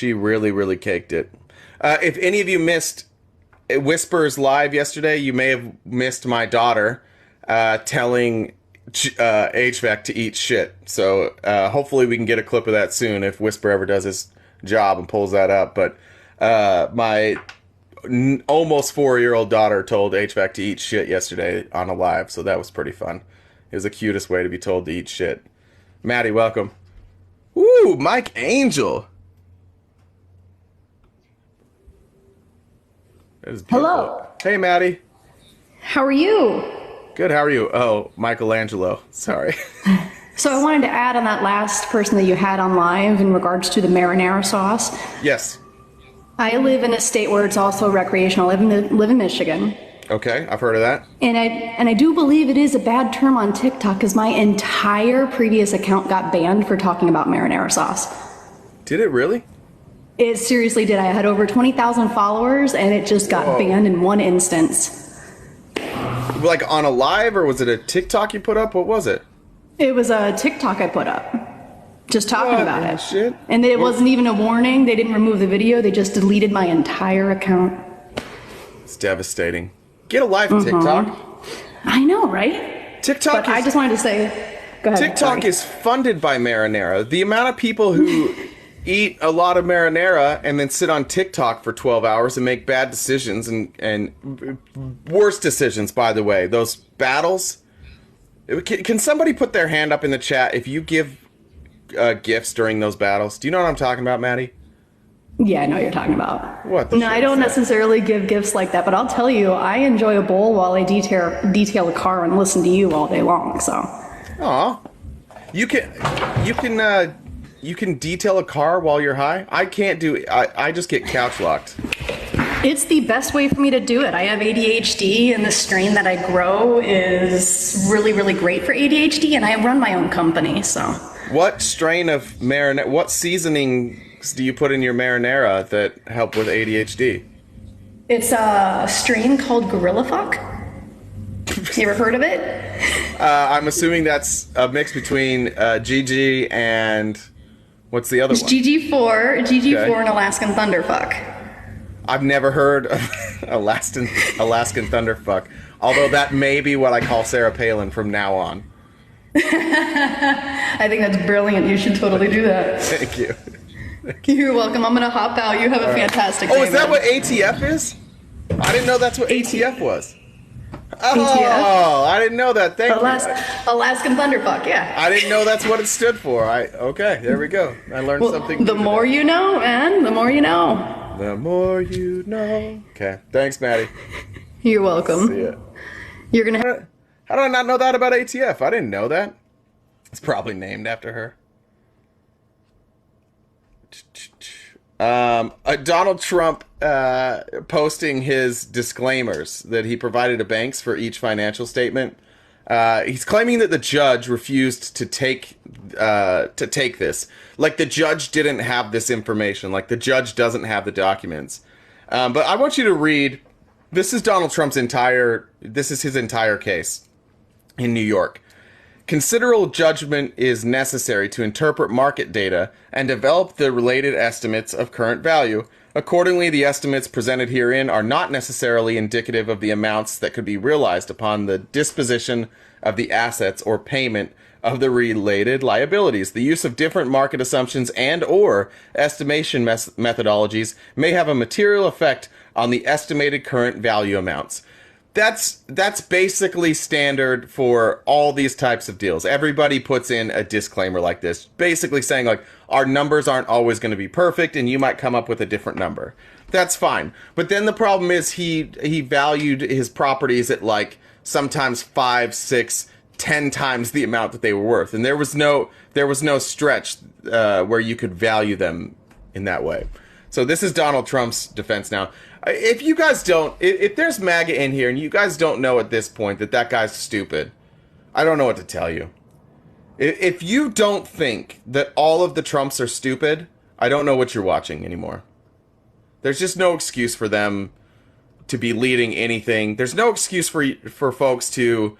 She really, really caked it. If any of you missed Whispers live yesterday, you may have missed my daughter telling HVAC to eat shit. So hopefully we can get a clip of that soon if Whisper ever does his job and pulls that up. But my almost 4-year-old daughter told HVAC to eat shit yesterday on a live, so that was pretty fun. It was the cutest way to be told to eat shit. Maddi, welcome. Ooh, Mike Angel. That is beautiful. Hello. Hey, Maddi. How are you? Good, how are you? Oh, Michelangelo. Sorry. So I wanted to add on that last person that you had on live in regards to the marinara sauce. Yes. I live in a state where it's also recreational. I live in Michigan. Okay, I've heard of that. And I do believe it is a bad term on TikTok because my entire previous account got banned for talking about marinara sauce. Did it really? It seriously did. I had over 20,000 followers and it just got banned in one instance. Like on a live, or was it a TikTok you put up? What was it? It was a TikTok I put up. Just talking about it. Shit. And it wasn't even a warning. They didn't remove the video. They just deleted my entire account. It's devastating. Get a life, TikTok. I know, right? TikTok. But I just wanted to say, go ahead. TikTok is funded by marinara. The amount of people who eat a lot of marinara and then sit on TikTok for 12 hours and make bad decisions and worse decisions, by the way. Those battles. Can somebody put their hand up in the chat if you give gifts during those battles? Do you know what I'm talking about, Maddi? Yeah, I know what you're talking about. What? No, I don't necessarily give gifts like that, but I'll tell you, I enjoy a bowl while I detail a car and listen to you all day long. So. Aw, you can detail a car while you're high. I can't do. I just get couch locked. It's the best way for me to do it. I have ADHD, and the strain that I grow is really, really great for ADHD, and I run my own company. So. What strain of marinara? What seasonings do you put in your marinara that help with ADHD? It's a strain called Gorilla Fuck. You ever heard of it? I'm assuming that's a mix between GG and what's the other one? GG4 and Alaskan Thunderfuck. I've never heard of Alaskan Thunderfuck, although that may be what I call Sarah Palin from now on. I think that's brilliant. You should totally do that. Thank you. You're welcome. I'm going to hop out. You have a fantastic day. Oh, is that what ATF is? I didn't know that's what ATF was. Oh, ATF? I didn't know that. Thank you. Alaskan Thunderfuck, yeah. I didn't know that's what it stood for. Okay, there we go. I learned something. The more you know, man. The more you know. The more you know. Okay, thanks, Maddi. You're welcome. See ya. You're going to... How did I not know that about ATF? I didn't know that. It's probably named after her. Donald Trump posting his disclaimers that he provided to banks for each financial statement. He's claiming that the judge refused to take this. Like the judge didn't have this information. Like the judge doesn't have the documents. But I want you to read. This is Donald Trump's his entire case in New York. Considerable judgment is necessary to interpret market data and develop the related estimates of current value. Accordingly, the estimates presented herein are not necessarily indicative of the amounts that could be realized upon the disposition of the assets or payment of the related liabilities. The use of different market assumptions and or estimation methodologies may have a material effect on the estimated current value amounts. That's basically standard for all these types of deals. Everybody puts in a disclaimer like this, basically saying like, our numbers aren't always going to be perfect and you might come up with a different number. That's fine. But then the problem is he valued his properties at like sometimes 5, 6, 10 times the amount that they were worth. And there was no stretch where you could value them in that way. So this is Donald Trump's defense now. If you guys don't, if there's MAGA in here and you guys don't know at this point that guy's stupid, I don't know what to tell you. If you don't think that all of the Trumps are stupid, I don't know what you're watching anymore. There's just no excuse for them to be leading anything. There's no excuse for folks to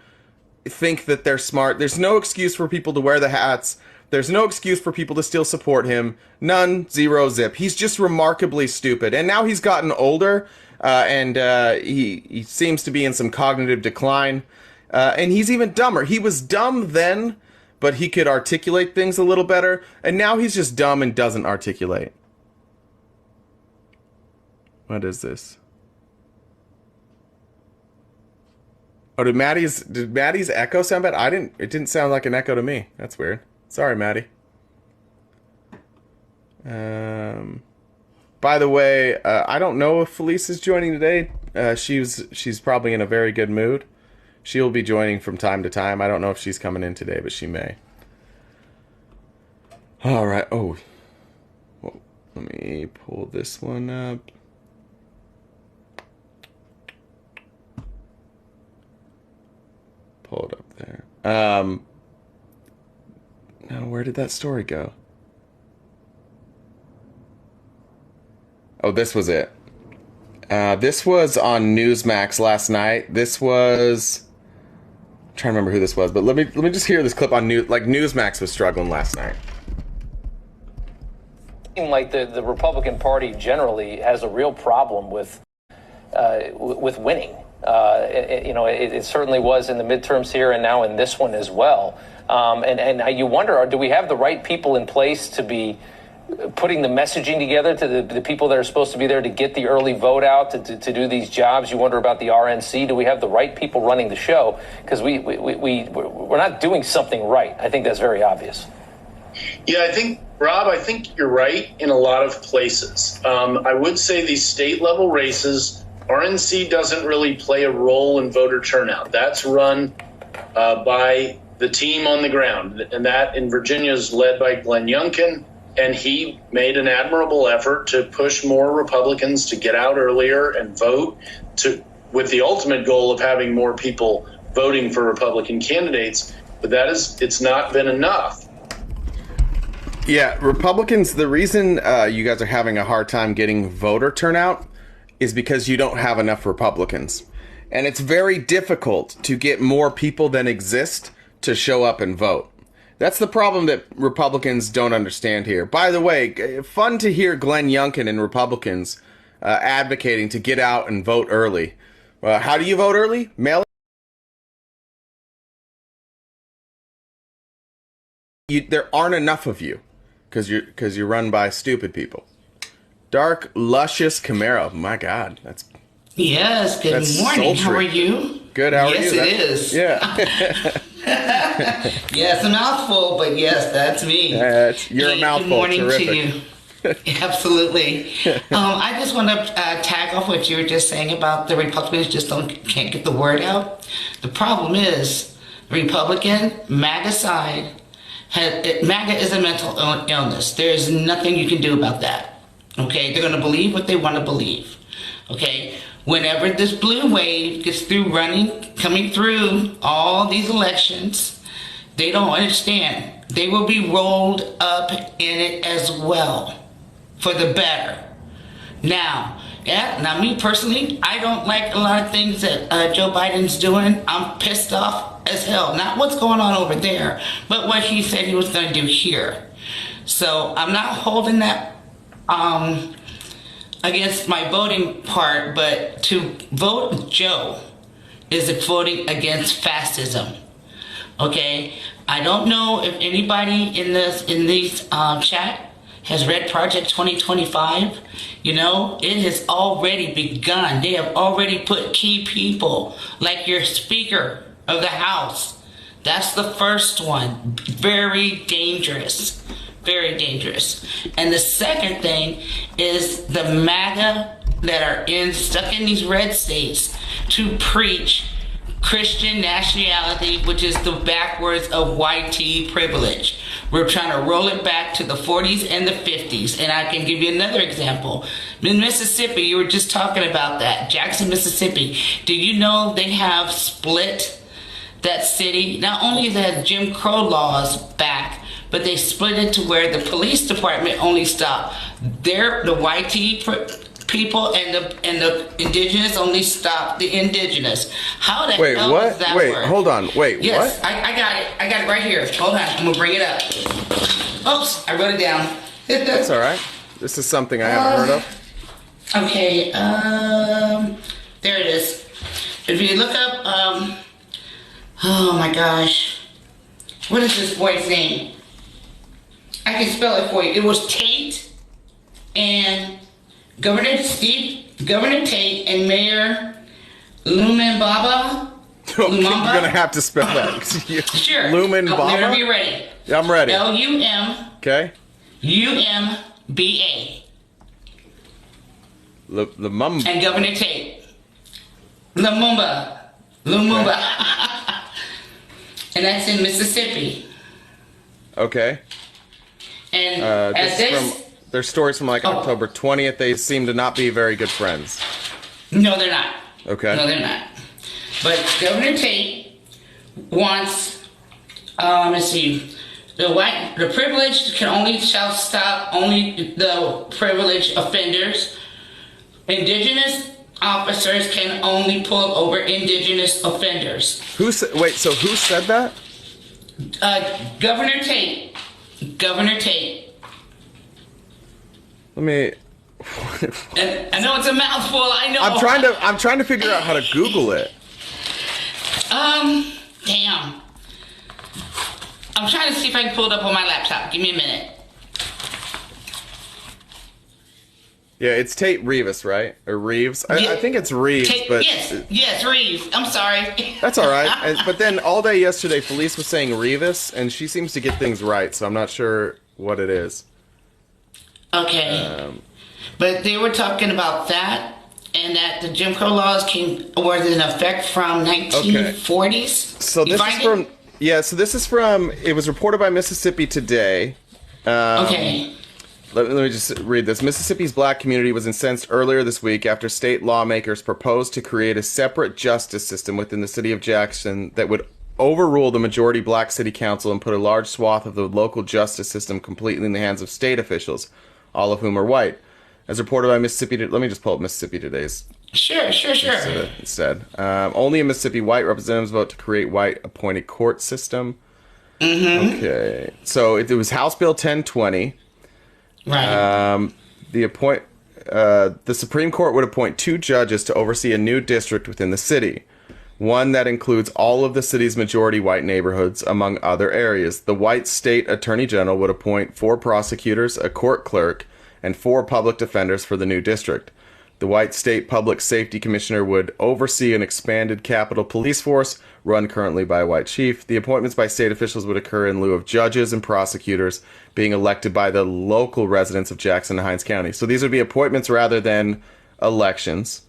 think that they're smart. There's no excuse for people to wear the hats. There's no excuse for people to still support him. None, zero, zip. He's just remarkably stupid. And now he's gotten older, and he seems to be in some cognitive decline. And he's even dumber. He was dumb then, but he could articulate things a little better. And now he's just dumb and doesn't articulate. What is this? Oh, did Maddi's echo sound bad? It didn't sound like an echo to me. That's weird. Sorry, Maddi. By the way, I don't know if Felice is joining today. She's probably in a very good mood. She'll be joining from time to time. I don't know if she's coming in today, but she may. All right. Oh, well, let me pull this one up. Pull it up there. Now, where did that story go? Oh, this was it. This was on Newsmax last night. This was... I'm trying to remember who this was, but let me just hear this clip on Newsmax was struggling last night. Like the Republican Party generally has a real problem with winning. It certainly was in the midterms here and now in this one as well. And you wonder, do we have the right people in place to be putting the messaging together to the people that are supposed to be there to get the early vote out, to do these jobs? You wonder about the RNC. Do we have the right people running the show? Because we're not doing something right. I think that's very obvious. Yeah, Rob, I think you're right in a lot of places. I would say these state level races, RNC doesn't really play a role in voter turnout. That's run by the team on the ground. And that in Virginia is led by Glenn Youngkin. And he made an admirable effort to push more Republicans to get out earlier and vote, with the ultimate goal of having more people voting for Republican candidates. But it's not been enough. Yeah, Republicans, the reason you guys are having a hard time getting voter turnout is because you don't have enough Republicans. And it's very difficult to get more people than exist to show up and vote. That's the problem that Republicans don't understand here. By the way, fun to hear Glenn Youngkin and Republicans advocating to get out and vote early. How do you vote early? Mail it. There aren't enough of you because you're run by stupid people. Dark, luscious Camaro. My God, that's... Yes, good morning. Sultry. How are you? Good, how are you? Yes, it is. Yeah. Yes, a mouthful, but yes, that's me. You're a mouthful. Good morning Terrific. to you. Absolutely. I just want to tag off what you were just saying about the Republicans just can't get the word out. The problem is, Republican, MAGA side, MAGA is a mental illness. There is nothing you can do about that. Okay? They're going to believe what they want to believe. Okay? Whenever this blue wave gets through coming through all these elections, they don't understand. They will be rolled up in it as well for the better. Now me personally, I don't like a lot of things that Joe Biden's doing. I'm pissed off as hell. Not what's going on over there, but what he said he was going to do here. So I'm not holding that against my voting part, but to vote Joe is voting against fascism. Okay, I don't know if anybody in these chat has read Project 2025. You know, it has already begun. They have already put key people like your Speaker of the House. That's the first one. Very dangerous. Very dangerous. And the second thing is the MAGA that are stuck in these red states to preach Christian nationality, which is the backwards of YT privilege. We're trying to roll it back to the 40s and the 50s. And I can give you another example. In Mississippi, you were just talking about that. Jackson, Mississippi. Do you know they have split that city? Not only that Jim Crow laws back, but they split it to where the police department only stopped the YT people and the indigenous only stop the indigenous. How the hell what? does that Wait, work? hold on. Wait, yes, what? I got it. I got it right here. Hold on. I'm gonna bring it up. Oops, I wrote it down. That's all right. This is something I haven't heard of. Okay, there it is. If you look up, oh my gosh, what is this boy's name? I can spell it for you. It was Tate and Governor Tate and Mayor Lumumba. You're gonna have to spell that. Sure. Lumumba. Whenever you're ready. I'm ready. Lumumba. Okay. Lumumba. And Governor Tate. Lumumba. Okay. And that's in Mississippi. Okay. And their stories from like October 20th. They seem to not be very good friends. No, they're not. Okay. No, they're not. But Governor Tate wants, let's see, the privileged shall stop only the privileged offenders. Indigenous officers can only pull over indigenous offenders. So who said that? Governor Tate. Let me. And I know it's a mouthful. I know. I'm trying to figure out how to Google it. Damn. I'm trying to see if I can pull it up on my laptop. Give me a minute. Yeah, it's Tate Reeves, right? Or Reeves? I think it's Reeves, but... Yes, Reeves. I'm sorry. That's all right. But then all day yesterday, Felice was saying Reeves, and she seems to get things right, so I'm not sure what it is. Okay. But they were talking about that, and that the Jim Crow laws were in effect from 1940s. So this is from... Yeah, so this is from... It was reported by Mississippi Today. Okay. Let me just read this. Mississippi's black community was incensed earlier this week after state lawmakers proposed to create a separate justice system within the city of Jackson that would overrule the majority black city council and put a large swath of the local justice system completely in the hands of state officials, all of whom are white. As reported by Mississippi... Let me just pull up Mississippi Today's... Sure. Instead. Only in Mississippi, white representatives vote to create white-appointed court system. Mm-hmm. Okay. So it was House Bill 1020... Right. The Supreme Court would appoint 2 judges to oversee a new district within the city. One that includes all of the city's majority white neighborhoods, among other areas. The white state attorney general would appoint 4 prosecutors, a court clerk, and 4 public defenders for the new district. The white state public safety commissioner would oversee an expanded Capitol Police force, run currently by a white chief. The appointments by state officials would occur in lieu of judges and prosecutors being elected by the local residents of Jackson and Hinds County. So these would be appointments rather than elections.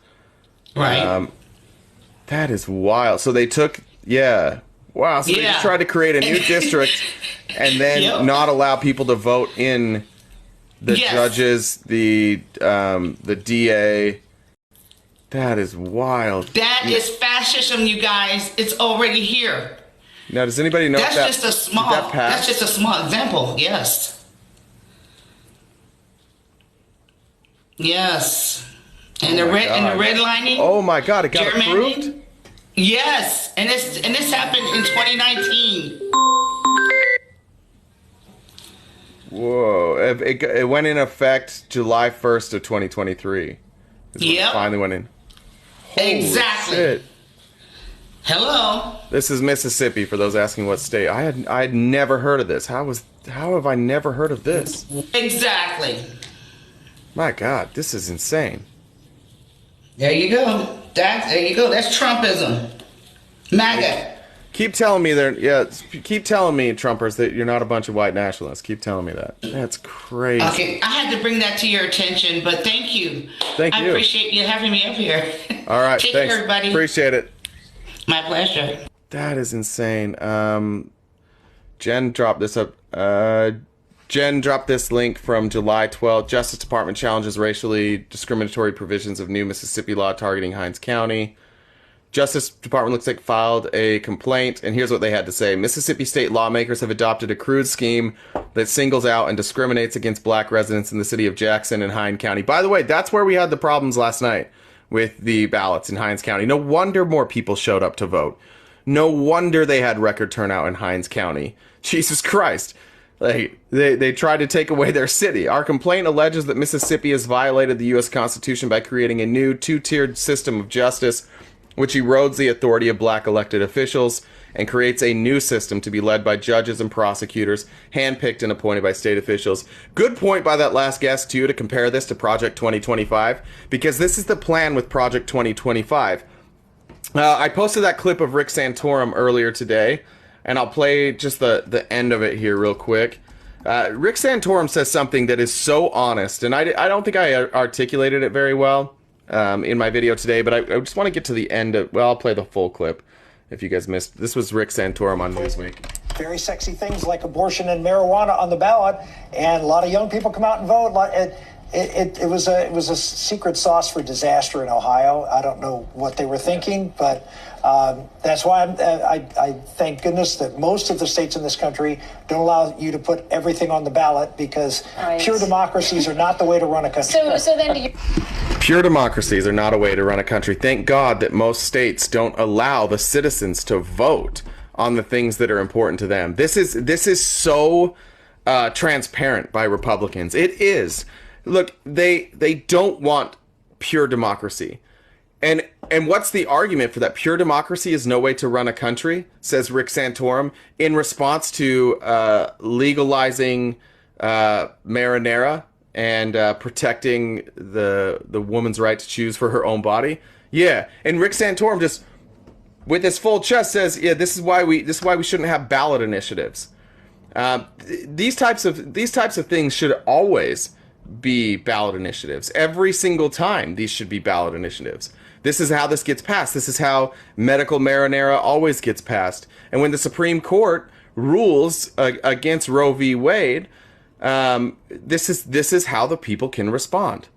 Right. That is wild. So they took, wow. So they just tried to create a new district and then not allow people to vote in the judges, the DA. That is wild. That is fascism, you guys. It's already here. Now, does anybody know that's just a small example. Yes. And the redlining. Oh my God! It got approved. Yes, and this happened in 2019. Whoa! It went in effect July 1st of 2023. Yep. Finally went in. Holy exactly. Shit. Hello. This is Mississippi. For those asking what state, I had never heard of this. How have I never heard of this? Exactly. My God, this is insane. There you go. There you go. That's Trumpism. MAGA. Keep telling me Trumpers, that you're not a bunch of white nationalists. Keep telling me that. That's crazy. Okay, I had to bring that to your attention, but thank you. Thank you. I appreciate you having me up here. All right, Take thanks. care, everybody. Appreciate it. My pleasure. That is insane. Jen dropped this up. Jen dropped this link from July 12th. Justice Department challenges racially discriminatory provisions of new Mississippi law targeting Hinds County. Justice Department looks like filed a complaint, and here's what they had to say. Mississippi state lawmakers have adopted a crude scheme that singles out and discriminates against black residents in the city of Jackson and Hinds County. By the way, that's where we had the problems last night with the ballots in Hinds County. No wonder more people showed up to vote. No wonder they had record turnout in Hinds County. Jesus Christ. Like, they tried to take away their city. Our complaint alleges that Mississippi has violated the U.S. Constitution by creating a new two-tiered system of justice, which erodes the authority of black elected officials and creates a new system to be led by judges and prosecutors, handpicked and appointed by state officials. Good point by that last guest, too, to compare this to Project 2025, because this is the plan with Project 2025. I posted that clip of Rick Santorum earlier today, and I'll play just the end of it here real quick. Rick Santorum says something that is so honest, and I don't think I articulated it very well in my video today, but I just want to get to the end of... Well, I'll play the full clip if you guys missed. This was Rick Santorum on Newsweek. Very sexy things like abortion and marijuana on the ballot, and a lot of young people come out and vote. It was a secret sauce for disaster in Ohio. I don't know what they were thinking, but that's why I thank goodness that most of the states in this country don't allow you to put everything on the ballot, because pure democracies are not the way to run a country. So then do you... Pure democracies are not a way to run a country. Thank God that most states don't allow the citizens to vote on the things that are important to them. This is so transparent by Republicans. It is. Look, they don't want pure democracy. And what's the argument for that? Pure democracy is no way to run a country, says Rick Santorum, in response to legalizing marinara and protecting the woman's right to choose for her own body. Yeah, and Rick Santorum just, with his full chest, says, yeah, this is why we shouldn't have ballot initiatives. These types of things should always be ballot initiatives. Every single time, these should be ballot initiatives. This is how this gets passed. This is how medical marinara always gets passed. And when the Supreme Court rules against Roe v. Wade, this is how the people can respond.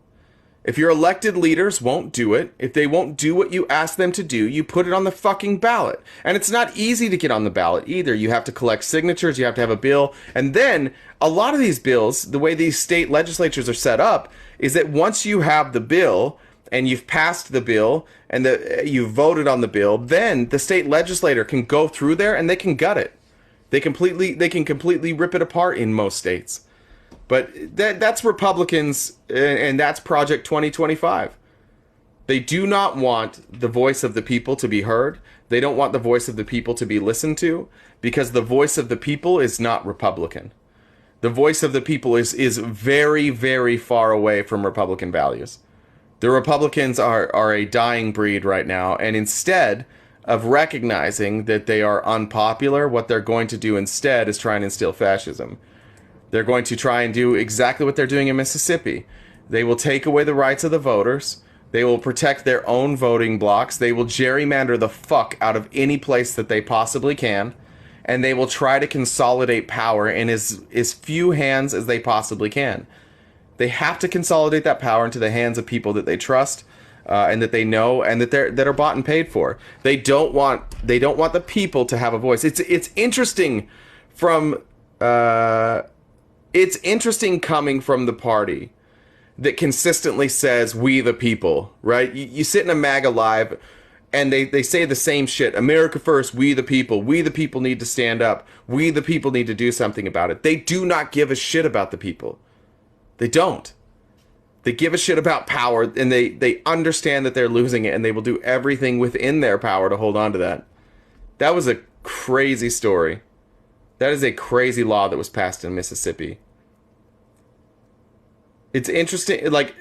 If your elected leaders won't do it, if they won't do what you ask them to do, you put it on the fucking ballot. And it's not easy to get on the ballot either. You have to collect signatures, you have to have a bill. And then a lot of these bills, the way these state legislatures are set up, is that once you have the bill and you've passed the bill and you've voted on the bill, then the state legislator can go through there and they can gut it. They can completely rip it apart in most states. But that's Republicans, and that's Project 2025. They do not want the voice of the people to be heard. They don't want the voice of the people to be listened to, because the voice of the people is not Republican. The voice of the people is very, very far away from Republican values. The Republicans are a dying breed right now, and instead of recognizing that they are unpopular, what they're going to do instead is try and instill fascism. They're going to try and do exactly what they're doing in Mississippi. They will take away the rights of the voters. They will protect their own voting blocks. They will gerrymander the fuck out of any place that they possibly can. And they will try to consolidate power in as few hands as they possibly can. They have to consolidate that power into the hands of people that they trust and that they know and that are bought and paid for. They don't want the people to have a voice. It's interesting from... It's interesting coming from the party that consistently says, we the people, right? You sit in a MAGA live and they say the same shit. America first, we the people need to stand up. We the people need to do something about it. They do not give a shit about the people. They don't. They give a shit about power, and they understand that they're losing it, and they will do everything within their power to hold on to that. That was a crazy story. That is a crazy law that was passed in Mississippi. It's interesting, like,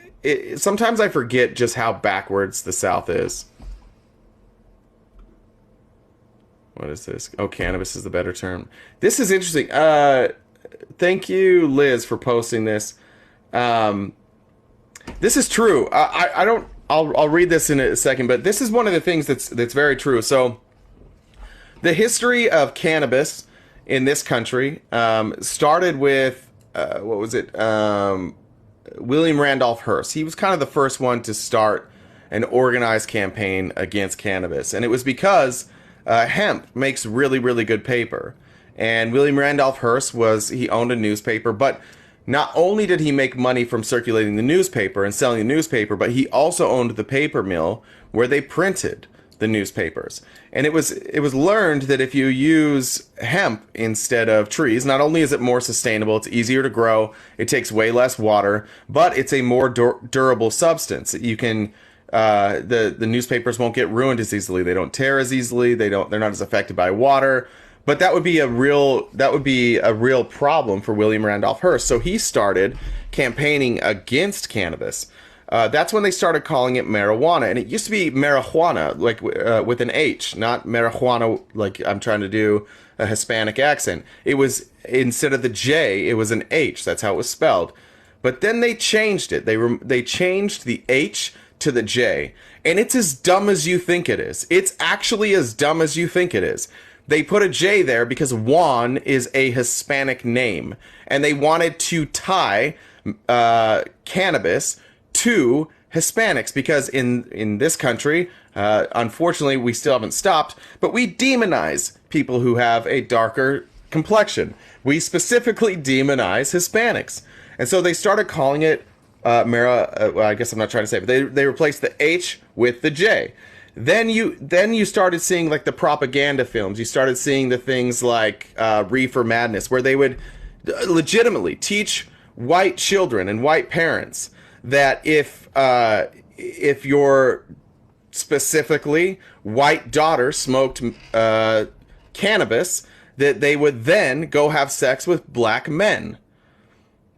sometimes I forget just how backwards the South is. What is this? Oh, cannabis is the better term. This is interesting. Thank you, Liz, for posting this. This is true. I'll read this in a second, but this is one of the things that's very true. So, the history of cannabis in this country started with what was it? William Randolph Hearst. He was kind of the first one to start an organized campaign against cannabis, and it was because hemp makes really, really good paper. And William Randolph Hearst he owned a newspaper, but not only did he make money from circulating the newspaper and selling the newspaper, but he also owned the paper mill where they printed the newspapers. And it was learned that if you use hemp instead of trees, not only is it more sustainable, it's easier to grow, it takes way less water, but it's a more durable substance. You can the newspapers won't get ruined as easily. They don't tear as easily. They're not as affected by water. But that would be a real problem for William Randolph Hearst. So he started campaigning against cannabis. That's when they started calling it marijuana, and it used to be marijuana, like with an H, not marijuana like I'm trying to do a Hispanic accent. It was, instead of the J, it was an H. That's how it was spelled. But then they changed it. They changed the H to the J, and it's as dumb as you think it is. It's actually as dumb as you think it is. They put a J there because Juan is a Hispanic name, and they wanted to tie cannabis to Hispanics, because in this country, unfortunately, we still haven't stopped, but we demonize people who have a darker complexion. We specifically demonize Hispanics. And so they started calling it well, I guess I'm not trying to say it, but they replaced the H with the J. Then you started seeing like the propaganda films. You started seeing the things like Reefer Madness, where they would legitimately teach white children and white parents that if your specifically white daughter smoked cannabis, that they would then go have sex with black men.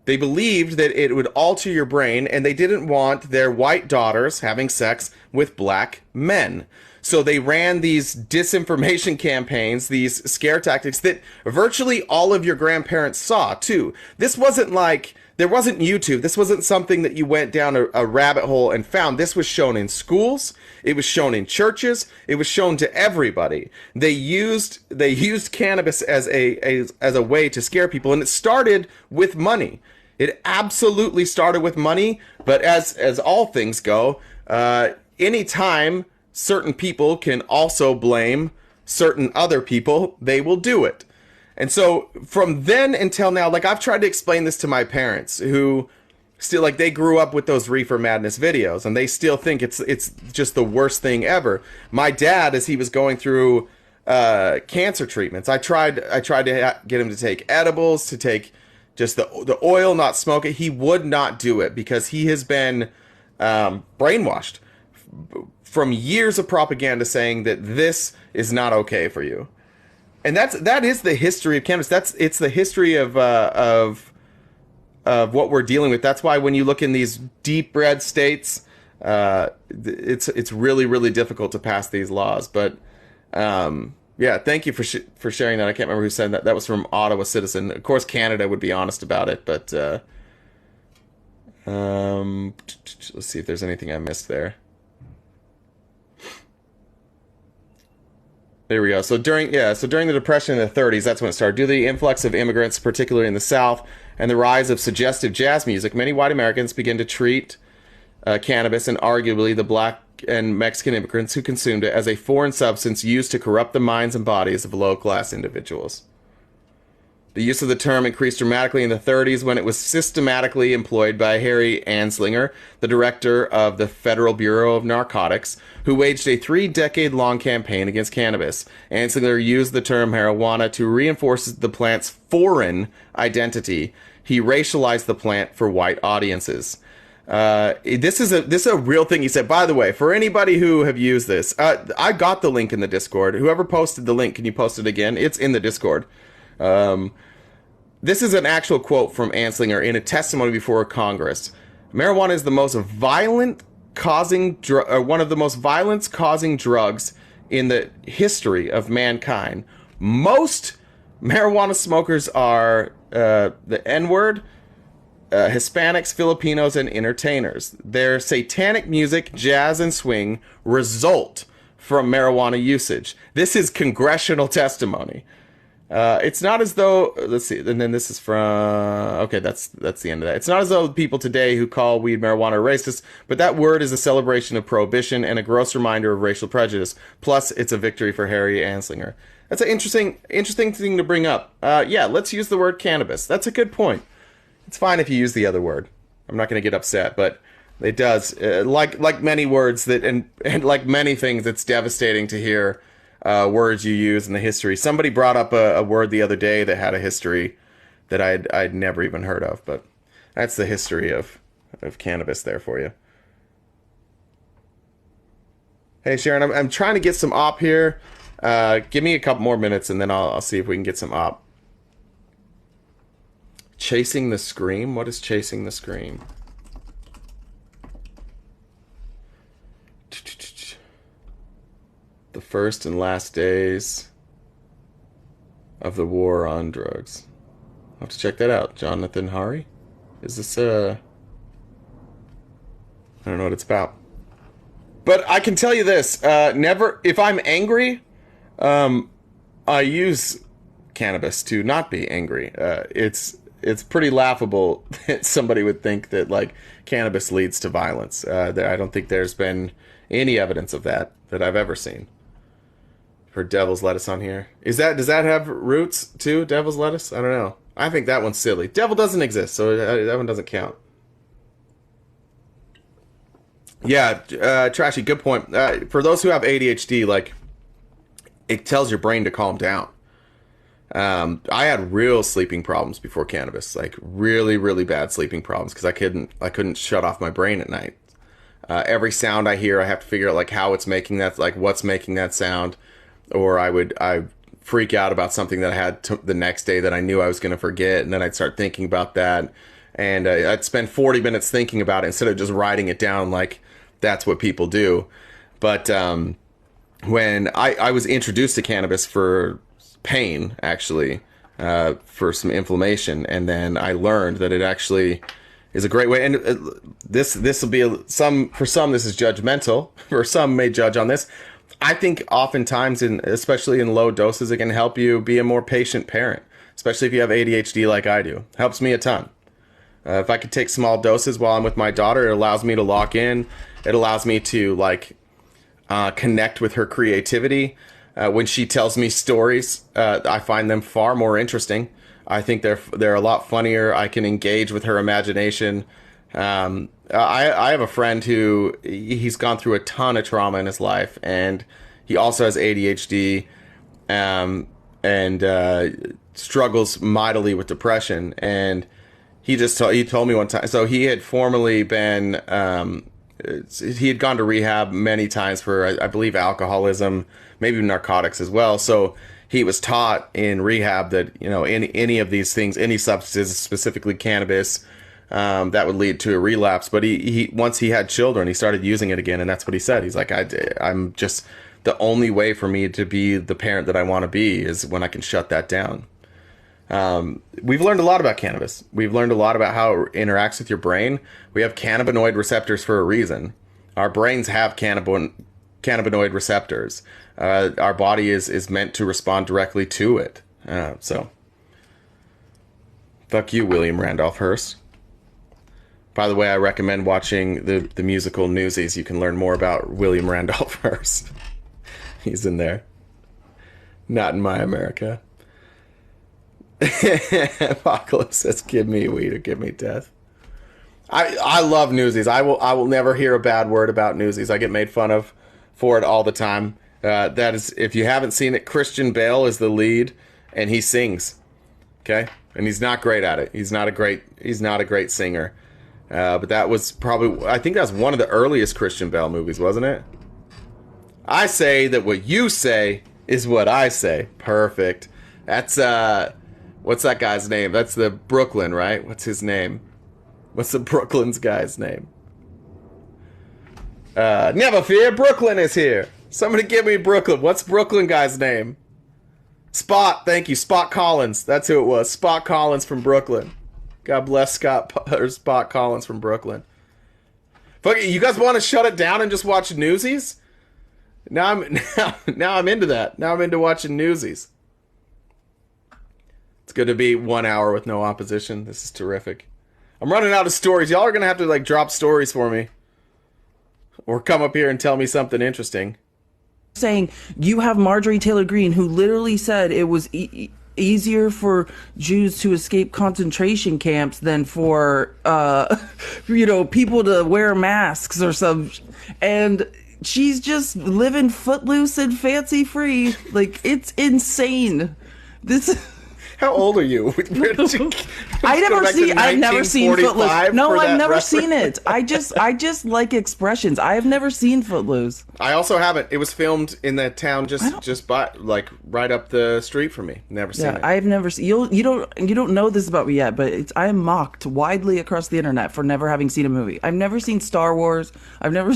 They believed that it would alter your brain, and they didn't want their white daughters having sex with black men. So they ran these disinformation campaigns, these scare tactics that virtually all of your grandparents saw, too. This wasn't like, there wasn't YouTube. This wasn't something that you went down a rabbit hole and found. This was shown in schools. It was shown in churches. It was shown to everybody. They used cannabis as a way to scare people, and it started with money. It absolutely started with money, but as all things go, anytime certain people can also blame certain other people, they will do it. And so from then until now, like, I've tried to explain this to my parents, who still, like, they grew up with those Reefer Madness videos, and they still think it's just the worst thing ever. My dad, as he was going through cancer treatments, I tried to get him to take edibles, to take just the oil, not smoke it. He would not do it because he has been brainwashed from years of propaganda saying that this is not okay for you. And that is the history of cannabis. It's the history of what we're dealing with. That's why when you look in these deep red states, it's really, really difficult to pass these laws. But yeah, thank you for sharing that. I can't remember who said that. That was from Ottawa Citizen. Of course, Canada would be honest about it, but let's see if there's anything I missed there. There we go. So during the Depression in the 30s, that's when it started. Due to the influx of immigrants, particularly in the South, and the rise of suggestive jazz music, many white Americans began to treat cannabis, and arguably the black and Mexican immigrants who consumed it, as a foreign substance used to corrupt the minds and bodies of low-class individuals. The use of the term increased dramatically in the 30s when it was systematically employed by Harry Anslinger, the director of the Federal Bureau of Narcotics, who waged a 3-decade-long campaign against cannabis. Anslinger used the term marijuana to reinforce the plant's foreign identity. He racialized the plant for white audiences. This is a real thing he said. By the way, for anybody who have used this, I got the link in the Discord. Whoever posted the link, can you post it again? It's in the Discord. This is an actual quote from Anslinger in a testimony before Congress. Marijuana is the most violent causing one of the most violence-causing drugs in the history of mankind. Most marijuana smokers are the N-word, Hispanics, Filipinos, and entertainers. Their satanic music, jazz, and swing result from marijuana usage. This is congressional testimony. It's not as though, let's see, and then this is from, okay, that's the end of that. It's not as though people today who call weed marijuana are racist, but that word is a celebration of prohibition and a gross reminder of racial prejudice. Plus, it's a victory for Harry Anslinger. That's an interesting thing to bring up. Yeah, let's use the word cannabis. That's a good point. It's fine if you use the other word. I'm not going to get upset, but it does. Like many words that and like many things, it's devastating to hear words you use in the history. Somebody brought up a word the other day that had a history that I'd never even heard of, but that's the history of cannabis there for you. Hey Sharon, I'm trying to get some op here. Give me a couple more minutes and then I'll see if we can get some op. Chasing the Scream? What is Chasing the Scream? The first and last days of the war on drugs. I'll have to check that out. Jonathan Hari? Is this I don't know what it's about. But I can tell you this, never, if I'm angry, I use cannabis to not be angry. It's pretty laughable that somebody would think that, like, cannabis leads to violence. I don't think there's been any evidence of that I've ever seen. For devil's lettuce on here. Does that have roots, too, devil's lettuce? I don't know. I think that one's silly. Devil doesn't exist, so that one doesn't count. Yeah, Trashy, good point. For those who have ADHD, like, it tells your brain to calm down. I had real sleeping problems before cannabis, like really, really bad sleeping problems because I couldn't shut off my brain at night. Every sound I hear, I have to figure out like how it's making that, like what's making that sound, or I freak out about something that I had the next day that I knew I was going to forget, and then I'd start thinking about that, and I'd spend 40 minutes thinking about it instead of just writing it down like that's what people do. But when I was introduced to cannabis for pain, actually, for some inflammation, and then I learned that it actually is a great way. And this will be for some this is judgmental. For some may judge on this. I think oftentimes, especially in low doses, it can help you be a more patient parent, especially if you have ADHD like I do. Helps me a ton. If I could take small doses while I'm with my daughter, it allows me to lock in. It allows me to connect with her creativity. When she tells me stories, I find them far more interesting. I think they're a lot funnier. I can engage with her imagination. I have a friend who he's gone through a ton of trauma in his life, and he also has ADHD, and struggles mightily with depression. And he told me one time. So he had formerly been he had gone to rehab many times for I believe alcoholism, maybe narcotics as well. So he was taught in rehab that any of these things, any substances, specifically cannabis, that would lead to a relapse. But he once he had children, he started using it again, and that's what he said. He's like, I'm just, the only way for me to be the parent that I want to be is when I can shut that down. We've learned a lot about cannabis. We've learned a lot about how it interacts with your brain. We have cannabinoid receptors for a reason. Our brains have cannabinoid receptors. Our body is meant to respond directly to it. So, fuck you, William Randolph Hearst. By the way, I recommend watching the musical Newsies. You can learn more about William Randolph Hearst. He's in there. Not in My America. Apocalypse says, "Give me weed or give me death." I love Newsies. I will never hear a bad word about Newsies. I get made fun of for it all the time. That is, if you haven't seen it, Christian Bale is the lead, and he sings. Okay, and he's not great at it. He's not a great singer. But that was probably, I think that was one of the earliest Christian Bale movies, wasn't it? I say that what you say is what I say. Perfect. That's what's that guy's name? That's the Brooklyn, right? What's his name? What's the Brooklyn's guy's name? Never fear, Brooklyn is here. Somebody give me Brooklyn. What's Brooklyn guy's name? Spot, thank you. Spot Collins. That's who it was. Spot Collins from Brooklyn. God bless Spot Collins from Brooklyn. Fuck it, you guys want to shut it down and just watch Newsies? Now I'm into that. Now I'm into watching Newsies. It's good to be 1 hour with no opposition. This is terrific. I'm running out of stories. Y'all are gonna have to drop stories for me, or come up here and tell me something interesting. saying you have Marjorie Taylor Greene, who literally said it was easier for Jews to escape concentration camps than for people to wear masks or some, and she's just living footloose and fancy free. Like, it's insane. How old are you? I've never seen Footloose. No, I've never seen it. I just like expressions. I have never seen Footloose. I also haven't. It was filmed in that town just by, like, right up the street from me. Never seen it. I've never seen. You don't know this about me yet, but I am mocked widely across the internet for never having seen a movie. I've never seen Star Wars. I knew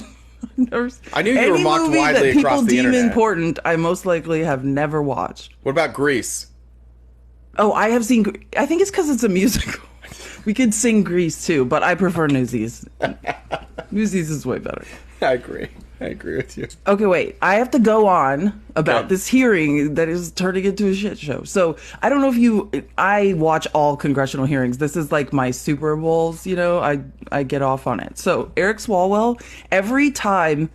you were mocked widely across the internet. Any movie that people deem important, I most likely have never watched. What about Grease? Oh, I have seen. I think it's because it's a musical. We could sing Grease too, but I prefer Newsies. Newsies is way better. I agree with you. Okay, wait. I have to go on about this hearing that is turning into a shit show. So I don't know if I watch all congressional hearings. This is like my Super Bowls. I get off on it. So Eric Swalwell, every time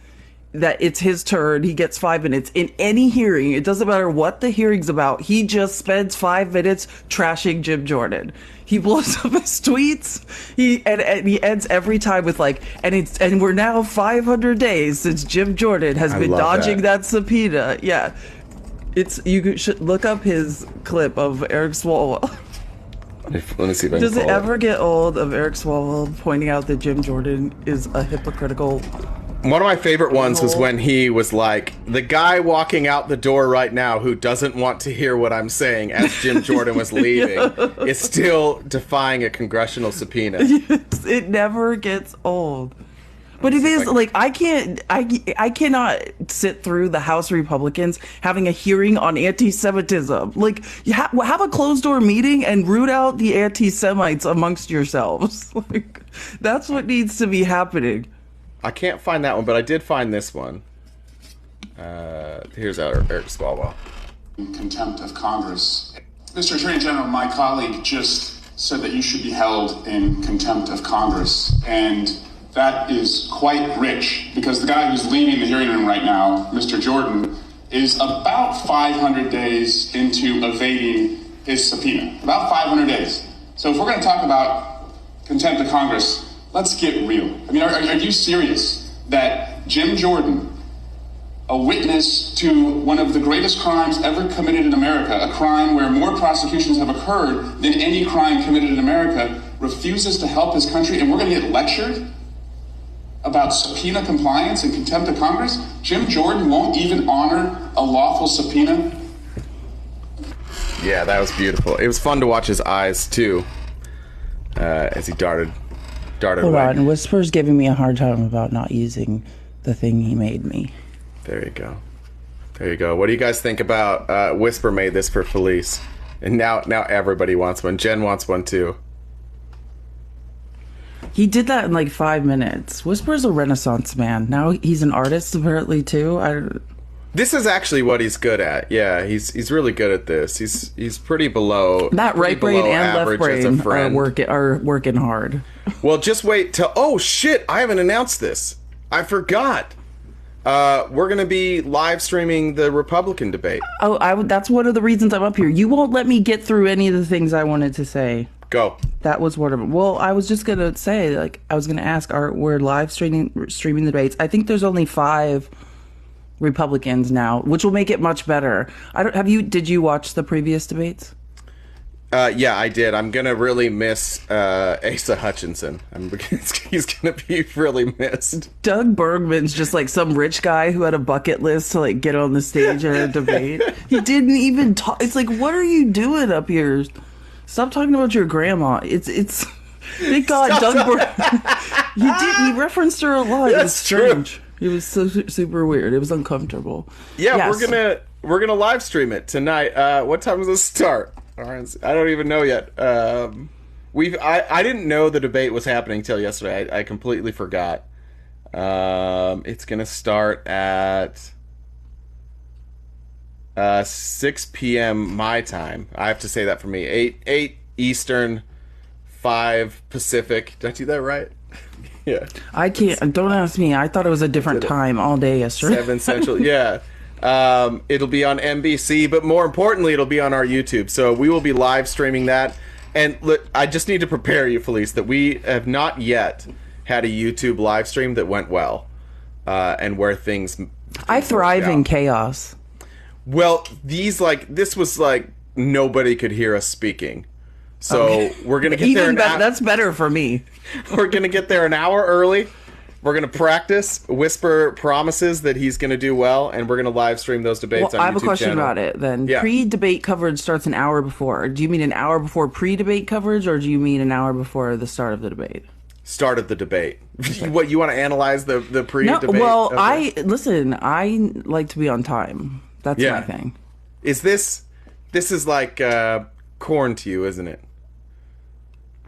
that it's his turn, he gets 5 minutes in any hearing. It doesn't matter what the hearing's about. He just spends 5 minutes trashing Jim Jordan. He blows up his tweets. He ends every time with like, and we're now 500 days since Jim Jordan has been dodging that subpoena. Yeah, you should look up his clip of Eric Swalwell. Let me see if I can Does it ever get old of Eric Swalwell pointing out that Jim Jordan is a hypocritical? One of my favorite ones was when he was like, the guy walking out the door right now who doesn't want to hear what I'm saying as Jim Jordan was leaving is still defying a congressional subpoena. It never gets old. But it is like, I cannot sit through the House Republicans having a hearing on anti-Semitism. Like, have a closed door meeting and root out the anti-Semites amongst yourselves. Like, that's what needs to be happening. I can't find that one, but I did find this one. Here's Eric Swalwell. In contempt of Congress. Mr. Attorney General, my colleague just said that you should be held in contempt of Congress. And that is quite rich, because the guy who's leading the hearing room right now, Mr. Jordan, is about 500 days into evading his subpoena. About 500 days. So if we're going to talk about contempt of Congress, let's get real. I mean, are you serious that Jim Jordan, a witness to one of the greatest crimes ever committed in America, a crime where more prosecutions have occurred than any crime committed in America, refuses to help his country, and we're going to get lectured about subpoena compliance and contempt of Congress? Jim Jordan won't even honor a lawful subpoena? Yeah, that was beautiful. It was fun to watch his eyes, too, as he darted Hold away. on, Whisper's giving me a hard time about not using the thing he made me. There you go. What do you guys think about Whisper made this for Felice? And now everybody wants one. Jen wants one too. He did that in like 5 minutes. Whisper's a renaissance man. Now he's an artist apparently too. This is actually what he's good at. Yeah, he's really good at this. He's pretty below. That right brain and left brain are working hard. Well, just wait till. Oh shit! I haven't announced this. I forgot. We're gonna be live streaming the Republican debate. Oh, that's one of the reasons I'm up here. You won't let me get through any of the things I wanted to say. Go. That was one of them. Well, I was just gonna say, like, I was gonna ask, we're live streaming the debates. I think there's only 5 Republicans now, which will make it much better. Did you watch the previous debates? Yeah, I did. I'm gonna really miss Asa Hutchinson. He's gonna be really missed. Doug Bergman's just like some rich guy who had a bucket list to like get on the stage in a debate. He didn't even talk. It's like, what are you doing up here? Stop talking about your grandma. It's. Thank God, Doug Bergman. He referenced her a lot. That's true. It was so super weird. It was uncomfortable. Yeah, yes. We're gonna live stream it tonight. What time does it start? I don't even know yet. I didn't know the debate was happening till yesterday. I completely forgot. It's gonna start at 6 p.m. my time. I have to say that for me. 8 Eastern, 5 Pacific. Did I do that right? Yeah. I can't. Don't ask me. I thought it was a different time all day yesterday. 7 Central. Yeah. It'll be on NBC, but more importantly, it'll be on our YouTube. So we will be live streaming that. And look, I just need to prepare you, Felice, that we have not yet had a YouTube live stream that went well, and where things. I thrive in chaos. Well, this was like nobody could hear us speaking. So we're going to get there. That's better for me. We're going to get there an hour early. We're going to practice. Whisper promises that he's going to do well, and we're going to live stream those debates on YouTube. I have a question channel. about it then. Yeah. Pre-debate coverage starts an hour before. Do you mean an hour before pre-debate coverage, or do you mean an hour before the start of the debate? Start of the debate. What, you want to analyze the pre-debate? No, well, okay. I like to be on time. That's my thing. Is this is like corn to you, isn't it?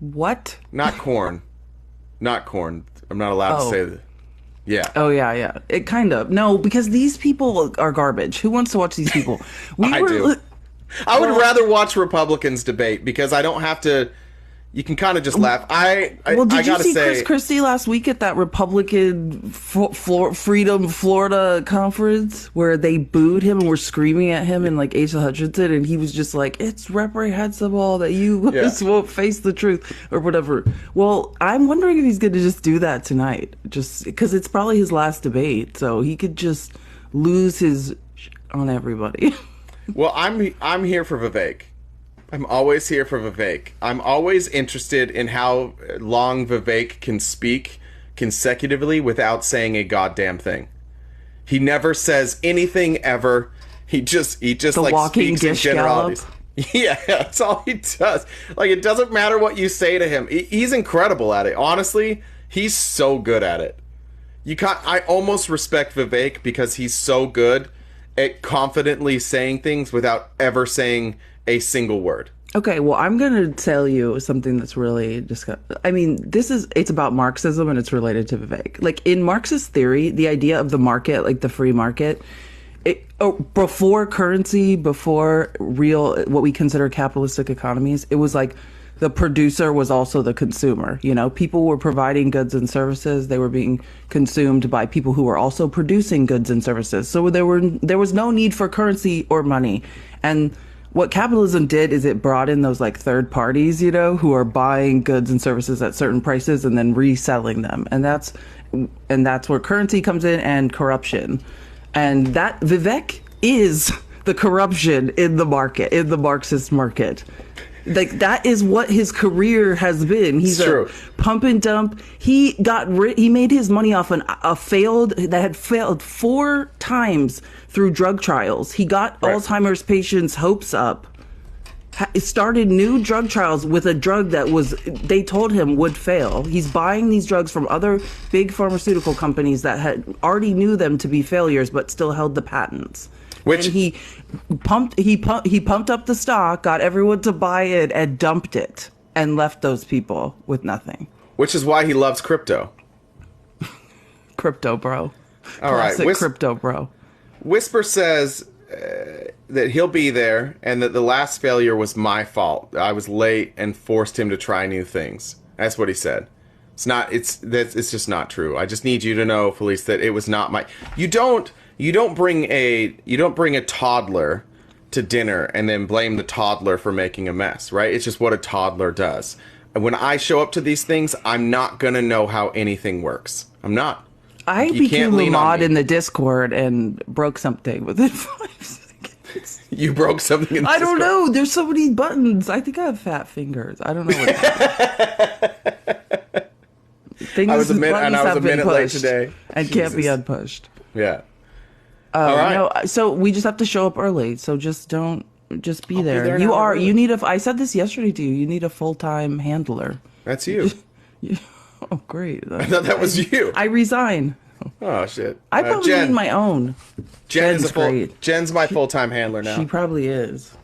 What? Not corn. Not corn. I'm not allowed to say that. Yeah. Oh, yeah. It kind of. No, because these people are garbage. Who wants to watch these people? I do. I would rather watch Republicans debate because I don't have to. You can kind of just laugh. Did you see Chris Christie last week at that Republican Freedom Florida conference where they booed him and were screaming at him and like Asa Hutchinson, and he was just like, "It's reprehensible that you just won't face the truth," or whatever. Well, I'm wondering if he's going to just do that tonight, just because it's probably his last debate, so he could just lose his on everybody. Well, I'm here for Vivek. I'm always here for Vivek. I'm always interested in how long Vivek can speak consecutively without saying a goddamn thing. He never says anything ever. He just like walking speaks in generalities. Yeah, that's all he does. Like, it doesn't matter what you say to him. He's incredible at it. Honestly, he's so good at it. I almost respect Vivek because he's so good at confidently saying things without ever saying a single word. Okay, well, I'm going to tell you something that's really I mean, it's about Marxism and it's related to Vivek. Like, in Marxist theory, the idea of the market, like the free market, before currency, before real, what we consider capitalistic economies, it was like the producer was also the consumer. You know, people were providing goods and services. They were being consumed by people who were also producing goods and services. So there was no need for currency or money. And what capitalism did is it brought in those like third parties, you know, who are buying goods and services at certain prices and then reselling them. And that's where currency comes in, and corruption. And that Vivek is the corruption in the market, in the Marxist market. Like, that is what his career has been. He's a pump and dump. He made his money off that had failed 4 times through drug trials. He got Alzheimer's patients' hopes up. Started new drug trials with a drug that they told him would fail. He's buying these drugs from other big pharmaceutical companies that had already knew them to be failures, but still held the patents. And he pumped up the stock, got everyone to buy it, and dumped it, and left those people with nothing. Which is why he loves crypto. Crypto, bro. All right, crypto, bro. Whisper says that he'll be there, and that the last failure was my fault. I was late and forced him to try new things. That's what he said. It's just not true. I just need you to know, Felice, that it was not my. You don't bring a toddler to dinner and then blame the toddler for making a mess, right? It's just what a toddler does. And when I show up to these things, I'm not gonna know how anything works. I'm not. I became a mod in the Discord and broke something within 5 seconds. You broke something in the Discord? I don't know. There's so many buttons. I think I have fat fingers. I don't know what I was a minute late today. And Jesus. Can't be unpushed. Yeah. All right. No, so we just have to show up early. So just be there. You need I said this yesterday to you. You need a full-time handler. That's you. Oh, great. I thought that was you. I resign. Oh, shit. I probably need my own. Jen's my full-time handler now. She probably is.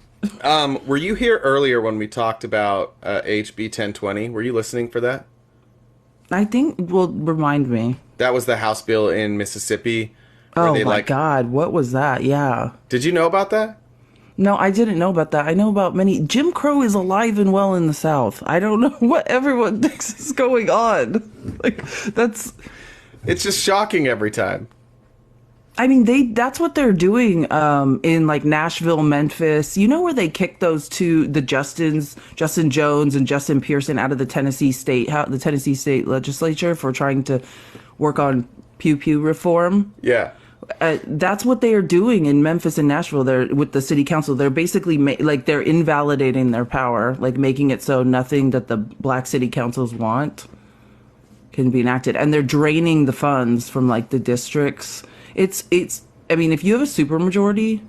Were you here earlier when we talked about HB 1020? Were you listening for that? I think, remind me. That was the House bill in Mississippi. Oh, my God. What was that? Yeah. Did you know about that? No, I didn't know about that. I know about many. Jim Crow is alive and well in the South. I don't know what everyone thinks is going on. It's just shocking every time. I mean, that's what they're doing in like Nashville, Memphis. You know where they kicked those two, Justin Jones and Justin Pearson, out of the Tennessee state legislature for trying to work on pew pew reform. Yeah. That's what they are doing in Memphis and Nashville. They're with the city council. They're basically they're invalidating their power, like making it so nothing that the black city councils want can be enacted, and they're draining the funds from like the districts. It's. I mean, if you have a supermajority,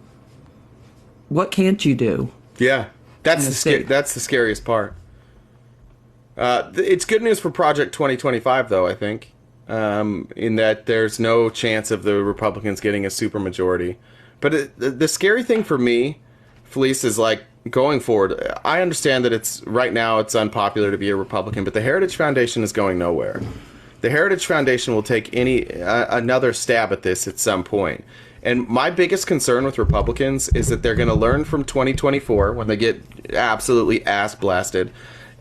what can't you do? Yeah, that's the scariest part. It's good news for Project 2025, though. I think, in that there's no chance of the Republicans getting a supermajority. But the scary thing for me, Felice, is like going forward. I understand that right now it's unpopular to be a Republican, but the Heritage Foundation is going nowhere. The Heritage Foundation will take another stab at this at some point. And my biggest concern with Republicans is that they're going to learn from 2024 when they get absolutely ass blasted,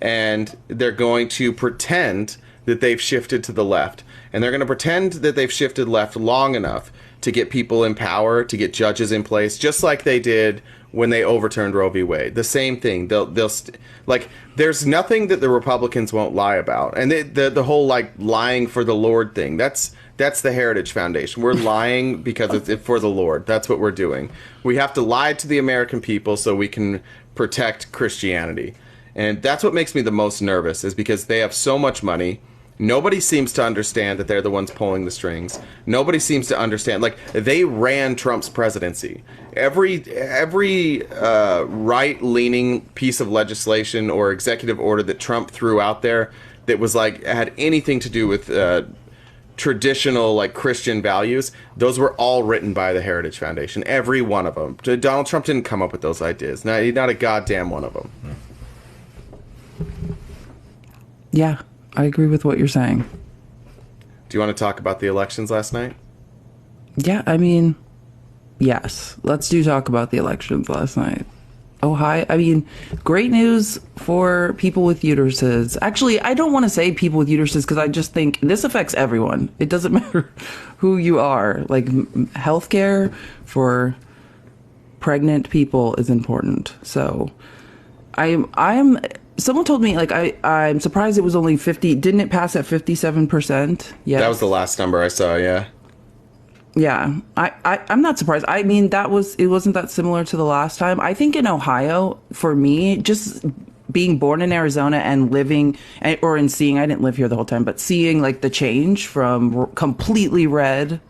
and they're going to pretend that they've shifted to the left. And they're going to pretend that they've shifted left long enough to get people in power, to get judges in place, just like they did when they overturned Roe v. Wade. The same thing. There's nothing that the Republicans won't lie about. And the whole like lying for the Lord thing, that's the Heritage Foundation. We're lying because it's for the Lord. That's what we're doing. We have to lie to the American people so we can protect Christianity. And that's what makes me the most nervous, is because they have so much money. Nobody seems to understand that they're the ones pulling the strings. Nobody seems to understand. Like, they ran Trump's presidency. Every right-leaning piece of legislation or executive order that Trump threw out there that was like had anything to do with traditional like Christian values, those were all written by the Heritage Foundation. Every one of them. Donald Trump didn't come up with those ideas. Not a goddamn one of them. Yeah. I agree with what you're saying. Do you want to talk about the elections last night? Yeah, I mean, yes. Let's talk about the elections last night. Ohio, I mean, great news for people with uteruses. Actually, I don't want to say people with uteruses because I just think this affects everyone. It doesn't matter who you are. Like, healthcare for pregnant people is important. So I'm someone told me, like, I'm surprised it was only 50. Didn't it pass at 57%? Yeah. That was the last number I saw, yeah. Yeah. I'm not surprised. I mean, it wasn't that similar to the last time. I think in Ohio, for me, just being born in Arizona and living, or in seeing, I didn't live here the whole time, but seeing, like, the change from completely red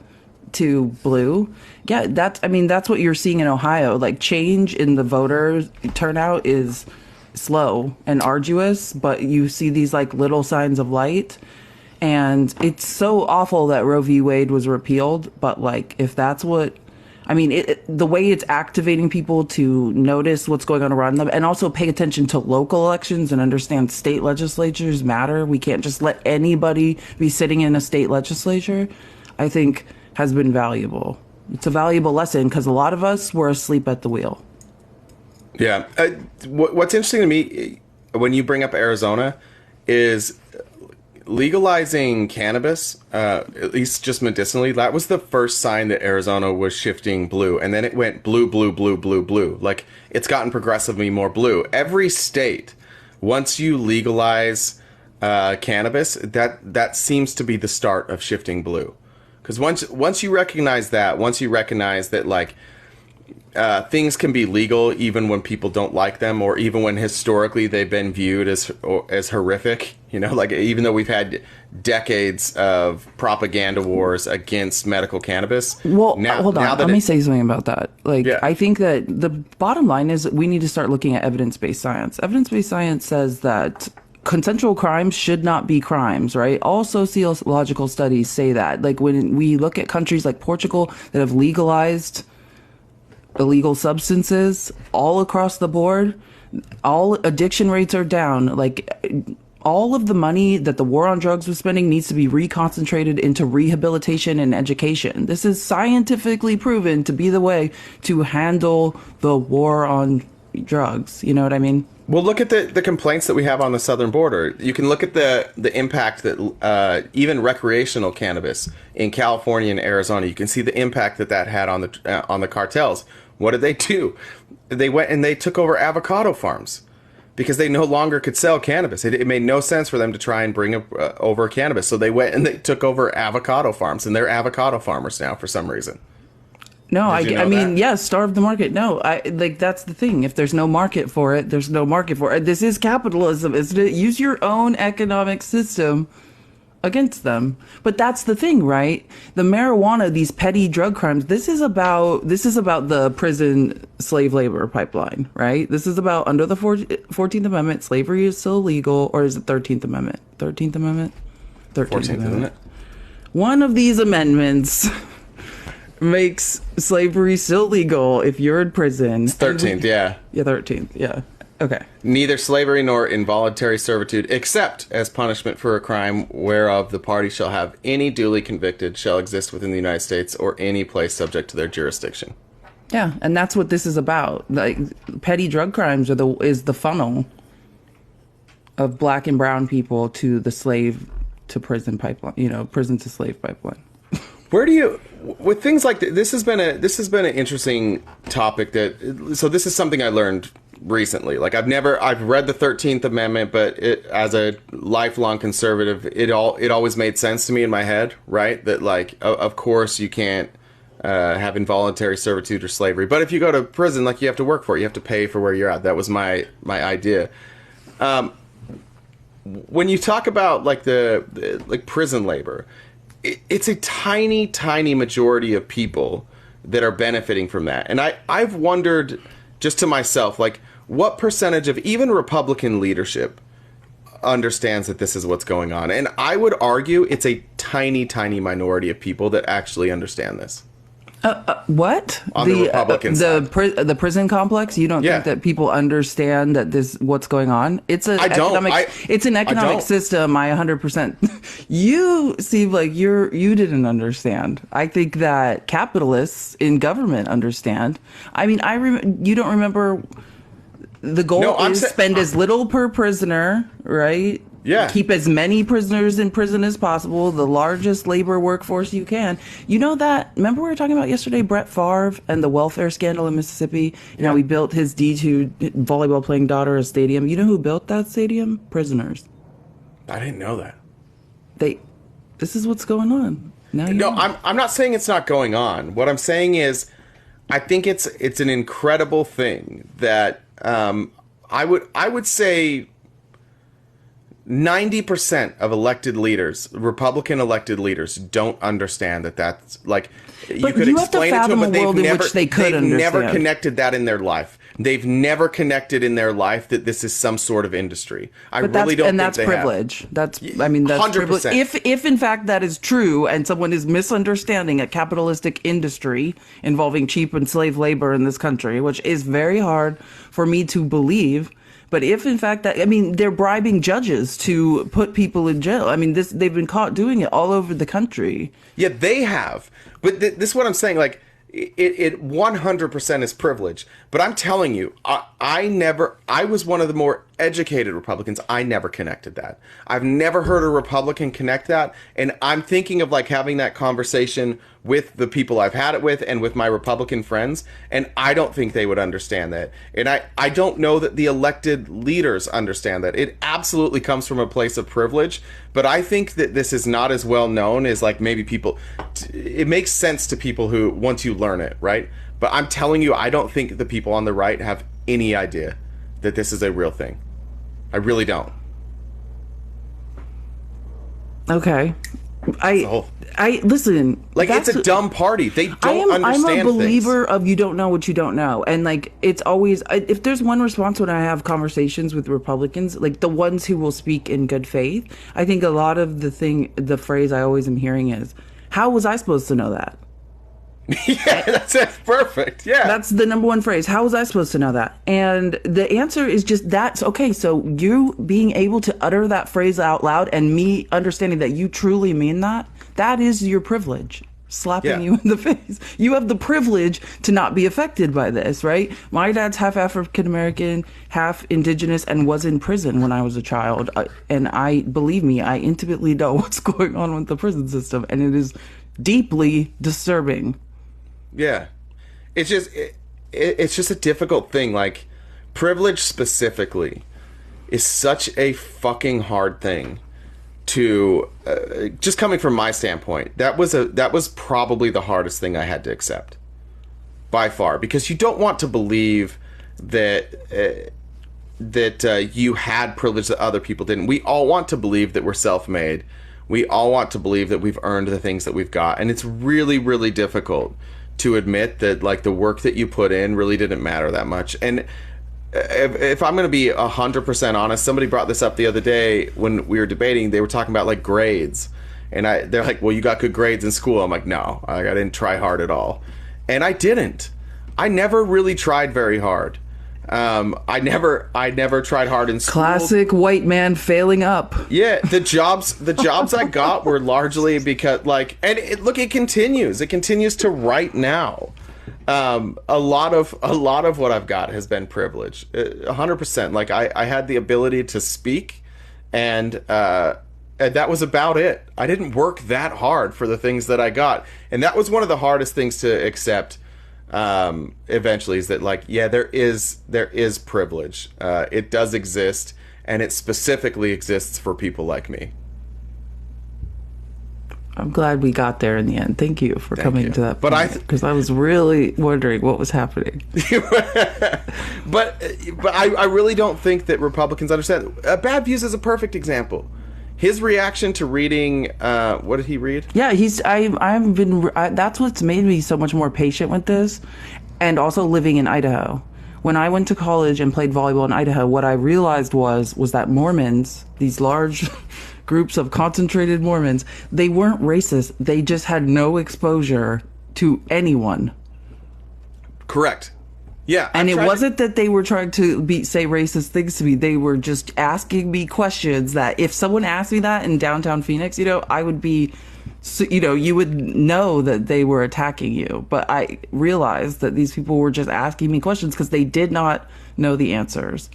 to blue. Yeah, that's what you're seeing in Ohio. Like, change in the voter turnout is slow and arduous, but you see these like little signs of light. And it's so awful that Roe v. Wade was repealed, but like, if that's what, I mean, the way it's activating people to notice what's going on around them and also pay attention to local elections and understand state legislatures matter. We can't just let anybody be sitting in a state legislature, I think has been valuable. It's a valuable lesson because a lot of us were asleep at the wheel. Yeah. What's interesting to me when you bring up Arizona is legalizing cannabis, at least just medicinally. That was the first sign that Arizona was shifting blue. And then it went blue, blue, blue, blue, blue. Like, it's gotten progressively more blue. Every state, once you legalize cannabis, that seems to be the start of shifting blue. Because once you recognize that, like, things can be legal even when people don't like them, or even when historically they've been viewed as horrific. You know, like, even though we've had decades of propaganda wars against medical cannabis. Well, hold on. Let me say something about that. Like, yeah. I think that the bottom line is we need to start looking at evidence-based science. Evidence-based science says that consensual crimes should not be crimes, right? All sociological studies say that. Like, when we look at countries like Portugal that have legalized illegal substances all across the board, all addiction rates are down. Like, all of the money that the war on drugs was spending needs to be reconcentrated into rehabilitation and education. This is scientifically proven to be the way to handle the war on drugs. You know what I mean? Well, look at the complaints that we have on the southern border. You can look at the impact that even recreational cannabis in California and Arizona. You can see the impact that had on the cartels. What did they do? They went and they took over avocado farms because they no longer could sell cannabis. It made no sense for them to try and bring over cannabis. So they went and they took over avocado farms, and they're avocado farmers now for some reason. No, I mean, yes, starve the market. No, that's the thing. If there's no market for it, there's no market for it. This is capitalism, isn't it? Use your own economic system against them. But that's the thing, right? The marijuana, these petty drug crimes, this is about the prison slave labor pipeline, right? This is about under the 14th Amendment, slavery is still legal, or is it 13th Amendment? 13th Amendment? 13th Amendment. One of these amendments makes slavery still legal if you're in prison. It's 13th, yeah. Yeah, 13th, yeah. Okay. Neither slavery nor involuntary servitude, except as punishment for a crime whereof the party shall have any duly convicted, shall exist within the United States or any place subject to their jurisdiction. Yeah, and that's what this is about. Like, petty drug crimes is the funnel of black and brown people to the slave to prison pipeline, prison to slave pipeline. Where do you, with things like this has been an interesting topic so this is something I learned recently. Like I've read the 13th Amendment, but as a lifelong conservative, it always made sense to me in my head, right? That like, of course you can't have involuntary servitude or slavery, but if you go to prison, like you have to work for it, you have to pay for where you're at. That was my idea. When you talk about like like prison labor, it's a tiny, tiny majority of people that are benefiting from that. And I've wondered just to myself, like, what percentage of even Republican leadership understands that this is what's going on? And I would argue it's a tiny, tiny minority of people that actually understand this. What? On the Republican side. The prison complex? You don't think that people understand that what's going on? It's an economic system. I 100%. You seem like you didn't understand. I think that capitalists in government understand. I mean, you don't remember the goal is spend as little per prisoner, right? Yeah. Keep as many prisoners in prison as possible, the largest labor workforce you can. You know that, remember we were talking about yesterday, Brett Favre and the welfare scandal in Mississippi? You know, he built his D2 volleyball playing daughter a stadium. You know who built that stadium? Prisoners. I didn't know that. This is what's going on. I'm not saying it's not going on. What I'm saying is, I think it's an incredible thing that I would say 90% of elected leaders, Republican elected leaders, don't understand that that's like, you could explain it to them, but they've never connected that in their life. They've never connected in their life that this is some sort of industry. And that's privilege. That's 100%. Privilege. If in fact that is true and someone is misunderstanding a capitalistic industry involving cheap and slave labor in this country, which is very hard for me to believe. But if in fact they're bribing judges to put people in jail. I mean, they've been caught doing it all over the country. Yeah, they have. But this is what I'm saying. Like, it 100% is privilege. But I'm telling you, I was one of the more educated Republicans. I never connected that. I've never heard a Republican connect that. And I'm thinking of like having that conversation with the people I've had it with and with my Republican friends. And I don't think they would understand that. And I don't know that the elected leaders understand that. It absolutely comes from a place of privilege. But I think that this is not as well known as like maybe people. It makes sense to people who, once you learn it, right? But I'm telling you, I don't think the people on the right have any idea that this is a real thing. I really don't. Okay. I listen. Like, it's a dumb party. They don't understand I'm a believer things. of you don't know what you don't know. And like, it's always, if there's one response when I have conversations with Republicans, like the ones who will speak in good faith, I think a lot of the phrase I always am hearing is, how was I supposed to know that? Yeah, that's perfect. Yeah. That's the number one phrase. How was I supposed to know that? And the answer is just that's okay. So you being able to utter that phrase out loud and me understanding that you truly mean that is your privilege. slapping you in the face. You have the privilege to not be affected by this, right? My dad's half African American, half Indigenous, and was in prison when I was a child. And believe me, I intimately know what's going on with the prison system, and it is deeply disturbing. Yeah. It's just a difficult thing. Like, privilege specifically is such a fucking hard thing to just coming from my standpoint. That was probably the hardest thing I had to accept by far, because you don't want to believe that you had privilege that other people didn't. We all want to believe that we're self-made. We all want to believe that we've earned the things that we've got, and it's really, really difficult to admit that, like, the work that you put in really didn't matter that much. And if I'm going to be 100% honest, somebody brought this up the other day when we were debating. They were talking about, like, grades, and they're like, well, you got good grades in school. I'm like, no, I didn't try hard at all. And I didn't. I never really tried very hard. I never tried hard in school. Classic white man failing up. Yeah, the jobs I got were largely because, like, and it continues to right now. A lot of what I've got has been privilege, 100%. Like, I had the ability to speak, and that was about it. I didn't work that hard for the things that I got, and that was one of the hardest things to accept. Eventually, is that, like, yeah, there is privilege. It does exist, and it specifically exists for people like me. I'm glad we got there in the end. Thank you for coming to that point, because I was really wondering what was happening. but I really don't think that Republicans understand. Bad Views is a perfect example. His reaction to reading, what did he read? Yeah, that's what's made me so much more patient with this, and also living in Idaho. When I went to college and played volleyball in Idaho, what I realized was that Mormons, these large groups of concentrated Mormons, they weren't racist. They just had no exposure to anyone. Correct. Yeah. And it wasn't that they were trying to say racist things to me. They were just asking me questions that if someone asked me that in downtown Phoenix, I would be, you would know that they were attacking you. But I realized that these people were just asking me questions because they did not know the answers.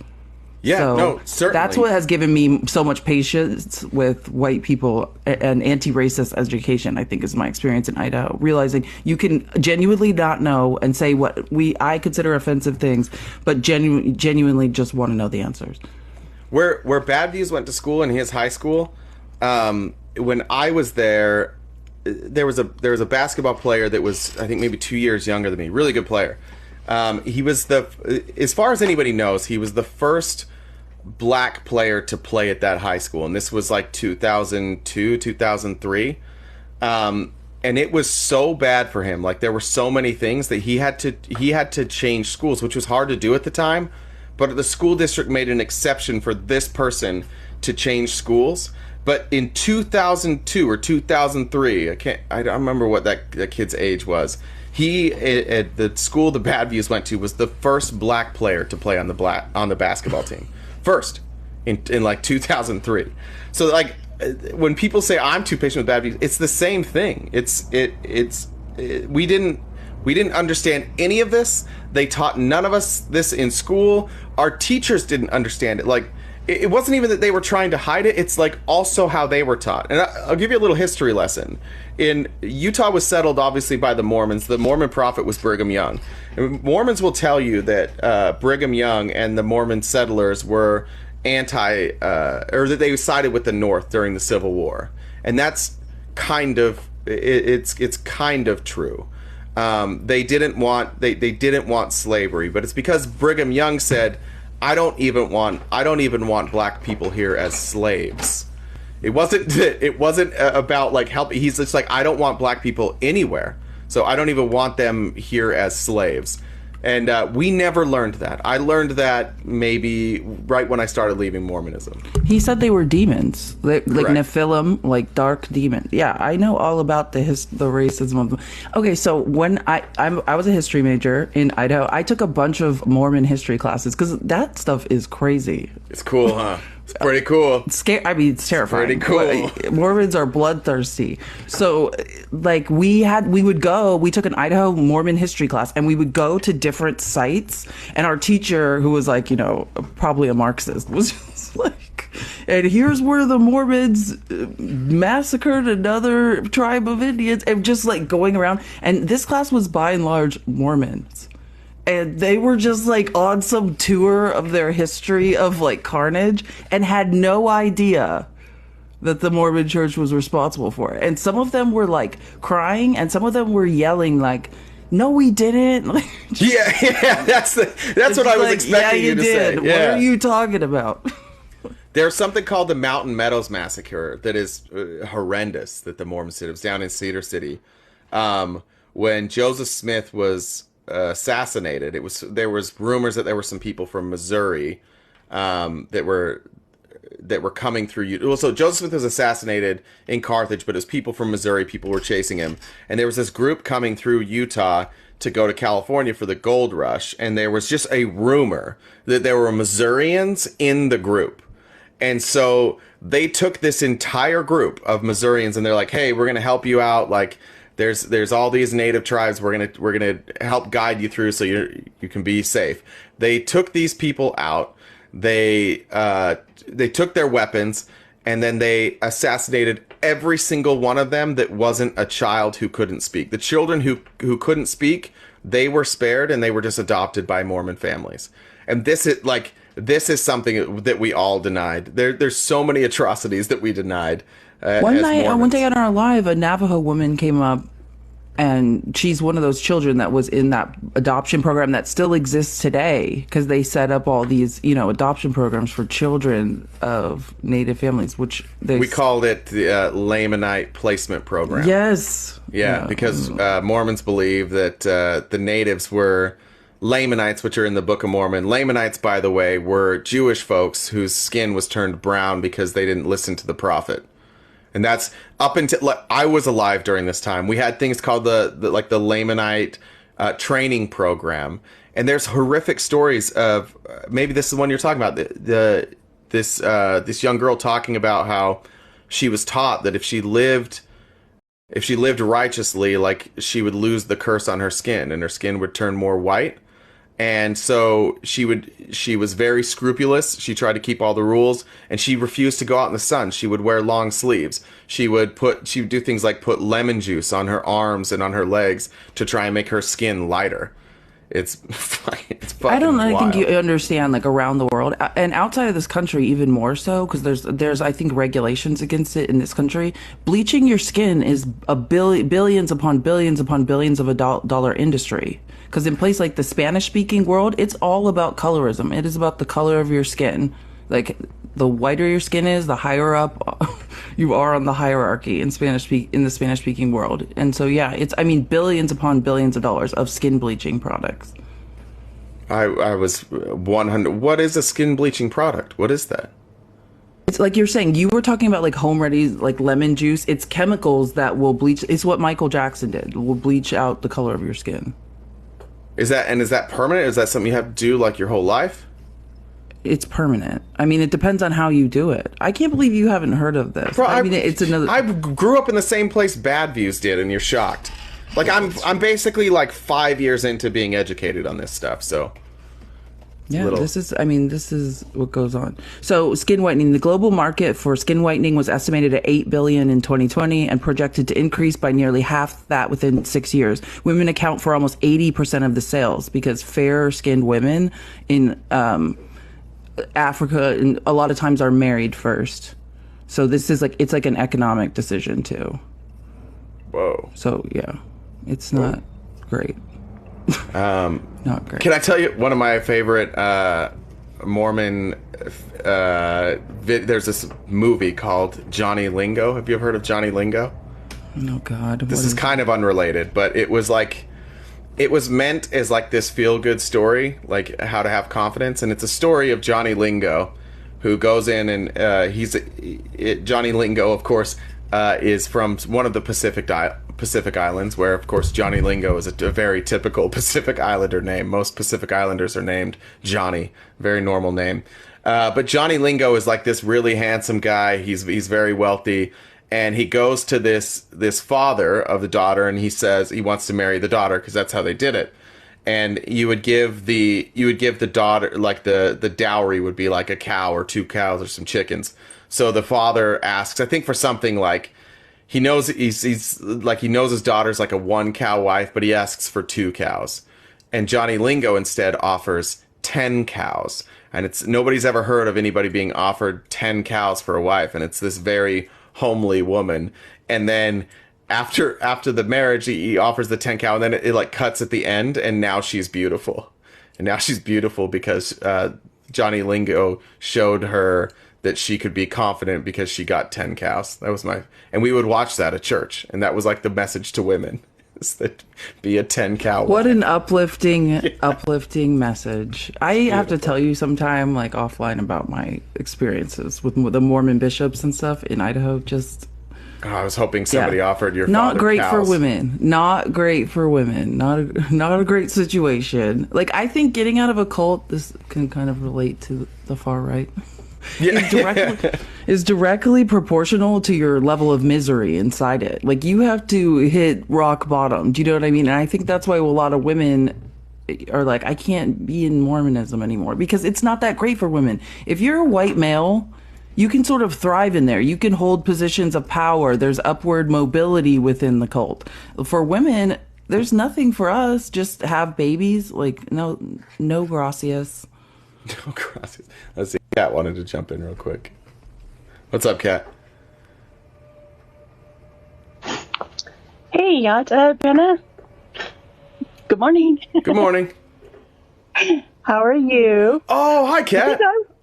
Yeah, so no, certainly. That's what has given me so much patience with white people and anti-racist education, I think, is my experience in Idaho. Realizing you can genuinely not know and say what I consider offensive things, but genuinely just want to know the answers. Where Bad Views went to school in his high school, when I was there was a basketball player that was, I think, maybe 2 years younger than me. Really good player. He was as far as anybody knows, he was the first black player to play at that high school, and this was like 2002, 2003. And it was so bad for him. Like, there were so many things that he had to change schools, which was hard to do at the time. But the school district made an exception for this person to change schools. But in 2002 or 2003, I don't remember what that kid's age was. He, at the school the Bad Views went to, was the first black player to play on the basketball team. First, in like 2003. So, like, when people say I'm too patient with Bad Views, it's the same thing. We didn't understand any of this. They taught none of us this in school. Our teachers didn't understand it. Like, it wasn't even that they were trying to hide it. It's like also how they were taught. And I'll give you a little history lesson. In Utah was settled obviously by the Mormons. The Mormon prophet was Brigham Young. And Mormons will tell you that Brigham Young and the Mormon settlers were or that they sided with the North during the Civil War. And that's kind of it's kind of true. They didn't want slavery, but it's because Brigham Young said, I don't even want black people here as slaves. It wasn't about like helping. He's just like, I don't want black people anywhere, so I don't even want them here as slaves. And we never learned that. I learned that maybe right when I started leaving Mormonism. He said they were demons, like Nephilim, like dark demons. Yeah, I know all about the racism of them. Okay, so when I was a history major in Idaho, I took a bunch of Mormon history classes because that stuff is crazy. It's cool, huh? It's pretty cool. I mean, it's terrifying. Pretty cool. Mormons are bloodthirsty. So, like, we took an Idaho Mormon history class, and we would go to different sites, and our teacher, who was like, probably a Marxist, was just like, and here's where the Mormons massacred another tribe of Indians, and just like going around. And this class was by and large Mormons. And they were just like on some tour of their history of like carnage and had no idea that the Mormon church was responsible for it. And some of them were like crying and some of them were yelling like, no, we didn't. Like, yeah, that's what I was expecting you to say. Yeah. What are you talking about? There's something called the Mountain Meadows Massacre that is horrendous that the Mormons did. It was down in Cedar City. When Joseph Smith was assassinated, there was rumors that there were some people from Missouri that were coming through. Well, so Joseph Smith was assassinated in Carthage, but it was people from Missouri. People were chasing him, and there was this group coming through Utah to go to California for the gold rush, and there was just a rumor that there were Missourians in the group, and so they took this entire group of Missourians, and they're like, "Hey, we're going to help you out, like." There's all these native tribes we're gonna help guide you through so you can be safe. They took these people out. They took their weapons and then they assassinated every single one of them that wasn't a child who couldn't speak. The children who couldn't speak, they were spared and they were just adopted by Mormon families. And this is something that we all denied. There's so many atrocities that we denied. One day on our live, a Navajo woman came up, and she's one of those children that was in that adoption program that still exists today because they set up all these, adoption programs for children of Native families, which we called it the Lamanite Placement Program. Yes. Yeah, because Mormons believe that the natives were Lamanites, which are in the Book of Mormon. Lamanites, by the way, were Jewish folks whose skin was turned brown because they didn't listen to the prophet. And that's up until I was alive during this time. We had things called the Lamanite training program, and there's horrific stories of maybe this is the one you're talking about. This young girl talking about how she was taught that if she lived righteously, like she would lose the curse on her skin, and her skin would turn more white. And so she was very scrupulous. She tried to keep all the rules, and she refused to go out in the sun. She would wear long sleeves. She would do things like put lemon juice on her arms and on her legs to try and make her skin lighter. It's fucking I don't wild. think you understand, like, around the world and outside of this country even more so, because there's I think regulations against it in this country. Bleaching your skin is billions upon billions upon billions of a dollar industry. Because in places like the Spanish-speaking world, it's all about colorism. It is about the color of your skin. Like, the whiter your skin is, the higher up you are on the hierarchy in the Spanish-speaking world. And so, yeah, it's billions upon billions of dollars of skin bleaching products. I was 100. What is a skin bleaching product? What is that? It's like you're saying, you were talking about like home ready, like lemon juice. It's chemicals that will bleach. It's what Michael Jackson did. Will bleach out the color of your skin. Is that permanent? Is that something you have to do like your whole life? It's permanent. It depends on how you do it. I can't believe you haven't heard of this. Bro, it's another. I grew up in the same place Bad Views did, and you're shocked. Like I'm basically like 5 years into being educated on this stuff. So yeah, this is what goes on. So skin whitening. The global market for skin whitening was estimated at $8 billion in 2020 and projected to increase by nearly half that within 6 years. Women account for almost 80% of the sales because fair-skinned women in Africa and a lot of times are married first. So this is it's like an economic decision too. Whoa. So yeah, it's not great. Not great. Can I tell you one of my favorite Mormon there's this movie called Johnny Lingo. Have you ever heard of Johnny Lingo? Oh God. This is kind of unrelated, but it was meant as like this feel-good story, like how to have confidence, and it's a story of Johnny Lingo who goes in and Johnny Lingo, of course, is from one of the Pacific Islands, where, of course, Johnny Lingo is a very typical Pacific Islander name. Most Pacific Islanders are named Johnny. Very normal name. But Johnny Lingo is like this really handsome guy. He's very wealthy. And he goes to this father of the daughter, and he says he wants to marry the daughter because that's how they did it. And you would give the daughter, like the dowry would be like a cow or 2 cows or some chickens. So the father asks, I think, for something like, he knows he's like, he knows his daughter's like a 1 cow wife, but he asks for 2 cows. And Johnny Lingo instead offers 10 cows. And it's nobody's ever heard of anybody being offered 10 cows for a wife, and it's this very homely woman. And then after the marriage, he offers the 10 cow, and then it like cuts at the end, and now she's beautiful. And now she's beautiful because Johnny Lingo showed her that she could be confident because she got 10 cows. That was and we would watch that at church, and that was like the message to women. That be a 10 cow. What an uplifting message. I have to tell you sometime, like offline, about my experiences with the Mormon bishops and stuff in Idaho. Just I was hoping somebody offered your not father great cows. for women. Not great for women. Not a great situation. Like, I think getting out of a cult, this can kind of relate to the far right. Is directly proportional to your level of misery inside it. Like, you have to hit rock bottom. Do you know what I mean? And I think that's why a lot of women are like, I can't be in Mormonism anymore, because it's not that great for women. If you're a white male, you can sort of thrive in there. You can hold positions of power. There's upward mobility within the cult. For women, there's nothing for us. Just have babies. Like, no gracias. No gracias. Let's see. Kat wanted to jump in real quick. What's up, Kat? Hey, Benna. Good morning. Good morning. How are you? Oh, hi, Kat.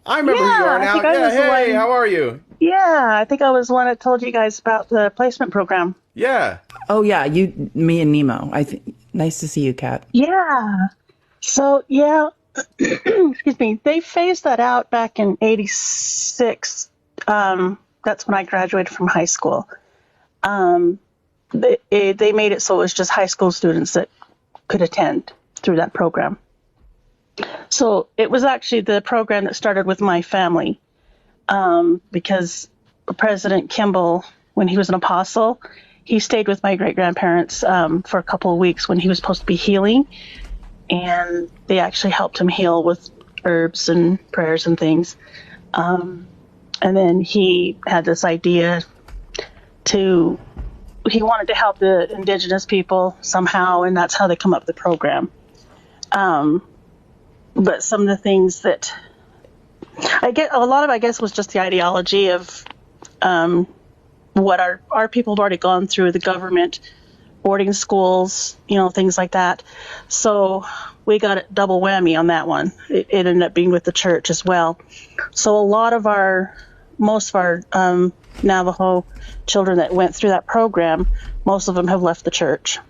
I remember who you are now. Yeah, hey, how are you? Yeah, I think I was the one that told you guys about the placement program. Yeah. Oh, yeah, me and Nemo. Nice to see you, Kat. Yeah. So, yeah, excuse me, they phased that out back in 86. That's when I graduated from high school. They made it so it was just high school students that could attend through that program. So it was actually the program that started with my family, because President Kimball, when he was an apostle, he stayed with my great-grandparents for a couple of weeks when he was supposed to be healing, and they actually helped him heal with herbs and prayers and things. And then he had this idea he wanted to help the Indigenous people somehow, and that's how they come up with the program. But some of the things that I guess was just the ideology of what our people had already gone through, the government, boarding schools, things like that. So we got a double whammy on that one. It ended up being with the church as well. So most of our Navajo children that went through that program, most of them have left the church.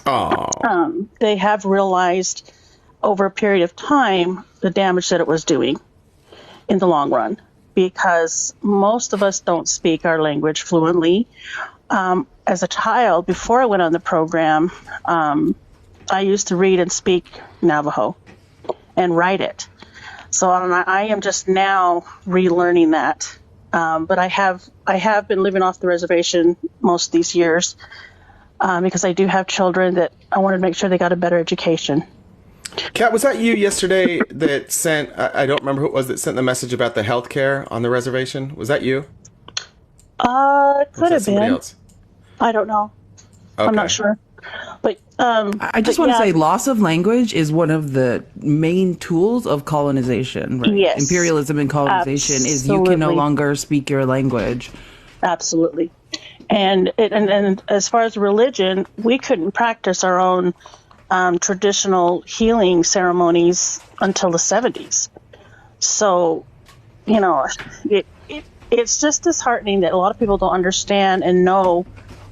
Oh. They have realized over a period of time the damage that it was doing in the long run, because most of us don't speak our language fluently. As a child, before I went on the program, I used to read and speak Navajo and write it. So I am just now relearning that. But I have been living off the reservation most of these years because I do have children that I wanted to make sure they got a better education. Kat, was that you yesterday that sent, I don't remember who it was that sent the message about the health care on the reservation? Was that you? Could have somebody been. else? I don't know. Okay. I'm not sure. But I just want to say loss of language is one of the main tools of colonization. Right? Yes. Imperialism and colonization is you can no longer speak your language. Absolutely. And as far as religion, we couldn't practice our own traditional healing ceremonies until the 70s. So, it's just disheartening that a lot of people don't understand and know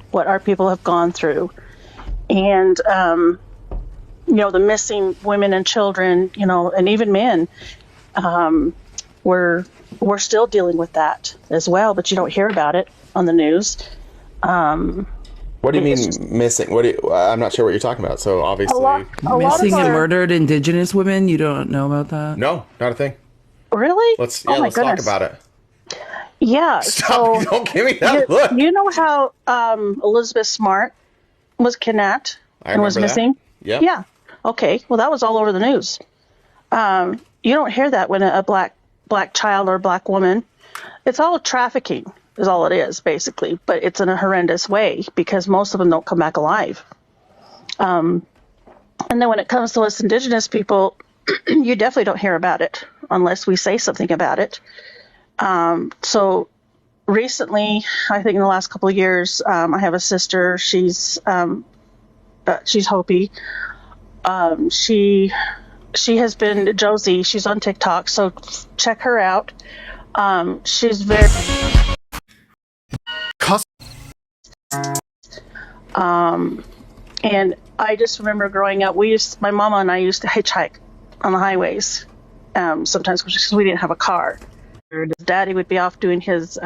what our people have gone through. And, the missing women and children, and even men, we're still dealing with that as well, but you don't hear about it on the news. What do you mean missing? I'm not sure what you're talking about. So obviously, Missing and murdered Indigenous women. You don't know about that? No, not a thing. Really? Let's goodness. talk about it. Yeah. Stop! Don't give me that look. You know how Elizabeth Smart was kidnapped and was missing? Yeah. Yeah. Okay. Well, that was all over the news. You don't hear that when a black child or a black woman. It's all trafficking, is all it is, basically. But it's in a horrendous way because most of them don't come back alive. And then when it comes to us Indigenous people, you definitely don't hear about it unless we say something about it. So recently, I think in the last couple of years, I have a sister. She's Hopi. She has been Josie. She's on TikTok, so check her out. She's very. And I just remember growing up. My mama and I used to hitchhike on the highways. Sometimes because we didn't have a car. Daddy would be off doing his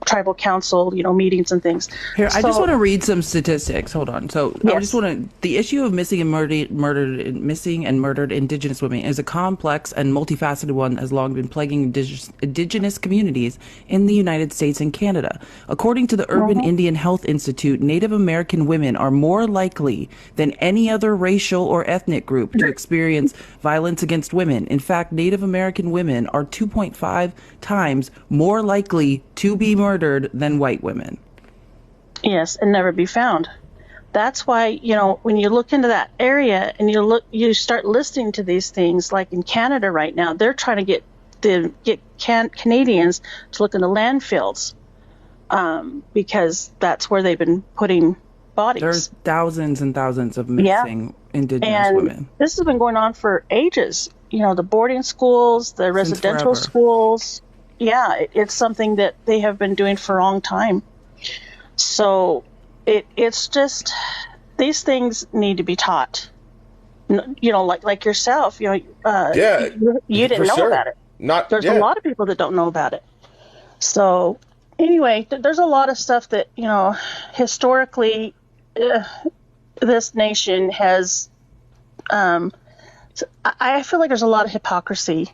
tribal council, meetings and things. Here, I just want to read some statistics. Hold on. So I just want to. The issue of missing and murdered Indigenous women is a complex and multifaceted one that has long been plaguing Indigenous communities in the United States and Canada. According to the Urban Indian Health Institute, Native American women are more likely than any other racial or ethnic group to experience violence against women. In fact, Native American women are 2.5 times more likely to be murdered than white women. Yes, and never be found. That's why, when you look into that area and you start listening to these things, like in Canada right now, they're trying to get Canadians to look into landfills because that's where they've been putting bodies. There's thousands and thousands of missing Indigenous women. This has been going on for ages. The boarding schools, the residential schools. Yeah, it's something that they have been doing for a long time. So it's just, these things need to be taught. Like yourself, you didn't know about it. There's a lot of people that don't know about it. So anyway, there's a lot of stuff that, historically, this nation has, I feel like there's a lot of hypocrisy,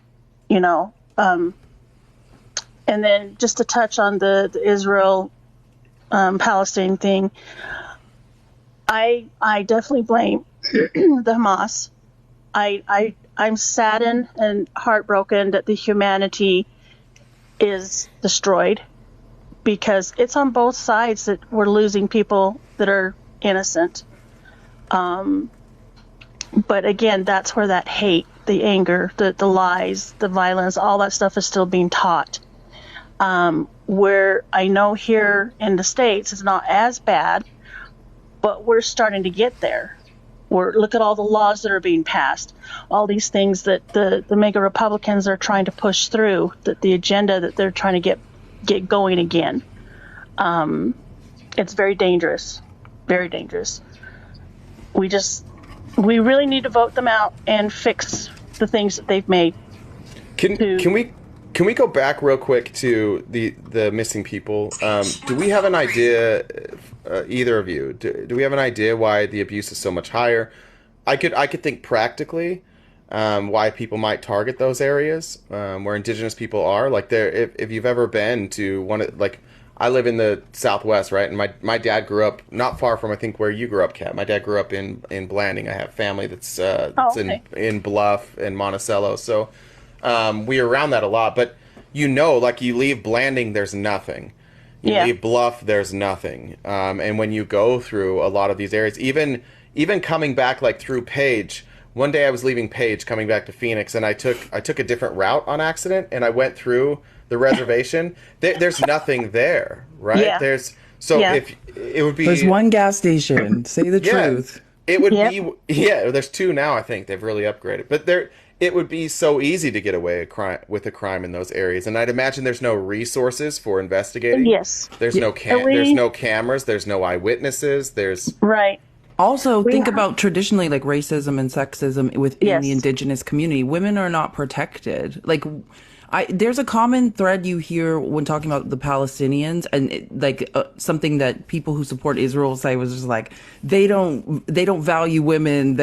and then just to touch on the Israel Palestine thing, I definitely blame the Hamas. I'm saddened and heartbroken that the humanity is destroyed because it's on both sides that we're losing people that are innocent. But again, that's where that hate, the anger, the lies, the violence, all that stuff is still being taught. Where I know here in the States it's not as bad, but we're starting to get there. Look at all the laws that are being passed, all these things that the mega Republicans are trying to push through, that the agenda that they're trying to get going again. It's very dangerous, very dangerous. We really need to vote them out and fix the things that they've made. Can we go back real quick to the missing people? Do we have an idea, either of you? Do we have an idea why the abuse is so much higher? I could think practically why people might target those areas where Indigenous people are. Like if you've ever been to I live in the Southwest, right? And my dad grew up not far from, I think, where you grew up, Kat. My dad grew up in Blanding. I have family that's in Bluff and Monticello, so. We're around that a lot, but you leave Blanding, there's nothing. You leave Bluff, there's nothing. And when you go through a lot of these areas, even coming back through Page, one day I was leaving Page coming back to Phoenix, and I took a different route on accident, and I went through the reservation. There's nothing there, right? Yeah. If it would be, there's one gas station. Say the truth. It would be. Yeah, there's two now. I think they've really upgraded, but it would be so easy to get away with a crime in those areas, and I'd imagine there's no resources for investigating. Yes, there's no cameras, there's no eyewitnesses. There's right. Also, think about traditionally racism and sexism within the Indigenous community. Women are not protected. There's a common thread you hear when talking about the Palestinians, and something that people who support Israel say was just like they don't value women.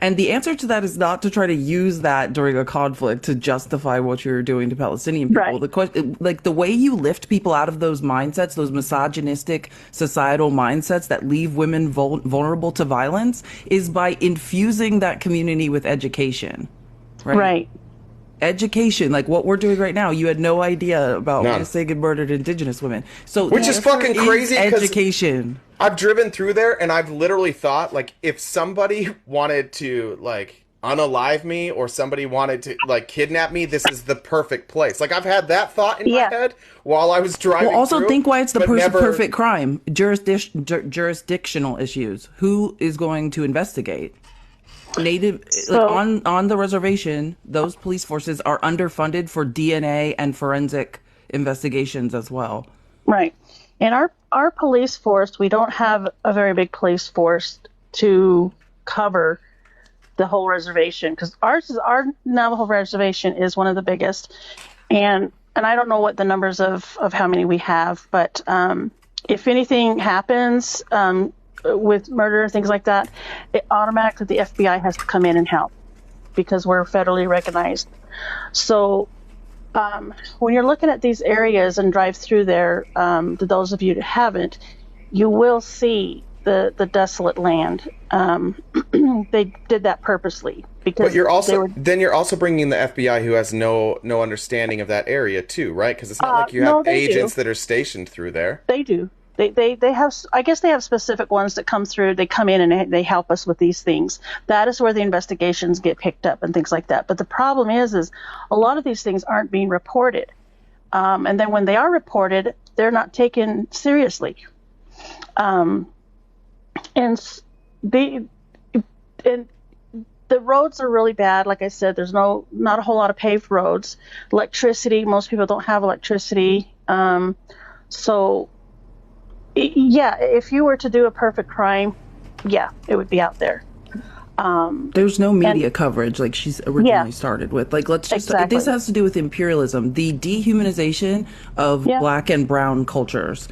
And the answer to that is not to try to use that during a conflict to justify what you're doing to Palestinian people. Right. The question, the way you lift people out of those mindsets, those misogynistic societal mindsets that leave women vulnerable to violence, is by infusing that community with education. Right. Education, like what we're doing right now. You had no idea about missing and murdered Indigenous women. So, which is fucking crazy. Education. I've driven through there, and I've literally thought, like, if somebody wanted to, like, unalive me, or somebody wanted to, like, kidnap me, this is the perfect place. Like, I've had that thought in my head while I was driving. Well, also through, think why it's the perfect crime. Jurisdictional issues. Who is going to investigate? On the reservation, those police forces are underfunded for DNA and forensic investigations as well. Right. And our police force, we don't have a very big police force to cover the whole reservation, because our Navajo reservation is one of the biggest. And I don't know what the numbers of how many we have, but if anything happens with murder and things like that, it automatically the FBI has to come in and help, because we're federally recognized. So when you're looking at these areas and drive through there, to those of you that haven't, you will see the desolate land. They did that purposely, because but you're also bringing the FBI, who has no understanding of that area too, right? Because it's not like you have agents that are stationed through there. They do. They have, I guess they have specific ones that come through. They come in and they help us with these things. That is where the investigations get picked up and things like that. But the problem is a lot of these things aren't being reported. And then when they are reported, they're not taken seriously. And the roads are really bad. Like I said, there's not a whole lot of paved roads. Electricity, most people don't have electricity. So yeah, if you were to do a perfect crime, it would be out there. There's no media coverage like she's originally started with. Like, let's just, this has to do with imperialism, the dehumanization of black and brown cultures.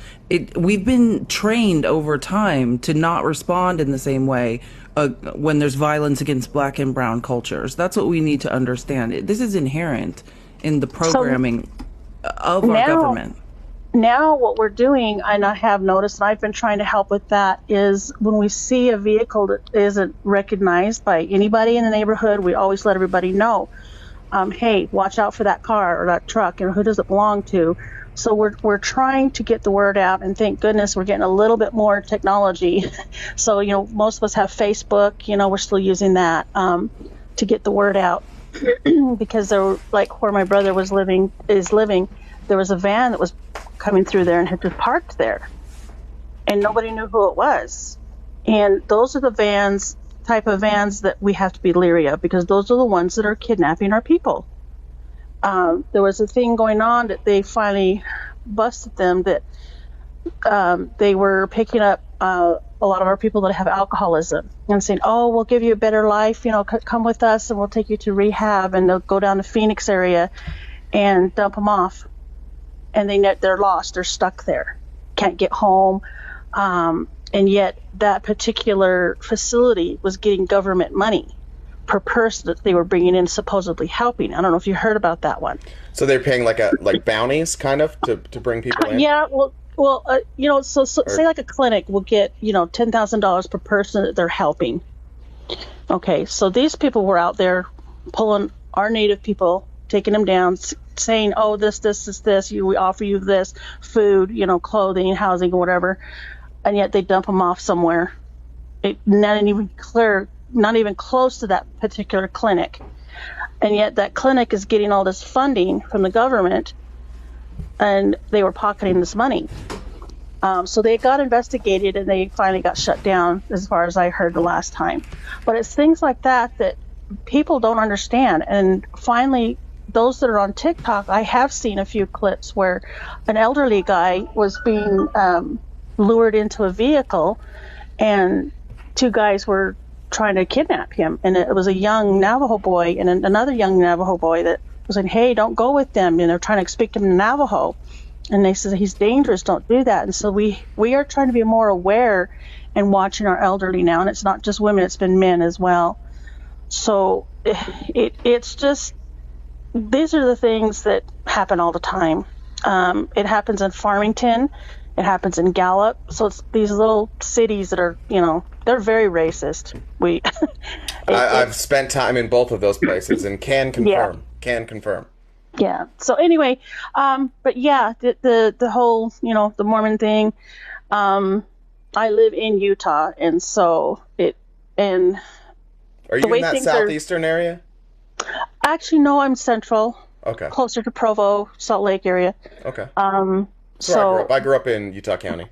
We've been trained over time to not respond in the same way when there's violence against black and brown cultures. That's what we need to understand. This is inherent in the programming of our government. Now what we're doing, and I have noticed, and I've been trying to help with that, is when we see a vehicle that isn't recognized by anybody in the neighborhood, we always let everybody know, hey, watch out for that car or that truck, and who does it belong to? So we're trying to get the word out, and thank goodness we're getting a little bit more technology. So, most of us have Facebook, we're still using that to get the word out. Because there, like where my brother is living, there was a van that was coming through there and had just parked there, and nobody knew who it was. And those are the type of vans that we have to be leery of, because those are the ones that are kidnapping our people. There was a thing going on that they finally busted them, that they were picking up a lot of our people that have alcoholism and saying, oh, we'll give you a better life, come with us and we'll take you to rehab. And they'll go down to Phoenix area and dump them off. And they're lost. They're stuck there. Can't get home. And yet that particular facility was getting government money per person that they were bringing in, supposedly helping. I don't know if you heard about that one. So they're paying like bounties kind of to bring people in? Yeah, so say like a clinic will get, $10,000 per person that they're helping. Okay, so these people were out there pulling our native people, taking them down, saying, oh, this, we offer you this, food, clothing, housing, or whatever, and yet they dump them off somewhere. Not even close to that particular clinic. And yet that clinic is getting all this funding from the government, and they were pocketing this money. So they got investigated, and they finally got shut down, as far as I heard the last time. But it's things like that people don't understand. And finally, those that are on TikTok, I have seen a few clips where an elderly guy was being lured into a vehicle, and two guys were trying to kidnap him. And it was a young Navajo boy and another young Navajo boy that was like, hey, don't go with them. And they're trying to speak to him in Navajo. And they said, he's dangerous, don't do that. And so we are trying to be more aware and watching our elderly now. And it's not just women, it's been men as well. So it's just, these are the things that happen all the time. It happens in Farmington. It happens in Gallup. So it's these little cities that are, they're very racist. I've spent time in both of those places and can confirm. Can confirm. Yeah. So anyway, but yeah, the whole, the Mormon thing. I live in Utah, and so Are you in that southeastern area? Actually, no, I'm central. Okay. Closer to Provo, Salt Lake area. Okay. So I grew up in Utah County.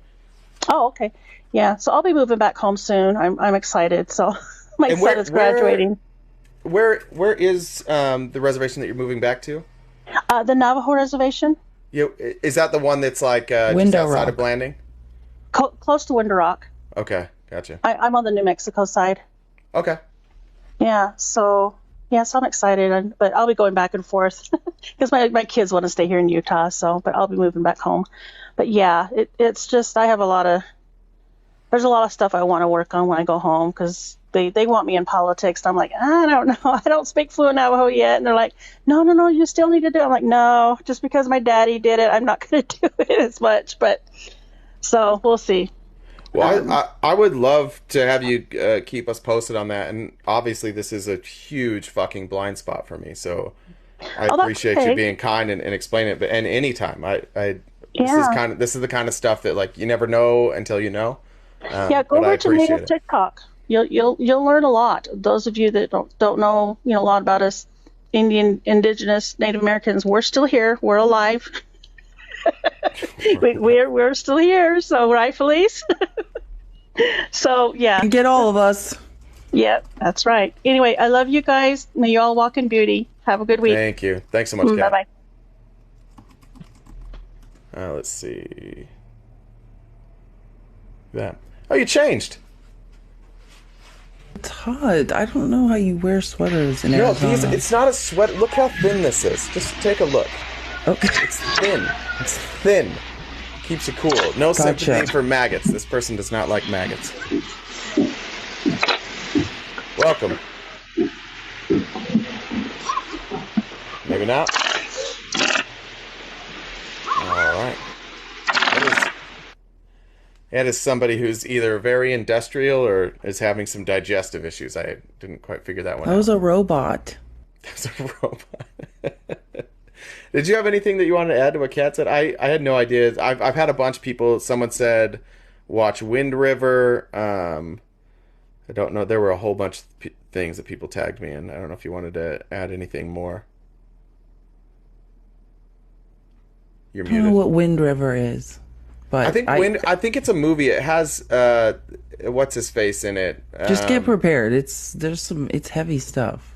Oh, okay. Yeah. So I'll be moving back home soon. I'm excited. So my son is graduating. Where is the reservation that you're moving back to? The Navajo reservation. Is that the one that's like just outside of Blanding? Close to Window Rock. Okay, gotcha. I'm on the New Mexico side. Okay. Yeah. So I'm excited, but I'll be going back and forth because my kids want to stay here in Utah. But I'll be moving back home. But yeah, it's just there's a lot of stuff I want to work on when I go home because they want me in politics. And I'm like, I don't know. I don't speak fluent Navajo yet. And they're like, no, you still need to do it. I'm like, no, just because my daddy did it, I'm not going to do it as much. But so we'll see. Well, I would love to have you keep us posted on that. And obviously this is a huge fucking blind spot for me. So I appreciate you being kind and explaining it. But anytime, this is the kind of stuff that like you never know until you know. Go over to Native TikTok. You'll learn a lot. Those of you that don't know a lot about us, Indigenous, Native Americans, we're still here. We're alive. we're still here. So right, Felice. So yeah, get all of us. Yeah, that's right. Anyway, I love you guys. May you all walk in beauty. Have a good week. Thank you. Thanks so much, Kat. Bye bye. Let's see. That. Oh, you changed. It's hot. I don't know how you wear sweaters in Arizona. It's not a sweater. Look how thin this is. Just take a look. Okay. It's thin. It's thin. Keeps you cool. No sympathy for maggots. This person does not like maggots. Welcome. Maybe not. All right. That is somebody who's either very industrial or is having some digestive issues. I didn't quite figure that one out. That was a robot. That was a robot. Did you have anything that you wanted to add to what Kat said? I had no idea. I've had a bunch of people. Someone said, watch Wind River. I don't know. There were a whole bunch of things that people tagged me in. I don't know if you wanted to add anything more. You're muted. I don't know what Wind River is. But I think it's a movie. It has what's his face in it. Just get prepared. It's heavy stuff.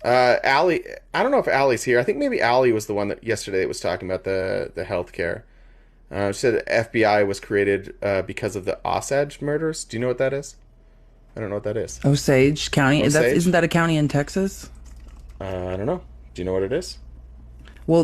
Allie, I don't know if Allie's here. I think maybe Allie was the one that yesterday was talking about the healthcare. She said the FBI was created because of the Osage murders. Do you know what that is? I don't know what that is. Osage County. Isn't that a county in Texas? I don't know. Do you know what it is? Well,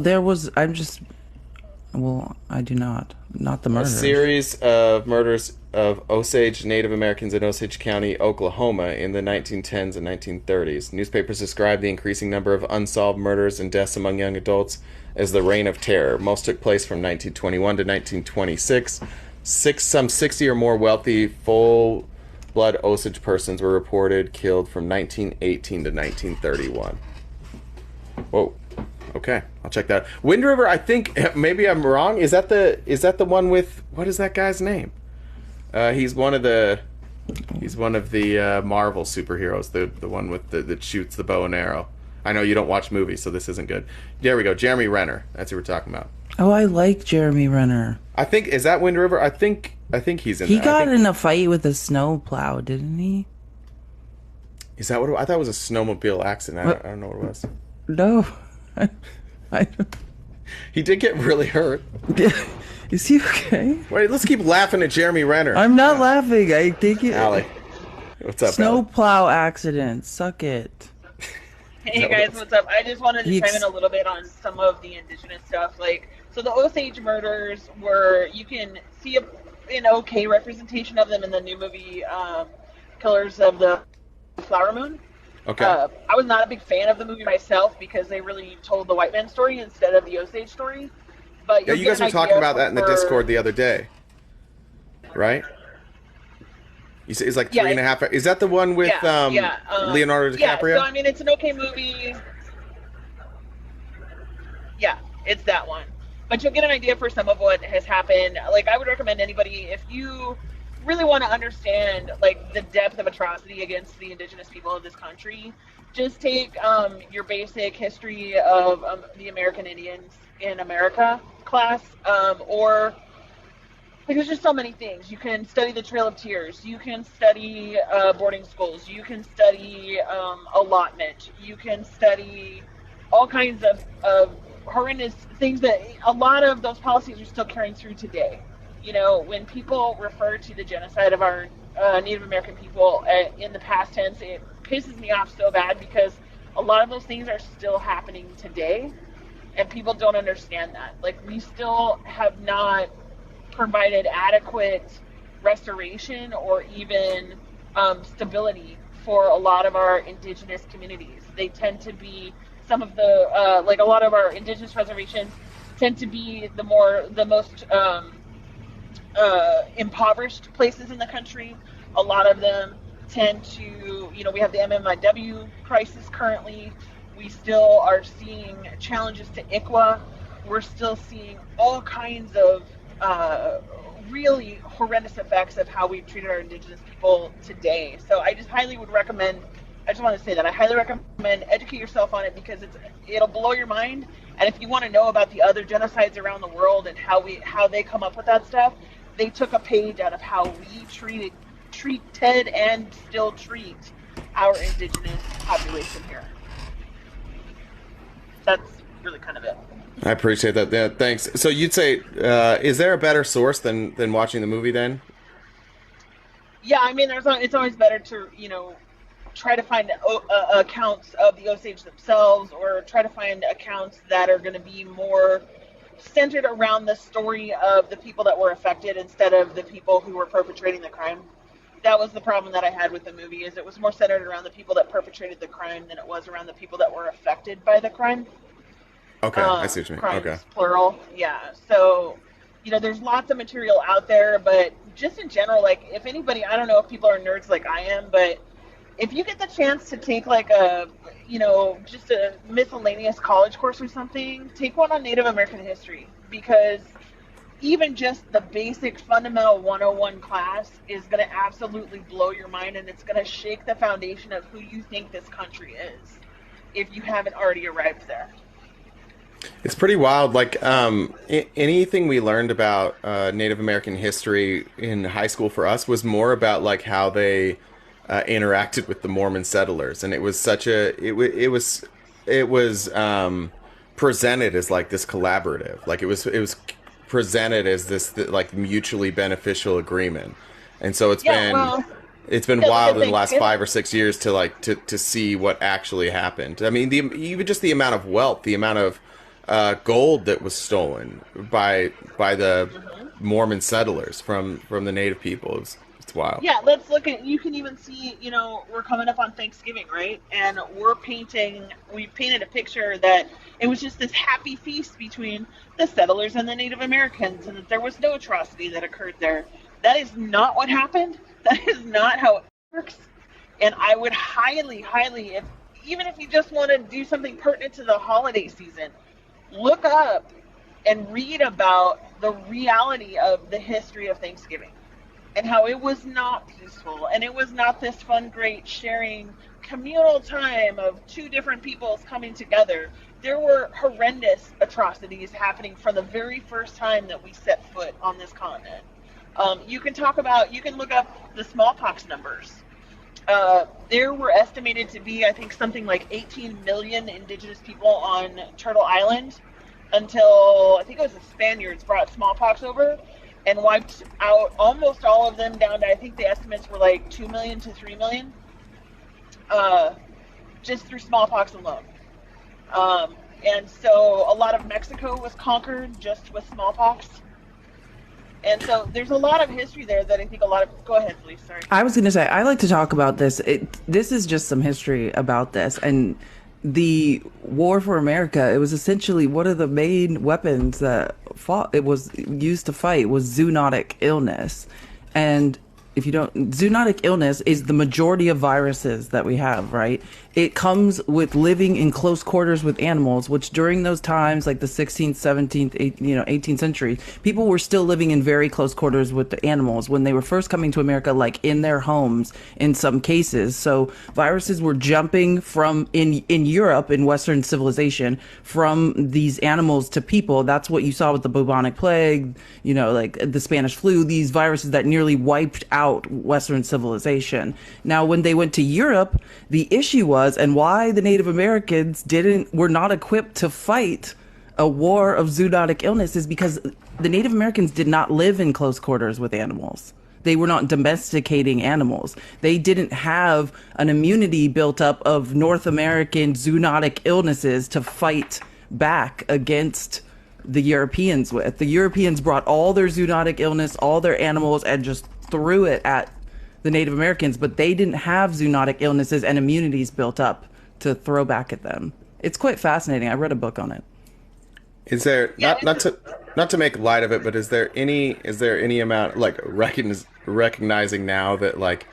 I do not. Not the murder. A series of murders of Osage Native Americans in Osage County, Oklahoma in the 1910s and 1930s. Newspapers describe the increasing number of unsolved murders and deaths among young adults as the Reign of Terror. Most took place from 1921 to 1926. Some 60 or more wealthy, full-blood Osage persons were reported killed from 1918 to 1931. Whoa. Okay, I'll check that. Wind River, I think maybe I'm wrong. Is that the one with what is that guy's name? He's one of the Marvel superheroes. The one with that shoots the bow and arrow. I know you don't watch movies, so this isn't good. There we go. Jeremy Renner. That's who we're talking about. Oh, I like Jeremy Renner. I think is that Wind River. I think he's in. He got in a fight with a snowplow, didn't he? Is that what I thought it was a snowmobile accident? I don't know what it was. No. He did get really hurt. Is he okay? Wait, let's keep laughing at Jeremy Renner. I'm not laughing. I think it. Allie, what's up? Snowplow accident. Suck it. Hey guys, what's up? I just wanted to chime in a little bit on some of the indigenous stuff. Like, so the Osage murders were, you can see an okay representation of them in the new movie, Killers of the Flower Moon. Okay. I was not a big fan of the movie myself because they really told the white man story instead of the Osage story. But yeah, you guys were talking about that in the Discord the other day, right? You say it's like 3.5. Is that the one with Leonardo DiCaprio? Yeah, so I mean, it's an okay movie. Yeah, it's that one. But you'll get an idea for some of what has happened. Like, I would recommend anybody, if you really want to understand, like, the depth of atrocity against the indigenous people of this country, just take your basic history of the American Indians in America class, or... Like, there's just so many things. You can study the Trail of Tears. You can study boarding schools. You can study allotment. You can study all kinds of horrendous things that a lot of those policies are still carrying through today. You know, when people refer to the genocide of our Native American people in the past tense, it pisses me off so bad because a lot of those things are still happening today, and people don't understand that. Like, we still have not provided adequate restoration or even stability for a lot of our indigenous communities. They tend to be some of the like a lot of our indigenous reservations tend to be the most impoverished places in the country. A lot of them tend to, you know, we have the MMIW crisis currently. We still are seeing challenges to ICWA. We're still seeing all kinds of really horrendous effects of how we've treated our indigenous people today. So I just highly would recommend, I just want to say that I highly recommend educate yourself on it because it'll blow your mind. And if you want to know about the other genocides around the world and how they come up with that stuff, they took a page out of how we treated and still treat our indigenous population here. That's really kind of it. I appreciate that. Yeah, thanks. So you'd say, is there a better source than watching the movie then? Yeah, I mean, it's always better to, you know, try to find accounts of the Osage themselves, or try to find accounts that are going to be more centered around the story of the people that were affected instead of the people who were perpetrating the crime. That was the problem that I had with the movie, is it was more centered around the people that perpetrated the crime than it was around the people that were affected by the crime. Okay, I see what you mean. Crimes, okay. Plural, yeah. So, you know, there's lots of material out there, but just in general, like, if anybody, I don't know if people are nerds like I am, but if you get the chance to take, like, a, you know, just a miscellaneous college course or something, take one on Native American history, because even just the basic fundamental 101 class is going to absolutely blow your mind, and it's going to shake the foundation of who you think this country is, if you haven't already arrived there. It's pretty wild. Like, anything we learned about Native American history in high school for us was more about like how they interacted with the Mormon settlers, and it was such a it was presented as like this collaborative, like it was presented as this like mutually beneficial agreement, and so it's been wild in the last 5 or 6 years to like to see what actually happened. I mean, even just the amount of wealth, the amount of gold that was stolen by the Mormon settlers from the native people. It's wild. Yeah, let's look at, you can even see, you know, we're coming up on Thanksgiving, right? And we painted a picture that it was just this happy feast between the settlers and the Native Americans, and that there was no atrocity that occurred there. That is not what happened. That is not how it works. And I would highly, even if you just want to do something pertinent to the holiday season, look up and read about the reality of the history of Thanksgiving and how it was not peaceful, and it was not this fun, great sharing communal time of two different peoples coming together. There were horrendous atrocities happening from the very first time that we set foot on this continent. You can look up the smallpox numbers. There were estimated to be, I think, something like 18 million indigenous people on Turtle Island until, I think it was the Spaniards brought smallpox over and wiped out almost all of them down to, I think the estimates were like 2 million to 3 million. just through smallpox alone. And so a lot of Mexico was conquered just with smallpox. And so there's a lot of history there that I think a lot of... Go ahead, Felice, sorry. I was going to say, I like to talk about this. This is just some history about this. And the War for America, it was essentially one of the main weapons that it was used to fight was zoonotic illness. And if you don't, zoonotic illness is the majority of viruses that we have, right? It comes with living in close quarters with animals, which during those times, like the 16th, 17th, 18th century, people were still living in very close quarters with the animals when they were first coming to America, like in their homes in some cases. So viruses were jumping from in Europe, in Western civilization, from these animals to people. That's what you saw with the bubonic plague, like the Spanish flu, these viruses that nearly wiped out Western civilization. Now, when they went to Europe, the issue was, and why the Native Americans were not equipped to fight a war of zoonotic illness is because the Native Americans did not live in close quarters with animals. They were not domesticating animals. They didn't have an immunity built up of North American zoonotic illnesses to fight back against the Europeans with. The Europeans brought all their zoonotic illness, all their animals, and just threw it at the Native Americans, but they didn't have zoonotic illnesses and immunities built up to throw back at them. It's quite fascinating. I read a book on it. Is there not to make light of it, but is there any amount like recognizing now that like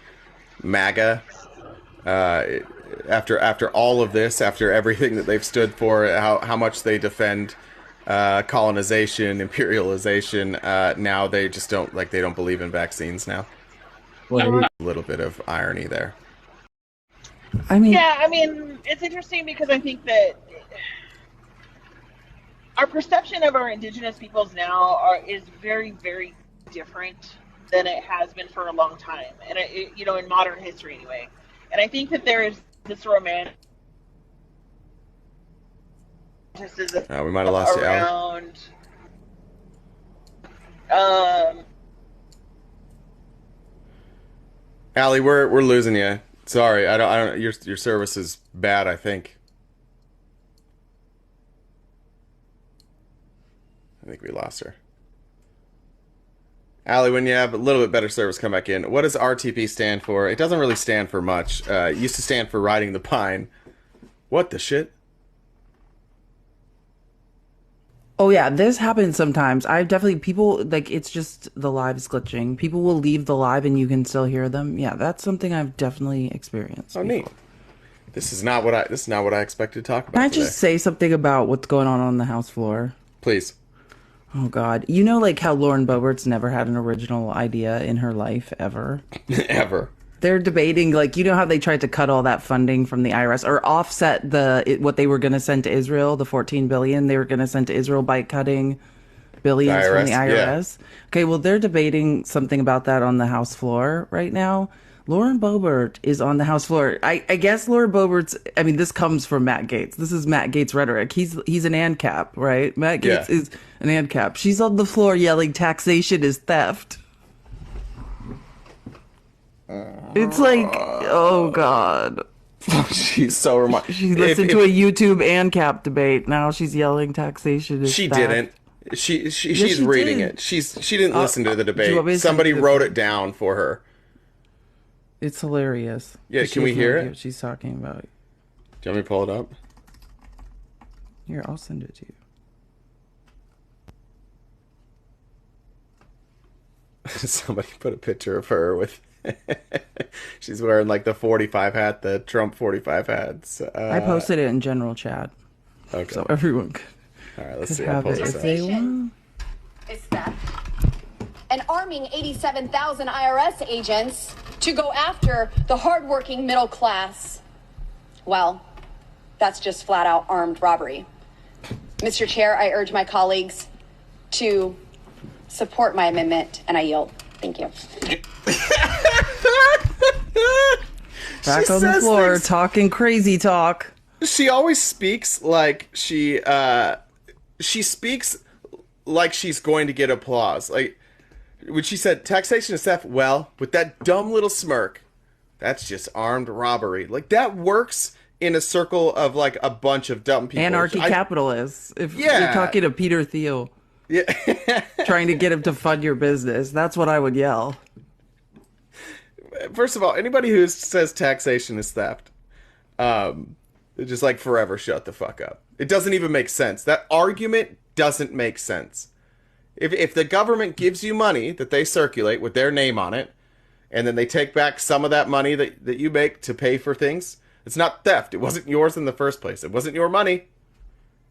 MAGA after all of this, after everything that they've stood for, how much they defend colonization, imperialization, now they just don't believe in vaccines now. A little bit of irony there. I mean, it's interesting because I think that our perception of our indigenous peoples now is very, very different than it has been for a long time, and in modern history anyway. And I think that there is this romanticism. We might have lost you, Allie. Allie, we're losing you. Sorry, I don't. Your service is bad, I think. I think we lost her. Allie, when you have a little bit better service, come back in. What does RTP stand for? It doesn't really stand for much. It used to stand for Riding the Pine. What the shit? Oh yeah, this happens sometimes. People, like, it's just the live is glitching. People will leave the live and you can still hear them. Yeah, that's something I've definitely experienced. Oh, neat. This is not what I expected to talk about. Can I just say something about what's going on the House floor? Please. Oh God. You know, like how Lauren Boebert's never had an original idea in her life ever? Ever. They're debating, like, you know how they tried to cut all that funding from the IRS or offset what they were going to send to Israel, the $14 billion they were going to send to Israel by cutting billions from the IRS. Yeah. Okay, well, they're debating something about that on the House floor right now. Lauren Boebert is on the House floor. I guess Lauren Boebert's, this comes from Matt Gaetz. This is Matt Gaetz rhetoric. He's an ANCAP, right? Matt Gaetz is an ANCAP. She's on the floor yelling taxation is theft. It's like, oh God. She's so remarkable. She listened to a YouTube ANCAP debate. Now she's yelling taxation is theft. Didn't. She's reading it. She didn't listen to the debate. Somebody wrote it down for her. It's hilarious. Yeah, can we hear it? What she's talking about. Do you want me to pull it up? Here, I'll send it to you. Somebody put a picture of her with... She's wearing like the 45 hat, the Trump 45 hats. I posted it in general chat. Okay. So everyone could... All right, let's see. I'll post this up. It's theft. And arming 87,000 IRS agents to go after the hardworking middle class. Well, that's just flat out armed robbery. Mr. Chair, I urge my colleagues to support my amendment, and I yield. Thank you. Back on the floor, talking crazy talk. She always speaks like she speaks like she's going to get applause. Like when she said taxation is theft, well, with that dumb little smirk, that's just armed robbery. Like that works in a circle of like a bunch of dumb people. Anarchy-capitalists. If you're talking to Peter Thiel. Yeah. Trying to get him to fund your business. That's what I would yell. First of all, anybody who says taxation is theft, just like forever shut the fuck up. It doesn't even make sense. That argument doesn't make sense. If the government gives you money that they circulate with their name on it, and then they take back some of that money that you make to pay for things, it's not theft. It wasn't yours in the first place. It wasn't your money.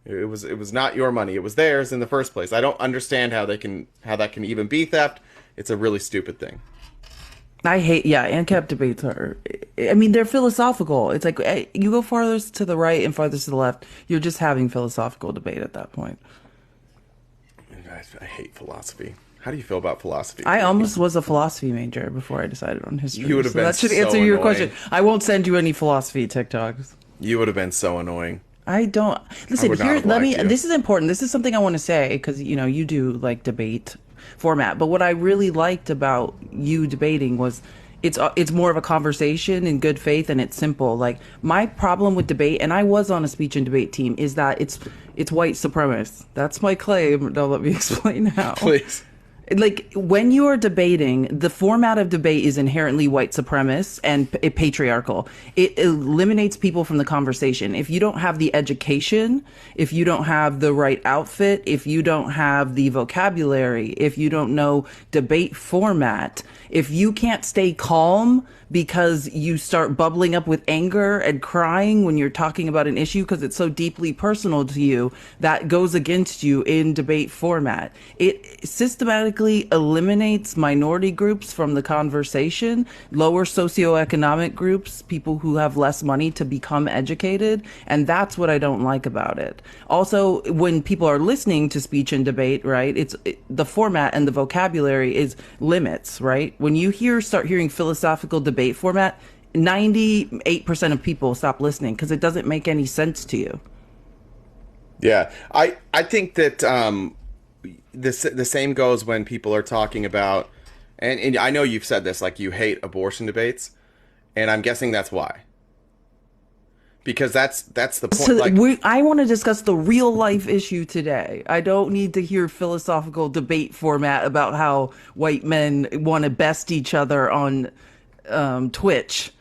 It was not your money. It was theirs in the first place. I don't understand how that can even be theft. It's a really stupid thing. I hate, ANCAP debates are, I mean, they're philosophical. It's like, you go farthest to the right and farthest to the left, you're just having philosophical debate at that point. I hate philosophy. How do you feel about philosophy? I almost was a philosophy major before I decided on history. You would have been that should so answer your annoying. question. I won't send you any philosophy TikToks. You would have been so annoying. I don't, listen, here, you. This is important. This is something I want to say, because, you do like debate format. But what I really liked about you debating was it's more of a conversation in good faith, and it's simple. Like, my problem with debate, and I was on a speech and debate team, is that it's white supremacist. That's my claim. Now let me explain how. Please. Like, when you are debating, the format of debate is inherently white supremacist and patriarchal. It eliminates people from the conversation. If you don't have the education, if you don't have the right outfit, if you don't have the vocabulary, if you don't know debate format, if you can't stay calm because you start bubbling up with anger and crying when you're talking about an issue because it's so deeply personal to you, that goes against you in debate format. It systematically eliminates minority groups from the conversation, lower socioeconomic groups, people who have less money to become educated, and that's what I don't like about it. Also, when people are listening to speech and debate, right, the format and the vocabulary is limits, right? When you start hearing philosophical debate format, 98% of people stop listening because it doesn't make any sense to you. Yeah, I think that the same goes when people are talking about, and I know you've said this, like you hate abortion debates, and I'm guessing that's why. Because that's the point. So I want to discuss the real life issue today. I don't need to hear philosophical debate format about how white men want to best each other on Twitch,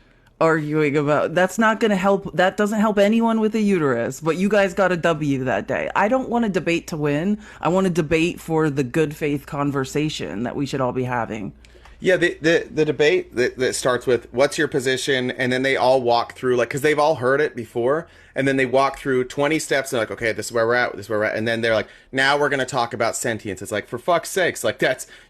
arguing about that's not going to help. That doesn't help anyone with a uterus. But you guys got a W that day. I don't want to debate to win. I want to debate for the good faith conversation that we should all be having. Yeah, the debate that starts with what's your position, and then they all walk through, like, because they've all heard it before, and then they walk through 20 steps, and they're like, okay, this is where we're at, this is where we're at, and then they're like, now we're going to talk about sentience. It's like, for fuck's sakes, like,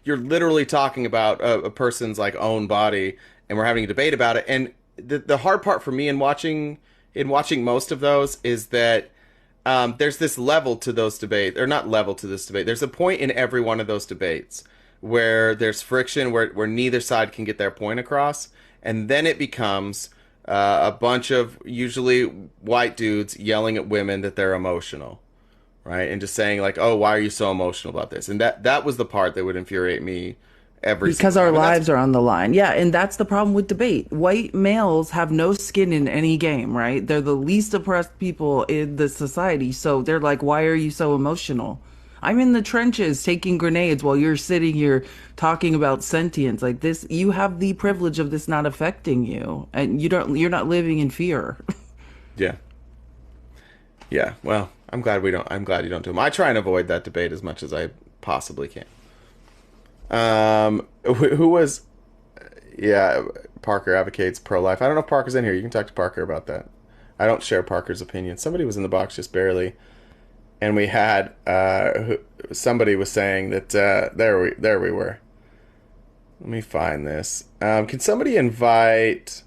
you're literally talking about a person's, like, own body, and we're having a debate about it. And the hard part for me in watching most of those is that there's this level to those debates, or not level to this debate, there's a point in every one of those debates where there's friction, where neither side can get their point across, and then it becomes a bunch of usually white dudes yelling at women that they're emotional, right? And just saying like, oh, why are you so emotional about this? And that was the part that would infuriate me because our lives are on the line. Yeah, and that's the problem with debate. White males have no skin in any game, right? They're the least oppressed people in the society, so they're like, why are you so emotional? I'm in the trenches taking grenades while you're sitting here talking about sentience. Like this, you have the privilege of this not affecting you, and you're not living in fear. Yeah. Well, I'm glad you don't do them. I try and avoid that debate as much as I possibly can. Who was? Yeah, Parker advocates pro-life. I don't know if Parker's in here. You can talk to Parker about that. I don't share Parker's opinion. Somebody was in the box just barely. And we had somebody was saying that there we were. Let me find this. Can somebody invite?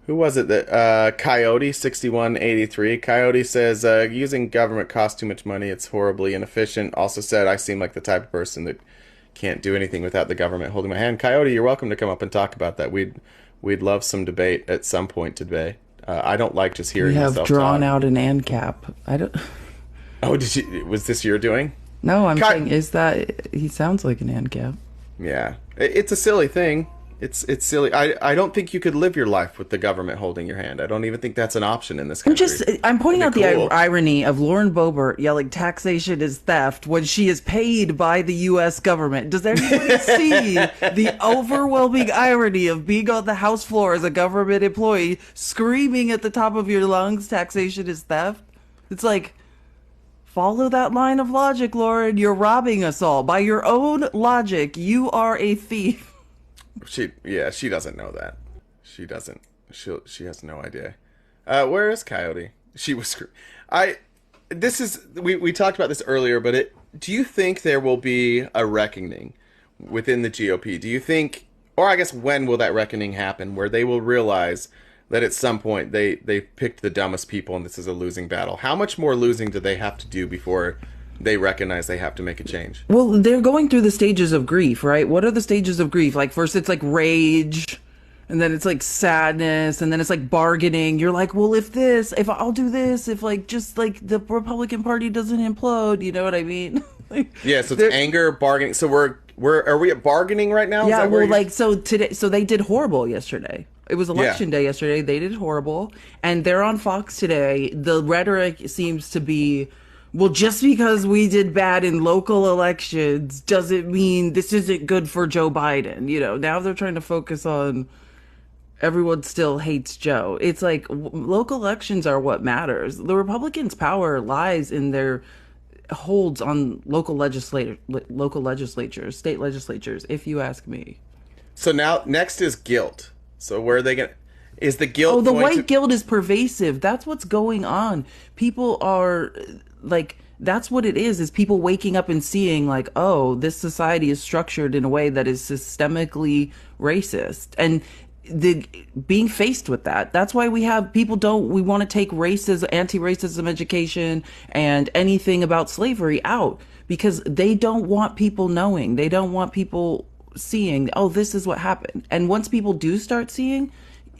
Who was it that Coyote 6183? Coyote says using government costs too much money. It's horribly inefficient. Also said I seem like the type of person that can't do anything without the government holding my hand. Coyote, you're welcome to come up and talk about that. We'd love some debate at some point today. I don't like just hearing myself talk. We have drawn out an ANCAP. I don't. Oh, did you? Was this your doing? No, I'm saying, is that he sounds like an ANCAP? Yeah, it's a silly thing. It's silly. I don't think you could live your life with the government holding your hand. I don't even think that's an option in this country. I'm pointing out Cool. the irony of Lauren Boebert yelling taxation is theft when she is paid by the U.S. government. Does anybody see the overwhelming irony of being on the House floor as a government employee, screaming at the top of your lungs, taxation is theft? It's like, follow that line of logic, Lauren. You're robbing us all. By your own logic, you are a thief. She doesn't know that. She doesn't. She has no idea. Where is Coyote? She was. We talked about this earlier, but do you think there will be a reckoning within the GOP? Do you think, or I guess when will that reckoning happen, where they will realize that at some point they picked the dumbest people and this is a losing battle? How much more losing do they have to do before they recognize they have to make a change? Well, they're going through the stages of grief, right? What are the stages of grief? Like, first it's like rage, and then it's like sadness, and then it's like bargaining. You're like, well, if I'll do this, if like just like the Republican Party doesn't implode, you know what I mean? Yeah, so it's anger, bargaining. So are we at bargaining right now? Yeah, so they did horrible yesterday. It was election day yesterday. They did horrible, and they're on Fox today. The rhetoric seems to be, well, just because we did bad in local elections doesn't mean this isn't good for Joe Biden. You know, now they're trying to focus on everyone still hates Joe. It's like local elections are what matters. The Republicans' power lies in their holds on local legislatures, state legislatures, if you ask me. So now next is guilt. So where are they going to... Is the guilt... Oh, the white guilt is pervasive. That's what's going on. People are... like, that's what it is people waking up and seeing like, oh, this society is structured in a way that is systemically racist, and being faced with that's why we want to take anti-racism education and anything about slavery out, because they don't want people knowing, they don't want people seeing, oh, this is what happened. And once people do start seeing,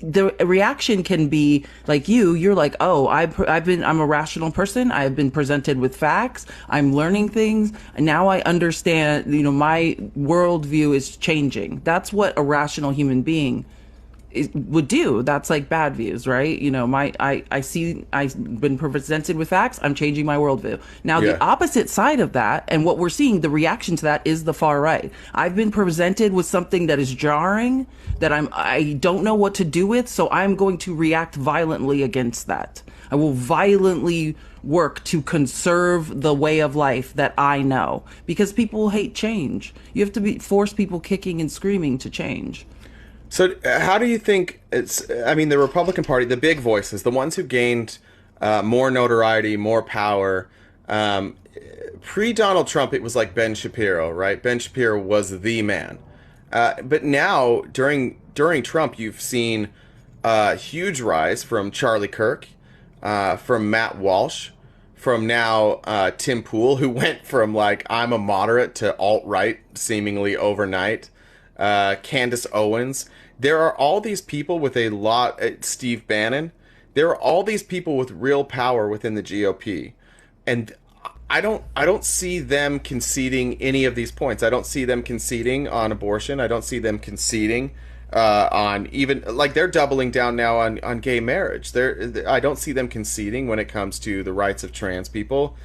the reaction can be like you're like, oh, I'm a rational person. I've been presented with facts. I'm learning things. And now I understand, my worldview is changing. That's what a rational human being would do. That's like bad views, right? I've been presented with facts. I'm changing my worldview. Now, the opposite side of that, and what we're seeing, the reaction to that is the far right. I've been presented with something that is jarring, that I don't know what to do with, so I'm going to react violently against that. I will violently work to conserve the way of life that I know, because people hate change. You have to force people kicking and screaming to change. So how do you think the Republican Party, the big voices, the ones who gained more notoriety, more power, pre-Donald Trump, it was like Ben Shapiro, right? Ben Shapiro was the man. But now, during Trump, you've seen a huge rise from Charlie Kirk, from Matt Walsh, from now Tim Pool, who went from like, I'm a moderate to alt-right seemingly overnight. Candace Owens. There are all these people with a lot, Steve Bannon. There are all these people with real power within the GOP. And I don't see them conceding any of these points. I don't see them conceding on abortion. I don't see them conceding on even, like, they're doubling down now on gay marriage. I don't see them conceding when it comes to the rights of trans people.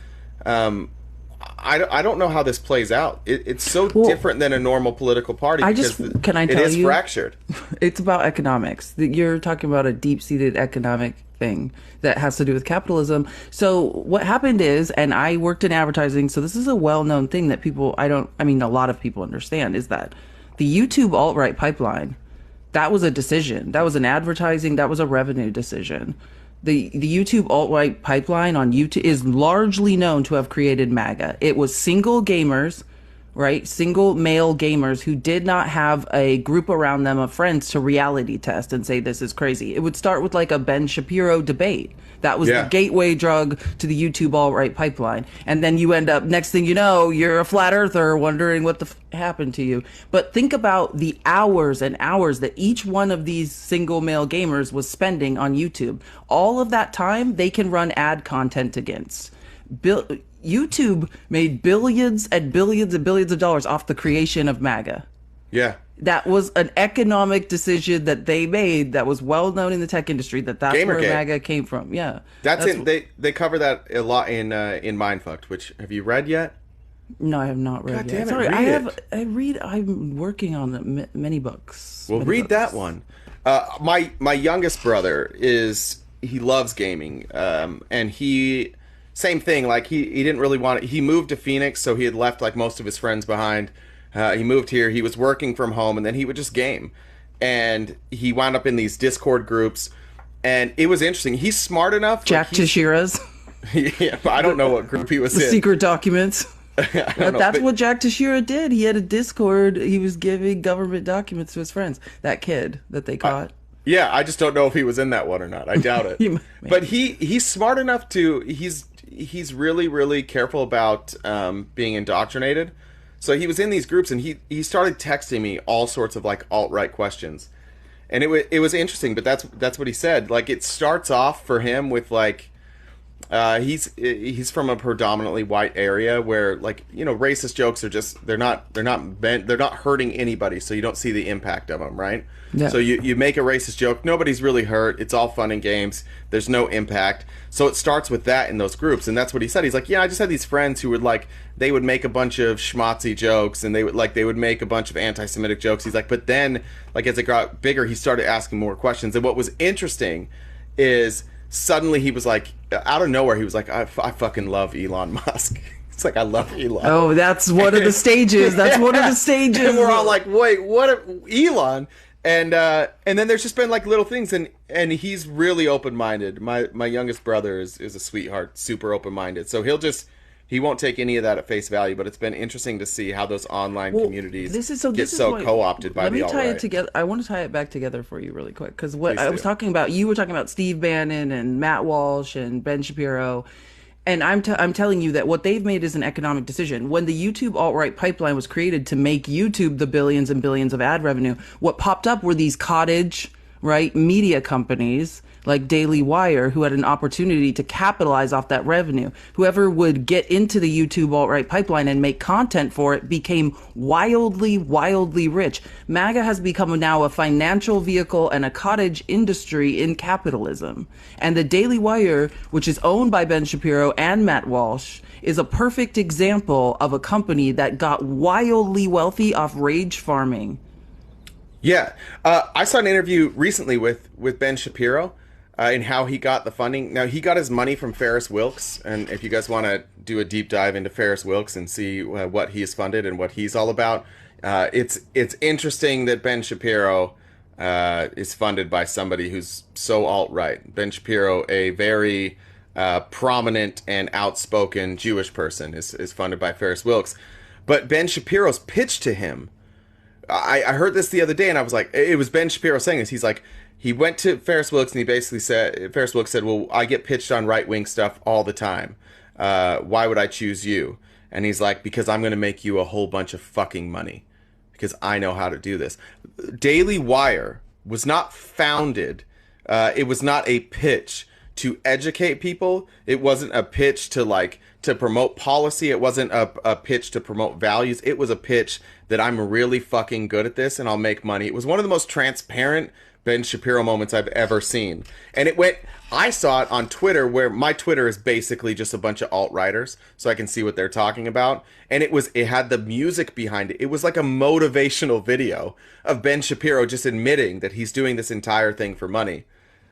I don't know how this plays out. It's so different than a normal political party. It is fractured. It's about economics. You're talking about a deep-seated economic thing that has to do with capitalism. So what happened is, and I worked in advertising, so this is a well-known thing that a lot of people understand, is that the YouTube alt-right pipeline, that was a decision. That was an advertising, that was a revenue decision. The YouTube alt-right pipeline on YouTube is largely known to have created MAGA. It was single gamers, right? Single male gamers who did not have a group around them of friends to reality test and say, this is crazy. It would start with like a Ben Shapiro debate. That was the gateway drug to the YouTube alt-right pipeline. And then you end up, next thing you know, you're a flat earther wondering what happened to you. But think about the hours and hours that each one of these single male gamers was spending on YouTube. All of that time they can run ad content against. YouTube made billions and billions and billions of dollars off the creation of MAGA. Yeah. That was an economic decision that they made that was well known in the tech industry. That's Gamergate. where MAGA came from. Yeah, That's it. They cover that a lot in Mindfucked. Which have you read yet? No, I have not read God yet. damn it, Sorry, read it. I'm working on many books. Well, many read books. that one. My youngest brother he loves gaming, and he same thing. Like he didn't really want it. He moved to Phoenix, so he had left like most of his friends behind. He moved here. He was working from home, and then he would just game. And he wound up in these Discord groups, and it was interesting. He's smart enough. Jack Teixeira's. Yeah, I don't know what group he was The in. secret documents. That's but what Jack Teixeira did. He had a Discord. He was giving government documents to his friends. That kid that they caught. Yeah, I just don't know if he was in that one or not. I doubt it. But he's smart enough to. He's really, really careful about being indoctrinated. So he was in these groups, and he started texting me all sorts of like alt-right questions, and it was interesting. But that's what he said. Like it starts off for him with like he's from a predominantly white area where like racist jokes are just they're not hurting anybody, so you don't see the impact of them, right? Yeah. So you make a racist joke, nobody's really hurt, it's all fun and games, there's no impact. So it starts with that in those groups, and that's what he said. He's like, yeah, I just had these friends who would like they would make a bunch of schmotzy jokes, and they would make a bunch of anti-Semitic jokes. He's like, but then like as it got bigger, he started asking more questions, and what was interesting is suddenly he was like, out of nowhere, he was like, I fucking love Elon Musk. It's like, I love Elon. Oh, that's one of the stages. That's one of the stages. And we're all like, wait, what? Elon? And then there's just been like little things, and he's really open-minded. My youngest brother is a sweetheart, super open-minded. So he won't take any of that at face value, but it's been interesting to see how those online communities get so co-opted by the alt-right. Let me tie it together. I want to tie it back together for you really quick, because what I was talking about, you were talking about Steve Bannon and Matt Walsh and Ben Shapiro, and I'm telling you that what they've made is an economic decision. When the YouTube alt-right pipeline was created to make YouTube the billions and billions of ad revenue, what popped up were these cottage, media companies like Daily Wire, who had an opportunity to capitalize off that revenue. Whoever would get into the YouTube alt-right pipeline and make content for it became wildly, wildly rich. MAGA has become now a financial vehicle and a cottage industry in capitalism. And the Daily Wire, which is owned by Ben Shapiro and Matt Walsh, is a perfect example of a company that got wildly wealthy off rage farming. Yeah. I saw an interview recently with Ben Shapiro, and how he got the funding. Now, he got his money from Ferris Wilks, and if you guys want to do a deep dive into Ferris Wilks and see what he's funded and what he's all about, it's interesting that Ben Shapiro is funded by somebody who's so alt-right. Ben Shapiro, a very prominent and outspoken Jewish person, is funded by Ferris Wilks. But Ben Shapiro's pitch to him, I heard this the other day, and I was like, it was Ben Shapiro saying this. He's like, he went to Ferris Wilks, and he basically said, Ferris Wilks said, well, I get pitched on right-wing stuff all the time. Why would I choose you? And he's like, because I'm going to make you a whole bunch of fucking money. Because I know how to do this. Daily Wire was not founded. It was not a pitch to educate people. It wasn't a pitch to promote policy. It wasn't a pitch to promote values. It was a pitch that I'm really fucking good at this and I'll make money. It was one of the most transparent Ben Shapiro moments I've ever seen. And I saw it on Twitter, where my Twitter is basically just a bunch of alt-writers, so I can see what they're talking about. And it had the music behind it. It was like a motivational video of Ben Shapiro just admitting that he's doing this entire thing for money.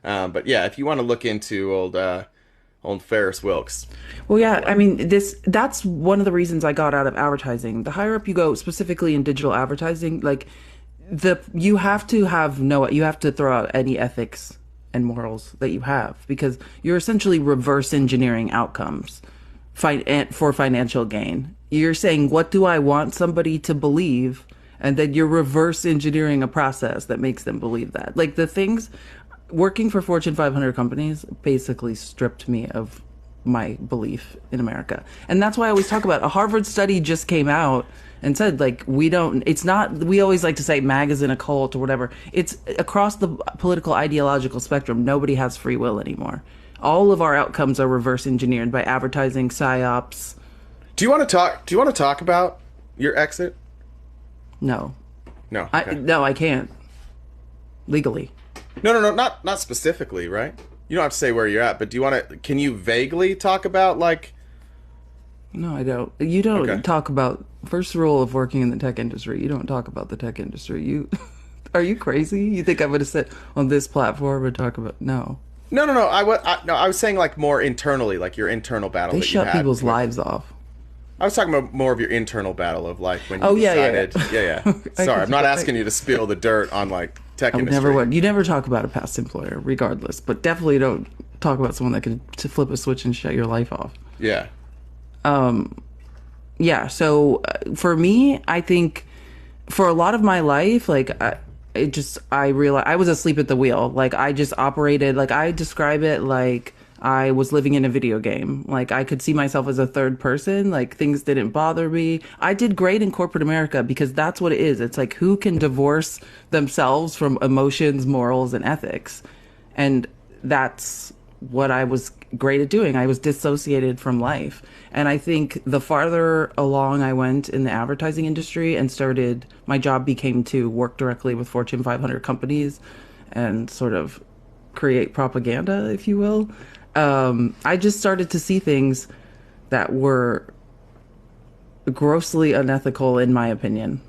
But yeah, if you want to look into old Ferris Wilks. Well, yeah, I mean, that's one of the reasons I got out of advertising. The higher up you go, specifically in digital advertising, like you have to throw out any ethics and morals that you have, because you're essentially reverse engineering outcomes for financial gain. You're saying, what do I want somebody to believe? And then you're reverse engineering a process that makes them believe that. Like the things working for Fortune 500 companies basically stripped me of my belief in America. And that's why I always talk about a Harvard study just came out and said, like, we always like to say MAGA's in a cult or whatever. It's across the political ideological spectrum. Nobody has free will anymore. All of our outcomes are reverse engineered by advertising, psyops. Do you want to talk about your exit? No. No. Okay. No, I can't. Legally. No, not specifically, right? You don't have to say where you're at, but do you want to? Can you vaguely talk about like? No, I don't. You don't talk about first rule of working in the tech industry. You don't talk about the tech industry. You are you crazy? You think I'm going to sit on this platform and talk about no? No. I was saying like more internally, like your internal battle. They that shut you had people's lives off. I was talking about more of your internal battle of like when you decided. Yeah. Sorry, I'm not asking you to spill the dirt on like tech industry. Never would. You never talk about a past employer, regardless. But definitely don't talk about someone that could flip a switch and shut your life off. Yeah. Yeah. So for me, I think for a lot of my life, like I realized I was asleep at the wheel. Like I just operated. Like I describe it like I was living in a video game. Like I could see myself as a third person. Like things didn't bother me. I did great in corporate America because that's what it is. It's like who can divorce themselves from emotions, morals, and ethics. And that's what I was great at doing. I was dissociated from life. And I think the farther along I went in the advertising industry and my job became to work directly with Fortune 500 companies and sort of create propaganda, if you will. I just started to see things that were grossly unethical, in my opinion.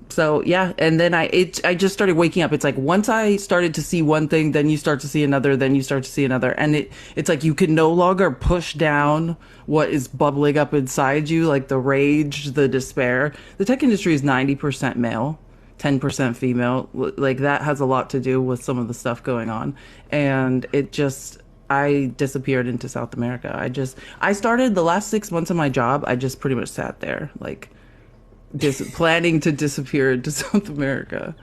So yeah, and then I just started waking up. It's like once I started to see one thing, then you start to see another, then you start to see another, and it's like you can no longer push down what is bubbling up inside you, like the rage, the despair. The tech industry is 90% male, 10% female. Like that has a lot to do with some of the stuff going on, and I disappeared into South America. I started the last 6 months of my job. I just pretty much sat there, like, planning to disappear into South America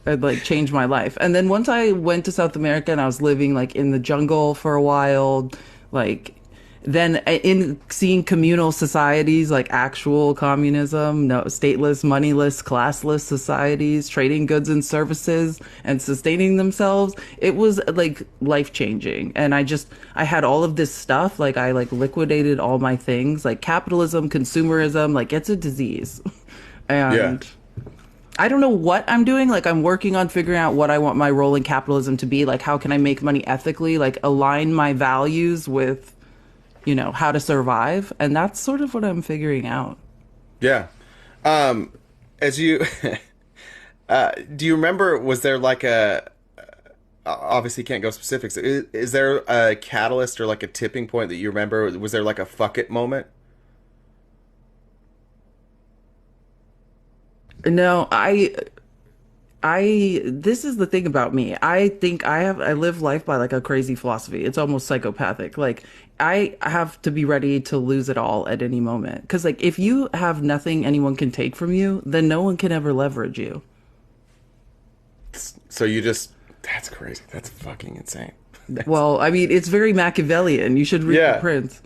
and like change my life. And then once I went to South America and I was living like in the jungle for a while, like then in seeing communal societies, like actual communism, no stateless, moneyless, classless societies, trading goods and services and sustaining themselves, it was like life changing. And I had all of this stuff, like I like liquidated all my things, like capitalism, consumerism, like it's a disease. And I don't know what I'm doing. Like I'm working on figuring out what I want my role in capitalism to be. Like how can I make money ethically, like align my values with, how to survive. And that's sort of what I'm figuring out. Yeah. As you, do you remember, was there like obviously can't go specifics. Is there a catalyst or like a tipping point that you remember? Was there like a fuck it moment? No, this is the thing about me. I think I live life by like a crazy philosophy. It's almost psychopathic. Like I have to be ready to lose it all at any moment. Cause like if you have nothing anyone can take from you, then no one can ever leverage you. So that's crazy. That's fucking insane. Well, I mean, it's very Machiavellian. You should read The Prince.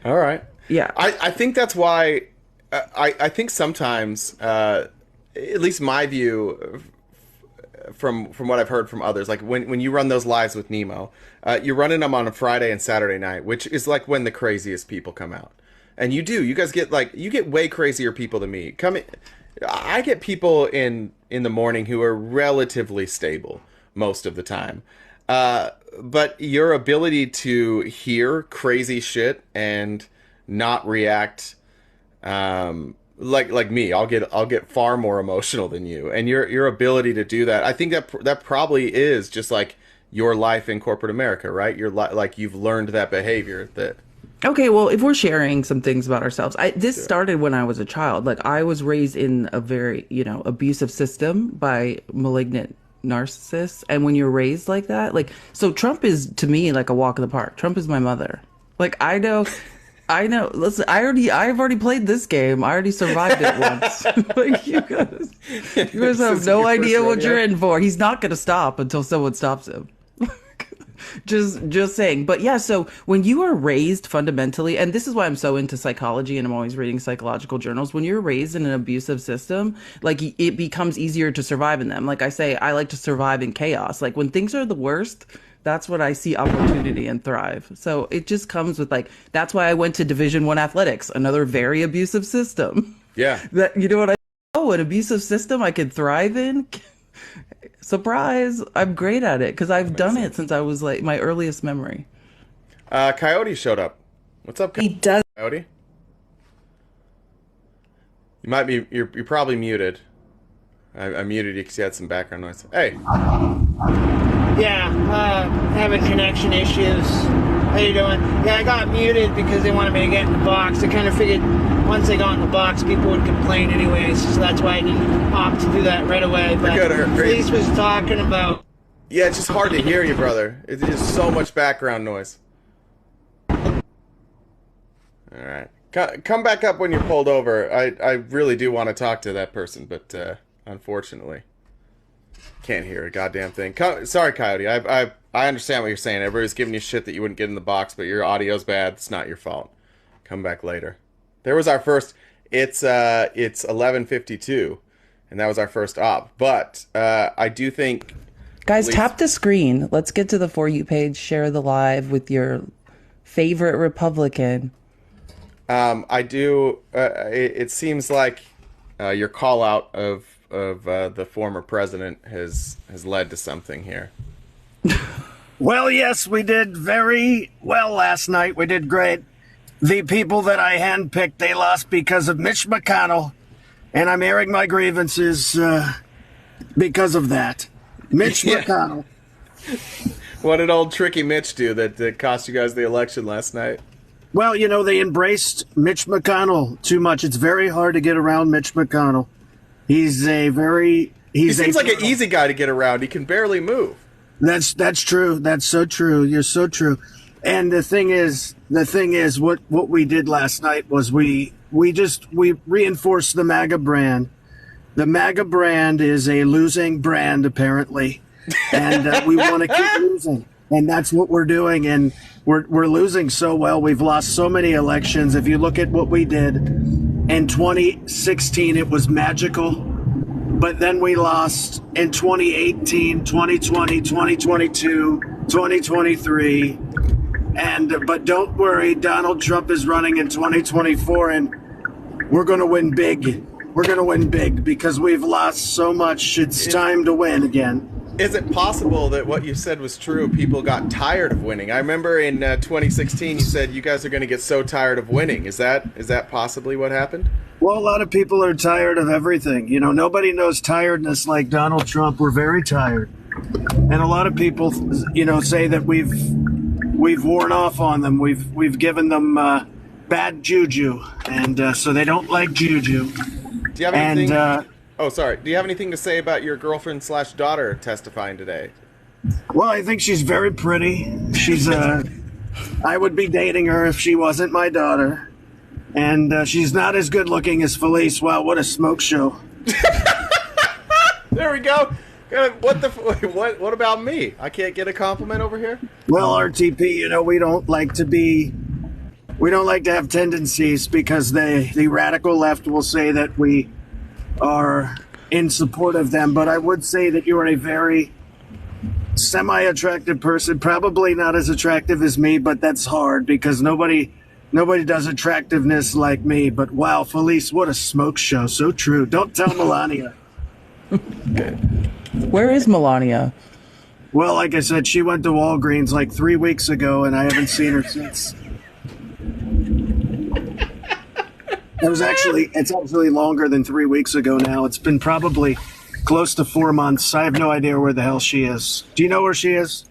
All right. Yeah. I think that's why I think sometimes, at least my view from what I've heard from others, like when you run those lives with Nemo, you're running them on a Friday and Saturday night, which is like when the craziest people come out. And you guys get way crazier people than me. I get people in the morning who are relatively stable most of the time. But your ability to hear crazy shit and not react, like me, I'll get far more emotional than you, and your ability to do that, I think that probably is just like your life in corporate America, right? Like you've learned that behavior. That okay, well, if we're sharing some things about ourselves, this started when I was a child. Like I was raised in a very abusive system by malignant narcissists, and when you're raised like that, like so Trump is to me like a walk in the park. Trump is my mother. Like I know. Listen, I've already played this game. I already survived it once. Like you guys have no idea what you're in for. He's not going to stop until someone stops him. Just saying. But yeah, so when you are raised fundamentally, and this is why I'm so into psychology and I'm always reading psychological journals, when you're raised in an abusive system, like it becomes easier to survive in them. Like I say, I like to survive in chaos. Like when things are the worst, that's what I see opportunity and thrive. So it just comes with like, that's why I went to Division I athletics, another very abusive system. Yeah. That, you know what I an abusive system I could thrive in? Surprise! I'm great at it because I've done it since I was like my earliest memory. Coyote showed up. What's up, He does. Coyote? You might be. You're probably muted. I muted you because you had some background noise. Hey. Yeah, having connection issues. How you doing? Yeah, I got muted because they wanted me to get in the box. I kind of figured once I got in the box, people would complain anyways, so that's why I didn't opt to do that right away. But Felice was talking about... Yeah, it's just hard to hear you, brother. It's just so much background noise. All right. Come back up when you're pulled over. I really do want to talk to that person, but unfortunately, can't hear a goddamn thing. Sorry, Coyote. I understand what you're saying. Everybody's giving you shit that you wouldn't get in the box, but your audio's bad. It's not your fault. Come back later. There was our first. It's 11:52, and that was our first op. But I do think. Guys, tap the screen. Let's get to the For You page. Share the live with your favorite Republican. I do. It seems like your call out of the former president has led to something here. Well, yes, we did very well last night. We did great. The people that I handpicked, they lost because of Mitch McConnell, and I'm airing my grievances because of that. Mitch McConnell. What did old Tricky Mitch do that cost you guys the election last night? Well, you know, they embraced Mitch McConnell too much. It's very hard to get around Mitch McConnell. He seems like an easy guy to get around. He can barely move. That's true. That's so true. You're so true. And the thing is, what we did last night was we reinforced the MAGA brand. The MAGA brand is a losing brand, apparently, and we want to keep losing. And that's what we're doing. And we're losing so well. We've lost so many elections. If you look at what we did in 2016, it was magical. But then we lost in 2018, 2020, 2022, 2023. But don't worry, Donald Trump is running in 2024, and we're going to win big. We're going to win big because we've lost so much. It's time to win again. Is it possible that what you said was true? People got tired of winning. I remember in 2016 you said you guys are going to get so tired of winning. Is that possibly what happened? Well, a lot of people are tired of everything. You know, nobody knows tiredness like Donald Trump. We're very tired. And a lot of people, you know, say that we've worn off on them. We've given them bad juju, and so they don't like juju. Do you have anything? Oh, sorry. Do you have anything to say about your girlfriend/daughter testifying today? Well, I think she's very pretty. She's I would be dating her if she wasn't my daughter. And she's not as good looking as Felice. Wow, what a smoke show. There we go. What about me? I can't get a compliment over here? Well, RTP, you know, we don't like to have tendencies because the radical left will say that we are in support of them. But I would say that you are a very semi-attractive person, probably not as attractive as me, but that's hard because nobody does attractiveness like me. But wow, Felice, what a smoke show. So true. Don't tell Melania. Okay. Where is Melania? Well, like I said, she went to Walgreens like 3 weeks ago, and I haven't seen her since. It's actually longer than 3 weeks ago now. It's been probably close to 4 months. I have no idea where the hell she is. Do you know where she is?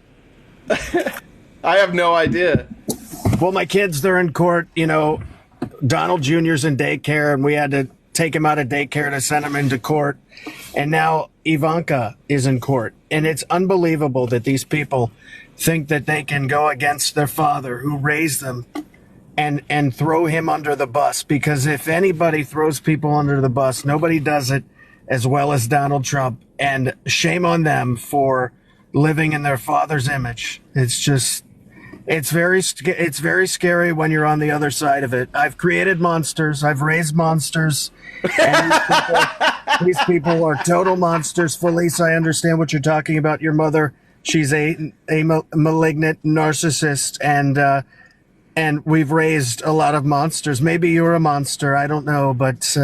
I have no idea. Well, my kids, they're in court. You know, Donald Jr.'s in daycare, and we had to take him out of daycare to send him into court. And now Ivanka is in court. And it's unbelievable that these people think that they can go against their father who raised them and throw him under the bus. Because if anybody throws people under the bus, nobody does it as well as Donald Trump. And shame on them for living in their father's image. It's very scary when you're on the other side of it. I've created monsters. I've raised monsters. And these people are total monsters. Felice, I understand what you're talking about. Your mother, she's a malignant narcissist, and we've raised a lot of monsters. Maybe you're a monster. I don't know, but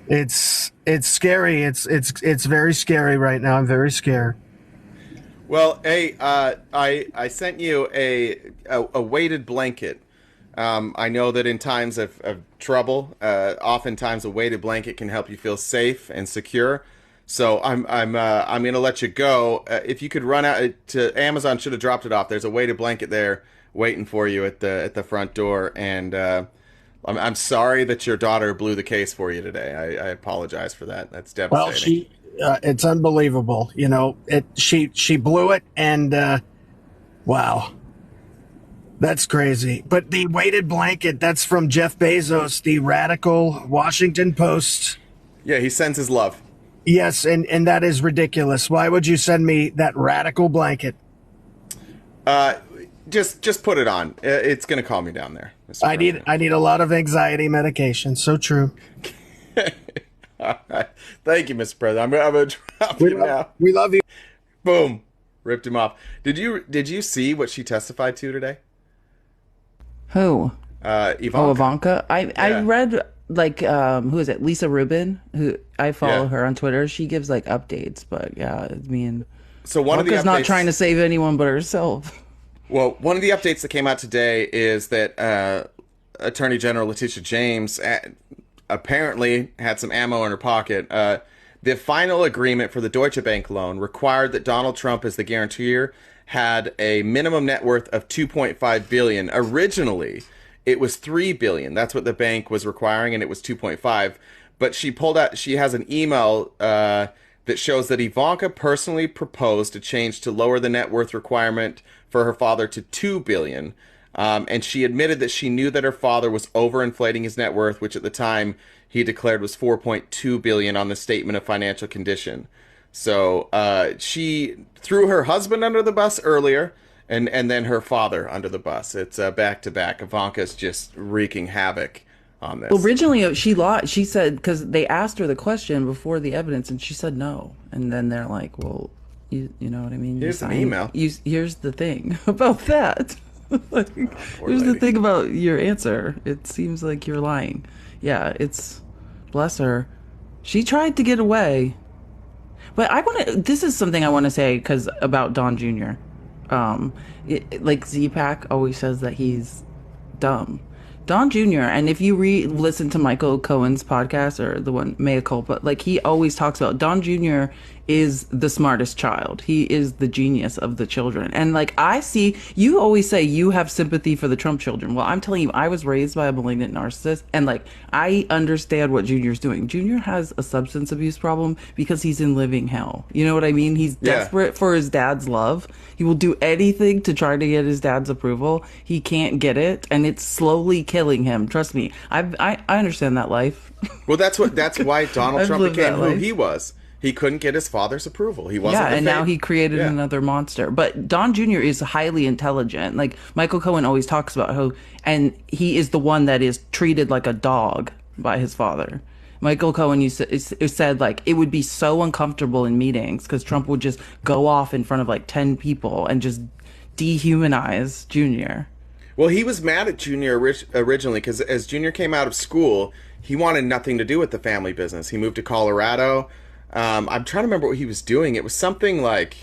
It's scary. It's very scary right now. I'm very scared. Well, hey, I sent you a weighted blanket. I know that in times of trouble, oftentimes a weighted blanket can help you feel safe and secure. So I'm gonna let you go. If you could run out to Amazon, should have dropped it off. There's a weighted blanket there waiting for you at the front door, and I'm sorry that your daughter blew the case for you today. I apologize for that. That's devastating. Well, it's unbelievable. You know, she blew it, and wow, that's crazy. But the weighted blanket, that's from Jeff Bezos, the radical Washington Post. Yeah, he sends his love. Yes, and that is ridiculous. Why would you send me that radical blanket? Just put it on. It's gonna calm me down there, Mr. I need a lot of anxiety medication. So true. All right. Thank you, Mr. President. I'm gonna drop you now. We love you. Boom. Ripped him off. Did you see what she testified to today? Who? Ivanka. Oh, Ivanka. I read who is it? Lisa Rubin, who I follow her on Twitter. She gives like updates, but yeah, I mean, so one of the updates, not trying to save anyone but herself. Well, one of the updates that came out today is that Attorney General Letitia James apparently had some ammo in her pocket. The final agreement for the Deutsche Bank loan required that Donald Trump, as the guarantor, had a minimum net worth of $2.5 billion. Originally, it was $3 billion. That's what the bank was requiring, and it was 2.5. But she pulled out. She has an email that shows that Ivanka personally proposed a change to lower the net worth requirement for her father to $2 billion. And she admitted that she knew that her father was overinflating his net worth, which at the time he declared was $4.2 billion on the statement of financial condition. So she threw her husband under the bus earlier, and then her father under the bus. It's back to back. Ivanka's just wreaking havoc on this. Well, originally she said, because they asked her the question before the evidence, and she said no. And then they're like, well, you know what I mean? Here's an email. Here's the thing about that. Here's the thing about your answer. It seems like you're lying. Yeah, bless her. She tried to get away. But this is something I want to say about Don Jr. Like Zpac always says that he's dumb. Don Jr., and if you listen to Michael Cohen's podcast, or the one Mea Culpa, like he always talks about Don Jr. is the smartest child. He is the genius of the children. And like you always say you have sympathy for the Trump children. Well, I'm telling you, I was raised by a malignant narcissist, and like I understand what Junior's doing. Junior has a substance abuse problem because he's in living hell. You know what I mean? He's desperate for his dad's love. He will do anything to try to get his dad's approval. He can't get it, and it's slowly killing him. Trust me. I understand that life. Well, that's why Donald Trump became who he was. He couldn't get his father's approval. He wasn't. Yeah, and now he created another monster. But Don Jr. is highly intelligent. Like Michael Cohen always talks about how, and he is the one that is treated like a dog by his father. Michael Cohen said like it would be so uncomfortable in meetings because Trump would just go off in front of like 10 people and just dehumanize Junior. Well, he was mad at Junior originally because as Junior came out of school, he wanted nothing to do with the family business. He moved to Colorado. I'm trying to remember what he was doing. It was something like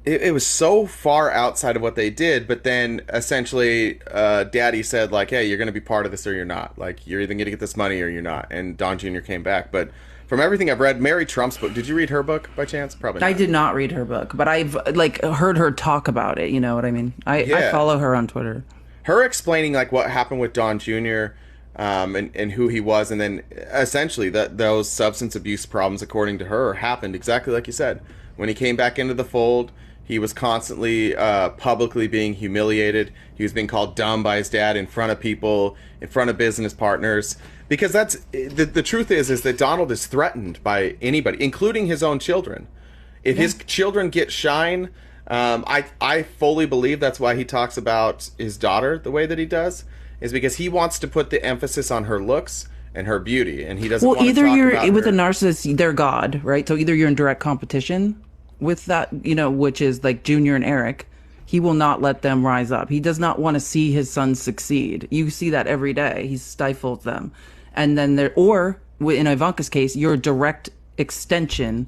it was so far outside of what they did, but then essentially Daddy said like, hey, you're going to be part of this or you're not. Like, you're either going to get this money or you're not. And Don Jr. came back. But from everything I've read, Mary Trump's book, did you read her book by chance? Probably not. I did not read her book, but I've like heard her talk about it. You know what I mean? I follow her on Twitter. Her explaining like what happened with Don Jr., and who he was, and then essentially those substance abuse problems, according to her, happened exactly like you said. When he came back into the fold, he was constantly publicly being humiliated. He was being called dumb by his dad in front of people, in front of business partners. Because that's the truth is that Donald is threatened by anybody, including his own children. If his children get shine, I fully believe that's why he talks about his daughter the way that he does. Is because he wants to put the emphasis on her looks and her beauty, and he doesn't want to talk about either you're with a narcissist, they're God, right? So either you're in direct competition with that, which is like Junior and Eric. He will not let them rise up. He does not want to see his sons succeed. You see that every day. He stifles them. And then in Ivanka's case, you're a direct extension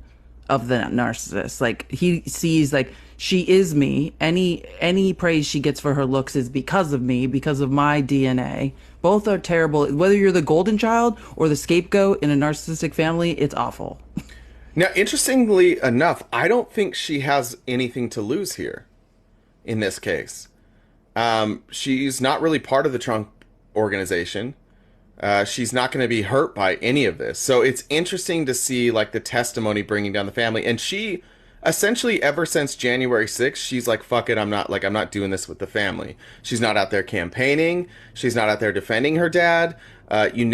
of the narcissist. Like, he sees, like, she is me. Any praise she gets for her looks is because of me, because of my DNA. Both are terrible. Whether you're the golden child or the scapegoat in a narcissistic family, it's awful. Now, interestingly enough, I don't think she has anything to lose here in this case. She's not really part of the Trump organization. She's not going to be hurt by any of this. So it's interesting to see, like, the testimony bringing down the family. And she essentially, ever since January 6th, she's like, fuck it, I'm not doing this with the family. She's not out there campaigning. She's not out there defending her dad. You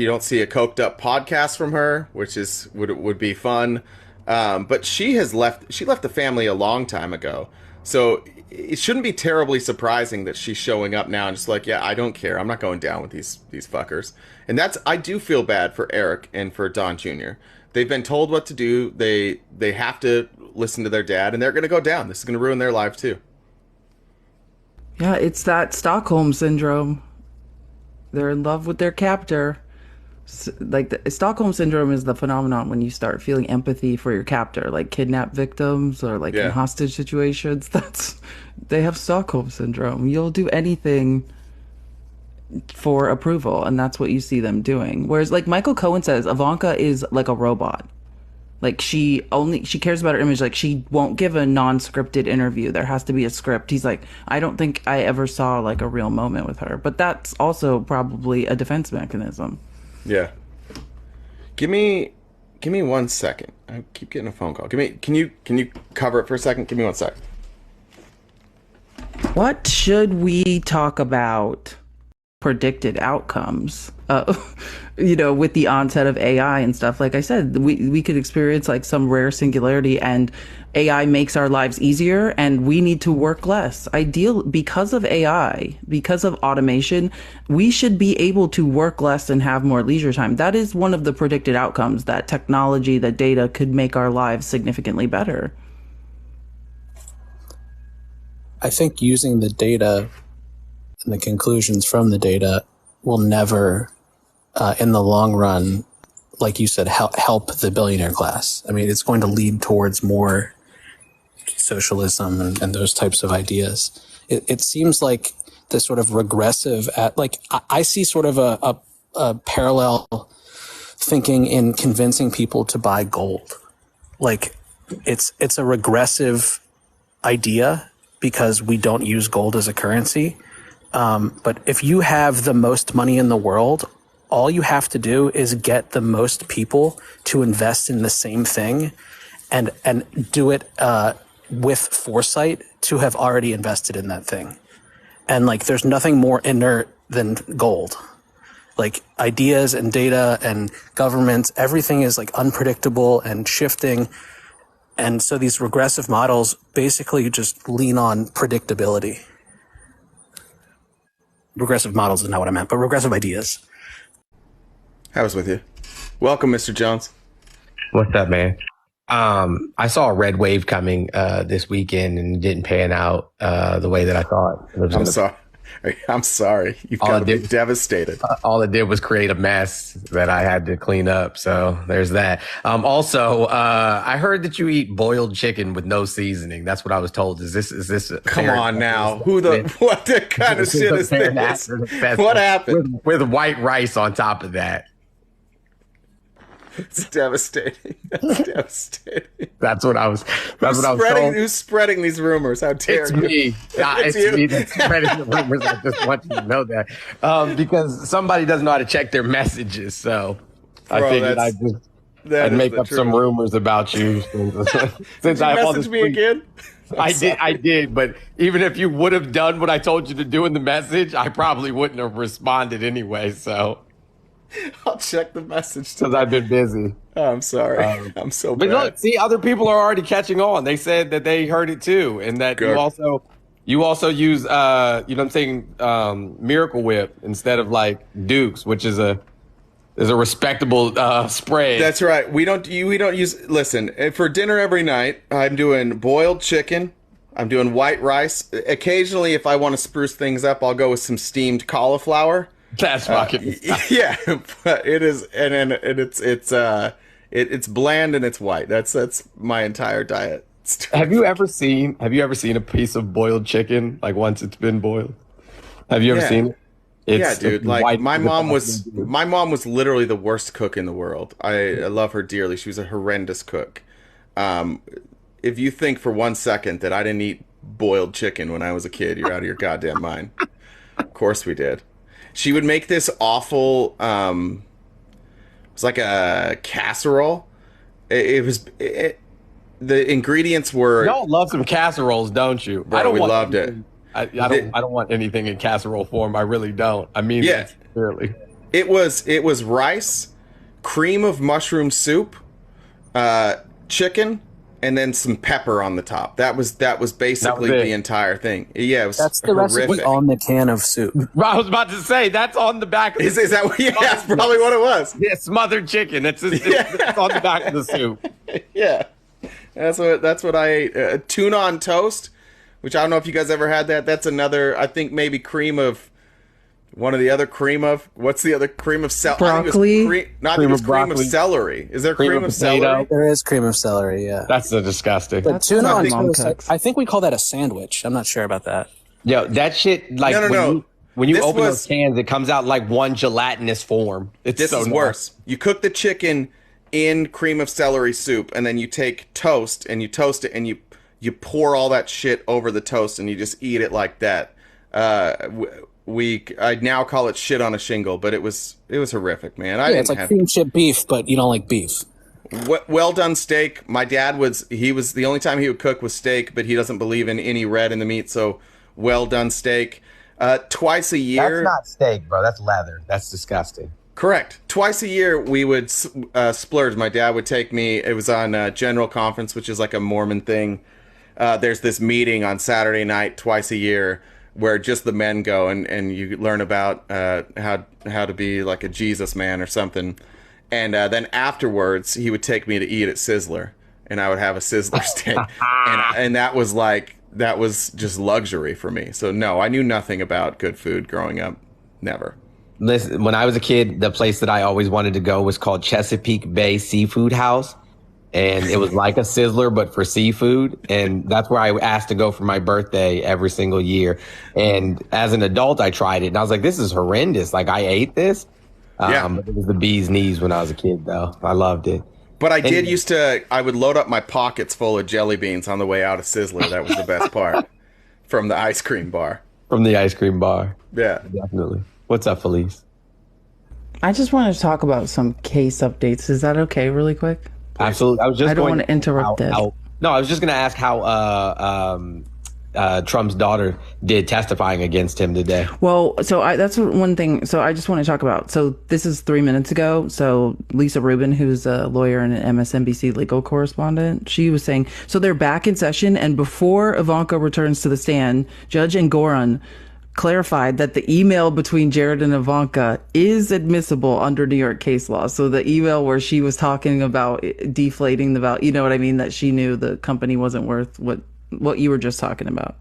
don't see a coked up podcast from her, which would be fun. But she left the family a long time ago. So it shouldn't be terribly surprising that she's showing up now and just like, yeah, I don't care. I'm not going down with these fuckers. And I do feel bad for Eric and for Don Jr. They've been told what to do. They have to listen to their dad, and they're going to go down. This is going to ruin their life too. Yeah, it's that Stockholm syndrome. They're in love with their captor. Like, the Stockholm syndrome is the phenomenon when you start feeling empathy for your captor, like kidnapped victims or like in hostage situations. They have Stockholm syndrome. You'll do anything for approval, and that's what you see them doing. Whereas, like Michael Cohen says, Ivanka is like a robot. Like, she cares about her image. Like, she won't give a non-scripted interview. There has to be a script. He's like, I don't think I ever saw like a real moment with her. But that's also probably a defense mechanism. Yeah. Give me 1 second. I keep getting a phone call. Can you cover it for a second? Give me 1 sec. What should we talk about? Predicted outcomes, with the onset of AI and stuff. Like I said, we could experience like some rare singularity, and AI makes our lives easier, and we need to work less. Because of AI, because of automation, we should be able to work less and have more leisure time. That is one of the predicted outcomes, that technology, that data could make our lives significantly better. I think using the data and the conclusions from the data will never, in the long run, like you said, help the billionaire class. I mean, it's going to lead towards more socialism and those types of ideas. It seems like the sort of regressive, I see sort of a parallel thinking in convincing people to buy gold. Like, it's a regressive idea because we don't use gold as a currency. But if you have the most money in the world, all you have to do is get the most people to invest in the same thing and do it with foresight to have already invested in that thing. And like, there's nothing more inert than gold. Like, ideas and data and governments, everything is like unpredictable and shifting. And so these regressive models basically just lean on predictability. Regressive models is not what I meant, but regressive ideas. I was with you. Welcome, Mr. Jones. What's up, man? I saw a red wave coming this weekend and it didn't pan out the way that I thought. I'm sorry. You've got to be devastated. All it did was create a mess that I had to clean up. So there's that. Also, I heard that you eat boiled chicken with no seasoning. That's what I was told. Is this? Come on now. What the kind of shit is this? What happened? With white rice on top of that. It's devastating. That's devastating. That's what I was told. Who's spreading these rumors? How dare you? Me. It's me that's spreading the rumors. I just want you to know that. Because somebody doesn't know how to check their messages. So I figured I'd make up some rumors about you. Since I have all this me again? I did. But even if you would have done what I told you to do in the message, I probably wouldn't have responded anyway. So I'll check the message because I've been busy. Oh, I'm sorry. I'm so bad. But look, see, other people are already catching on. They said that they heard it too, and that you also use Miracle Whip instead of like Dukes, which is a respectable spray. That's right. We don't use. Listen, for dinner every night, I'm doing boiled chicken. I'm doing white rice. Occasionally, if I want to spruce things up, I'll go with some steamed cauliflower. That's fucking yeah, but it is, and it's bland and it's white. That's my entire diet. Have you ever seen a piece of boiled chicken like once it's been boiled? Have you ever seen it? Yeah, dude. Like my mom was literally the worst cook in the world. I love her dearly. She was a horrendous cook. If you think for 1 second that I didn't eat boiled chicken when I was a kid, you're out of your goddamn mind. Of course we did. She would make this awful. It was like a casserole. The ingredients were. Y'all love some casseroles, don't you? Bro, we loved it. I don't want anything in casserole form. I really don't. I mean, yeah, clearly. It was rice, cream of mushroom soup, chicken, and then some pepper on the top. That was basically the entire thing. Yeah, it was that's the horrific. recipe on the can of soup. I was about to say that's on the back. Is that what? Yeah, that's probably what it was. Yeah, smothered chicken. It's on the back of the soup. Yeah, that's what I ate. Tuna on toast. Which I don't know if you guys ever had that. That's another, I think maybe cream of, one of the other cream of, what's the other cream of celery? Broccoli? Cream of celery. Is there cream of celery? There is cream of celery, yeah. That's disgusting. But tuna on toast, I think we call that a sandwich. I'm not sure about that. Yo, that shit, like, when you open those cans, it comes out like one gelatinous form. This is worse. You cook the chicken in cream of celery soup, and then you take toast, and you toast it, and you pour all that shit over the toast and you just eat it like that. I now call it shit on a shingle, but it was horrific, man. It's like cream chip beef, but you don't like beef. Well done steak. My dad was the only time he would cook was steak, but he doesn't believe in any red in the meat. So well done steak. Twice a year. That's not steak, bro. That's leather. That's disgusting. Correct. Twice a year we would splurge. My dad would take me. It was on General Conference, which is like a Mormon thing. There's this meeting on Saturday night twice a year where just the men go and you learn about how to be like a Jesus man or something. And then afterwards, he would take me to eat at Sizzler, and I would have a Sizzler steak. and that was just luxury for me. So no, I knew nothing about good food growing up. Never. Listen, when I was a kid, the place that I always wanted to go was called Chesapeake Bay Seafood House. And it was like a Sizzler, but for seafood. And that's where I asked to go for my birthday every single year. And as an adult, I tried it. And I was like, this is horrendous. Like, I ate this. But it was the bee's knees when I was a kid, though. I loved it. But I would load up my pockets full of jelly beans on the way out of Sizzler. That was the best part. From the ice cream bar. From the ice cream bar. Yeah. Definitely. What's up, Felice? I just wanted to talk about some case updates. Is that okay, really quick? Absolutely. I don't want to interrupt it. No, I was just going to ask how Trump's daughter did testifying against him today. Well, so that's one thing. So I just want to talk about. So this is 3 minutes ago. So Lisa Rubin, who's a lawyer and an MSNBC legal correspondent, she was saying, so they're back in session. And before Ivanka returns to the stand, Judge Engoron clarified that the email between Jared and Ivanka is admissible under New York case law. So the email where she was talking about deflating the value, you know what I mean? That she knew the company wasn't worth what you were just talking about.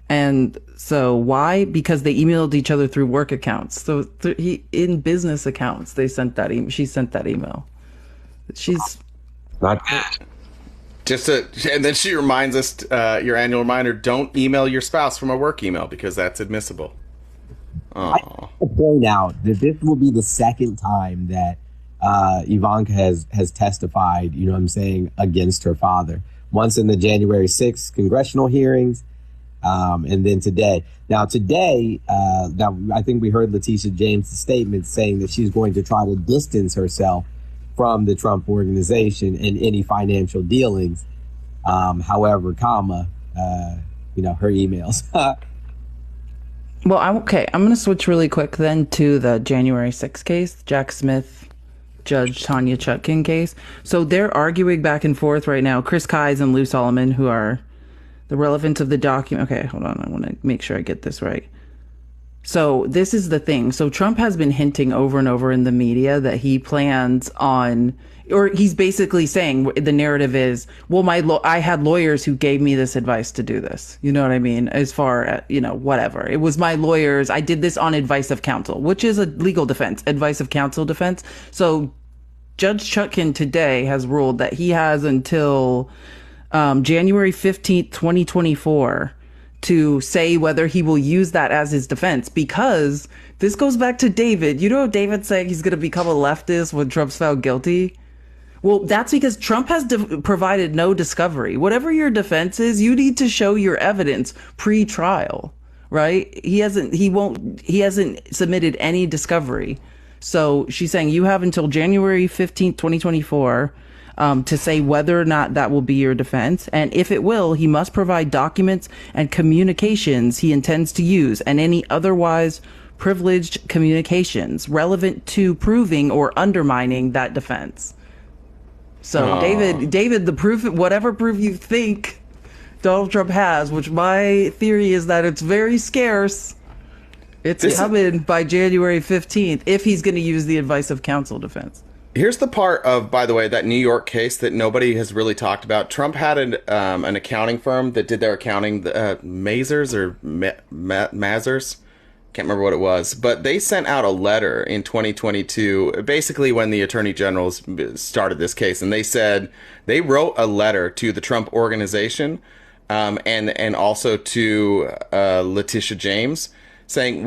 And so why? Because they emailed each other through work accounts. So in business accounts, they sent that she sent that email. She's not good. And then she reminds us, your annual reminder, don't email your spouse from a work email because that's admissible. I point out that this will be the second time that Ivanka has testified, you know what I'm saying, against her father. Once in the January 6th congressional hearings, and then today. Now today, I think we heard Letitia James' statement saying that she's going to try to distance herself from the Trump organization and any financial dealings. However, her emails. Well, I'm going to switch really quick then to the January 6th case, Jack Smith, Judge Tanya Chutkin case. So they're arguing back and forth right now. Chris Kise and Lou Solomon, who are the relevance of the document. Okay, hold on. I want to make sure I get this right. So this is the thing. So Trump has been hinting over and over in the media that he plans on or he's basically saying the narrative is, well, I had lawyers who gave me this advice to do this. You know what I mean? As far as, whatever. It was my lawyers. I did this on advice of counsel, which is a legal defense, advice of counsel defense. So Judge Chutkan today has ruled that he has until January 15th, 2024 to say whether he will use that as his defense, because this goes back to David. David saying he's going to become a leftist when Trump's found guilty. Well, that's because Trump has provided no discovery. Whatever your defense is, you need to show your evidence pre-trial, right? He hasn't submitted any discovery. So she's saying you have until January 15th, 2024 to say whether or not that will be your defense. And if it will, he must provide documents and communications he intends to use and any otherwise privileged communications relevant to proving or undermining that defense. So David, the proof, whatever proof you think Donald Trump has, which my theory is that it's very scarce, it's coming by January 15th if he's going to use the advice of counsel defense. Here's the part of, by the way, that New York case that nobody has really talked about. Trump had an accounting firm that did their accounting, Mazars or Mazars. Can't remember what it was, but they sent out a letter in 2022, basically when the attorney generals started this case, and they said they wrote a letter to the Trump organization and also to Letitia James, saying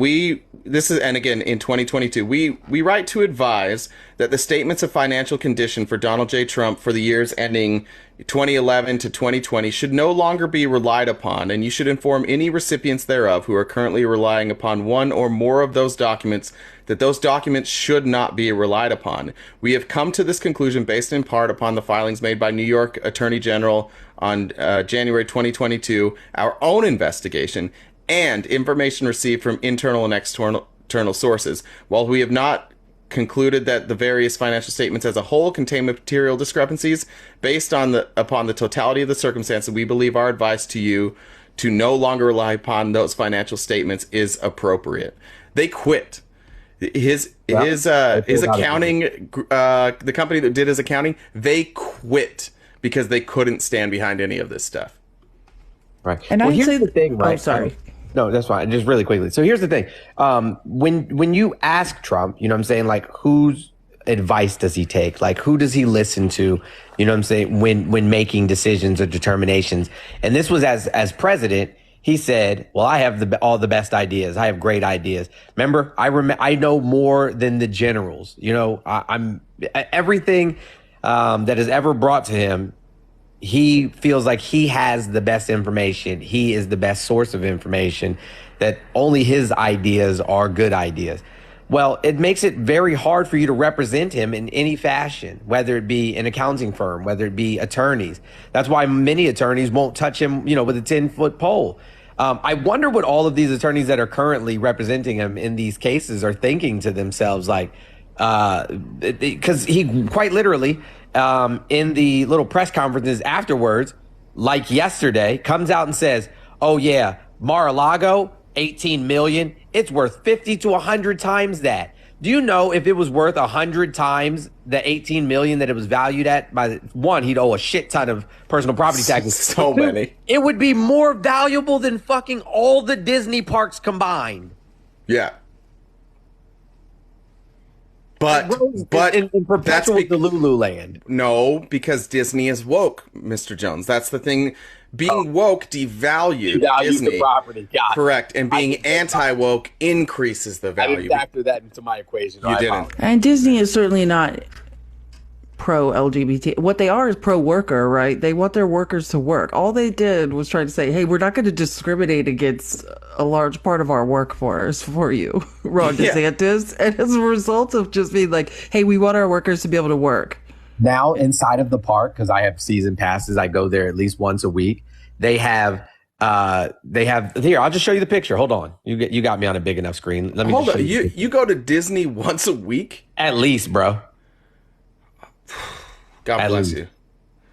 and again in 2022, we write to advise that the statements of financial condition for Donald J. Trump for the years ending 2011 to 2020 should no longer be relied upon, and you should inform any recipients thereof who are currently relying upon one or more of those documents that those documents should not be relied upon. We have come to this conclusion based in part upon the filings made by New York Attorney General on January 2022, our own investigation, and information received from internal and external sources. While we have not concluded that the various financial statements as a whole contain material discrepancies, based on upon the totality of the circumstances, we believe our advice to you to no longer rely upon those financial statements is appropriate. They quit. His accounting, the company that did his accounting, they quit because they couldn't stand behind any of this stuff. Right. And here's the thing, right? Oh, sorry. No, that's fine. Just really quickly. So here's the thing. When you ask Trump, you know what I'm saying, like, whose advice does he take? Like, who does he listen to? You know what I'm saying, when making decisions or determinations. And this was as president, he said, well, I have all the best ideas. I have great ideas. Remember, I know more than the generals. You know, I'm everything that is ever brought to him. He feels like he has the best information. He is the best source of information, that only his ideas are good ideas. Well, it makes it very hard for you to represent him in any fashion, whether it be an accounting firm, whether it be attorneys. That's why many attorneys won't touch him, with a 10-foot pole. I wonder what all of these attorneys that are currently representing him in these cases are thinking to themselves, like, because he quite literally, in the little press conferences afterwards, like yesterday, comes out and says, oh yeah, Mar-a-Lago, 18 million, it's worth 50 to 100 times that. Do you know if it was worth 100 times the 18 million that it was valued at? By one, he'd owe a shit ton of personal property taxes. So many. It would be more valuable than fucking all the Disney parks combined. Yeah. But in perpetual Delulu land. No, because Disney is woke, Mr. Jones. That's the thing. Being woke devalued Disney. The property. Correct. And being anti-woke increases the value. I didn't factor that into my equation. You didn't. And Disney is certainly not pro-LGBT. What they are is pro-worker, right? They want their workers to work. All they did was try to say, hey, we're not going to discriminate against a large part of our workforce for you, Ron DeSantis. And as a result of just being like, hey, we want our workers to be able to work. Now inside of the park, because I have season passes, I go there at least once a week. They have here, I'll just show you the picture. Hold on. You got me on a big enough screen. Let me hold on. You go to Disney once a week? At least, bro. God bless you.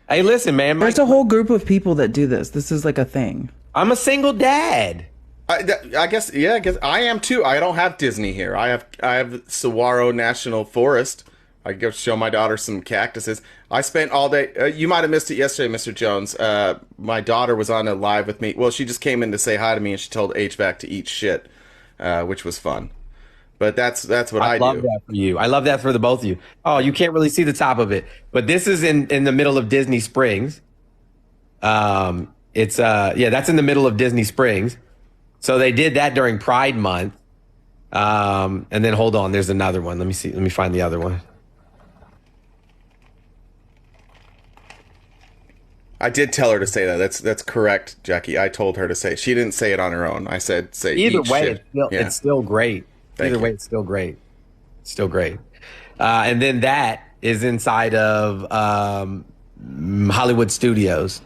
Hey, listen, man. There's a whole group of people that do this. This is like a thing. I'm a single dad. I guess I am too. I don't have Disney here. I have Saguaro National Forest. I go show my daughter some cactuses. I spent all day. You might have missed it yesterday, Mr. Jones. My daughter was on a live with me. Well, she just came in to say hi to me, and she told HVAC to eat shit, which was fun. But that's what I do. I love that for you. I love that for the both of you. Oh, you can't really see the top of it, but this is in the middle of Disney Springs. That's in the middle of Disney Springs. So they did that during Pride Month. And then hold on, there's another one. Let me see. Let me find the other one. I did tell her to say that. That's correct, Jackie. I told her to say it. She didn't say it on her own. I said say either eat way. shit. It's still great. Either way, it's still great. Still great. And then that is inside of Hollywood Studios.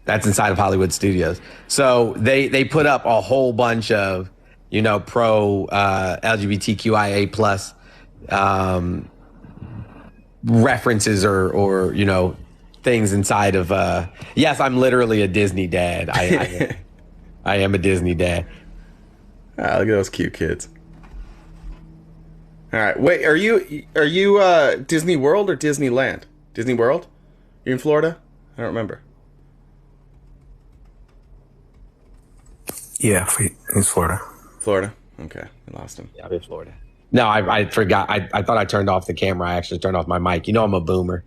That's inside of Hollywood Studios. So they put up a whole bunch of pro LGBTQIA plus references or things inside of yes, I'm literally a Disney dad. I am a Disney dad. Look at those cute kids. All right, wait, are you Disney World or Disneyland? Disney World? You in Florida? I don't remember. Yeah, he's Florida. Florida? Okay, I lost him. Yeah, I'm in Florida. No, I forgot. I thought I turned off the camera. I actually turned off my mic. I'm a boomer.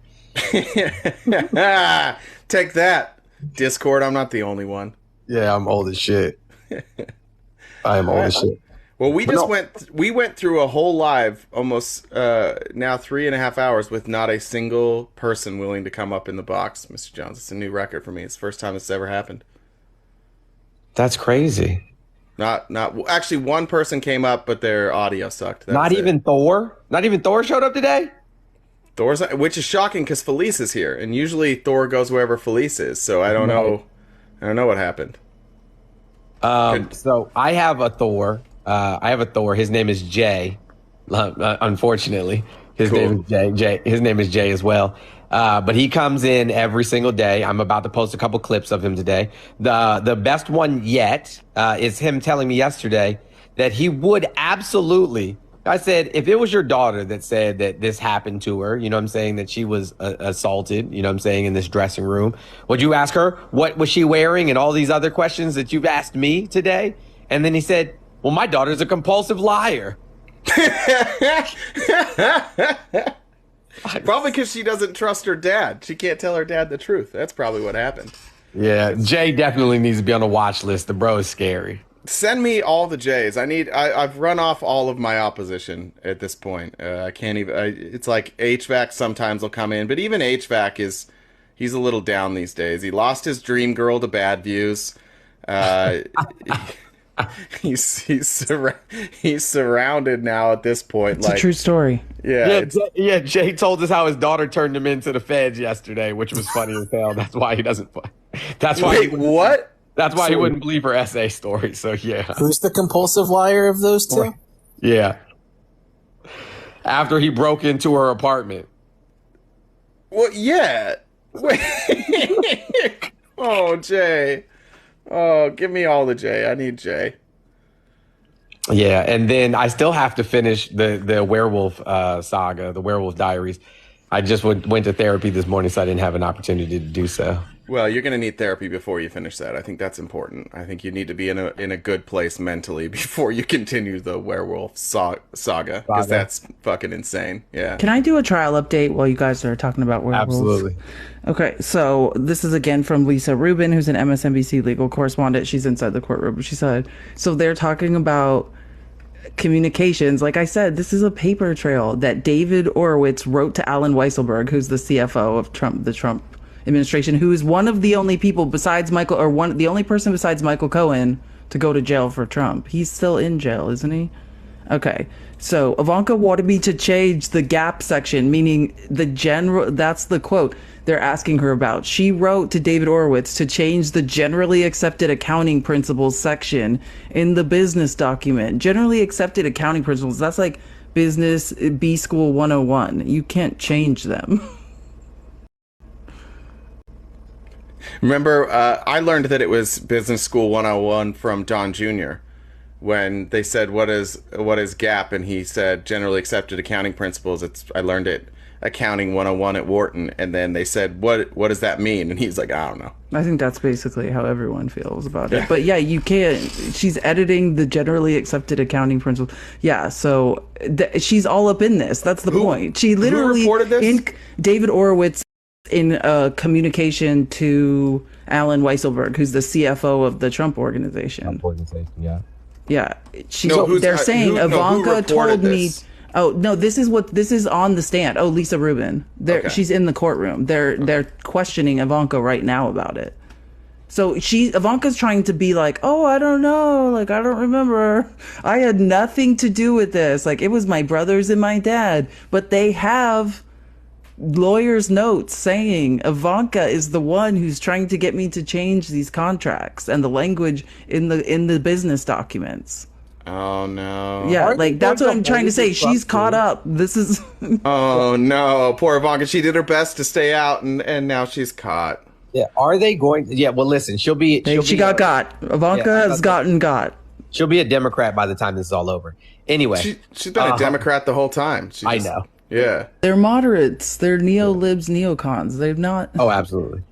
Take that, Discord. I'm not the only one. Yeah, I'm old as shit. I am old as shit. Well, we went through a whole live, almost now 3.5 hours with not a single person willing to come up in the box, Mr. Jones. It's a new record for me. It's the first time it's ever happened. That's crazy. Not actually, one person came up, but their audio sucked. Not even Thor? Not even Thor showed up today? Which is shocking because Felice is here, and usually Thor goes wherever Felice is. So I don't know. I don't know what happened. So I have a Thor. His name is Jay. Unfortunately, his name is Jay. His name is Jay as well. But he comes in every single day. I'm about to post a couple clips of him today. The best one yet is him telling me yesterday that he would absolutely. I said, if it was your daughter that said that this happened to her, I'm saying that she was assaulted, I'm saying in this dressing room, would you ask her what was she wearing and all these other questions that you've asked me today? And then he said, well, my daughter's a compulsive liar. Probably because she doesn't trust her dad. She can't tell her dad the truth. That's probably what happened. Yeah, Jay definitely needs to be on the watch list. The bro is scary. Send me all the J's. I've run off all of my opposition at this point. I can't even. It's like HVAC sometimes will come in, but even HVAC he's a little down these days. He lost his dream girl to bad views. He's surrounded now at this point. It's a true story. Yeah. Jay told us how his daughter turned him into the feds yesterday, which was funny as hell. That's why he doesn't. That's why. What? That's why he wouldn't believe her essay story. So yeah. Who's the compulsive liar of those two? Yeah. After he broke into her apartment. Well, yeah. Wait. Oh, Jay. Oh, give me all the Jay. I need Jay. Yeah, and then I still have to finish the werewolf saga, the Werewolf Diaries. I just went to therapy this morning, so I didn't have an opportunity to do so. Well, you're going to need therapy before you finish that. I think that's important. I think you need to be in a good place mentally before you continue the werewolf saga, because that's fucking insane. Yeah. Can I do a trial update while you guys are talking about werewolves? Absolutely. Okay, so this is again from Lisa Rubin, who's an MSNBC legal correspondent. She's inside the courtroom. She said, so they're talking about communications. Like I said, this is a paper trail that David Orowitz wrote to Alan Weisselberg, who's the CFO of the Trump administration, who is one of the only people besides the only person besides Michael Cohen to go to jail for Trump. He's still in jail, isn't he? Okay. So Ivanka wanted me to change the gap section, meaning that's the quote they're asking her about. She wrote to David Orowitz to change the generally accepted accounting principles section in the business document. Generally accepted accounting principles, that's like business B school 101. You can't change them. Remember, I learned that it was Business School 101 from Don Jr. when they said what is GAAP, and he said generally accepted accounting principles. I learned it accounting 101 at Wharton, and then they said what does that mean, and he's like, I don't know. I think that's basically how everyone feels about it. But yeah, you can't. She's editing the generally accepted accounting principles. Yeah, so she's all up in this. That's the point. She literally who reported this? David Orowitz in a communication to Alan Weisselberg, who's the CFO of the Trump organization. Yeah. Yeah, they're saying Ivanka told me. Oh no, this is on the stand. Oh, Lisa Rubin. She's in the courtroom. They're questioning Ivanka right now about it. So Ivanka's trying to be like, oh, I don't know, like I don't remember. I had nothing to do with this. Like it was my brothers and my dad. But they have lawyers' notes saying Ivanka is the one who's trying to get me to change these contracts and the language in the business documents. Oh no. Yeah, like that's what I'm trying to say. She's caught up. This is Oh no, poor Ivanka. She did her best to stay out, and now she's caught. Yeah, are they going yeah, well listen, she got. Ivanka has gotten got. She'll be a Democrat by the time this is all over. Anyway. She's been a Democrat the whole time. I know. Yeah. They're moderates. They're neo-libs, neocons. They've not. Oh, absolutely.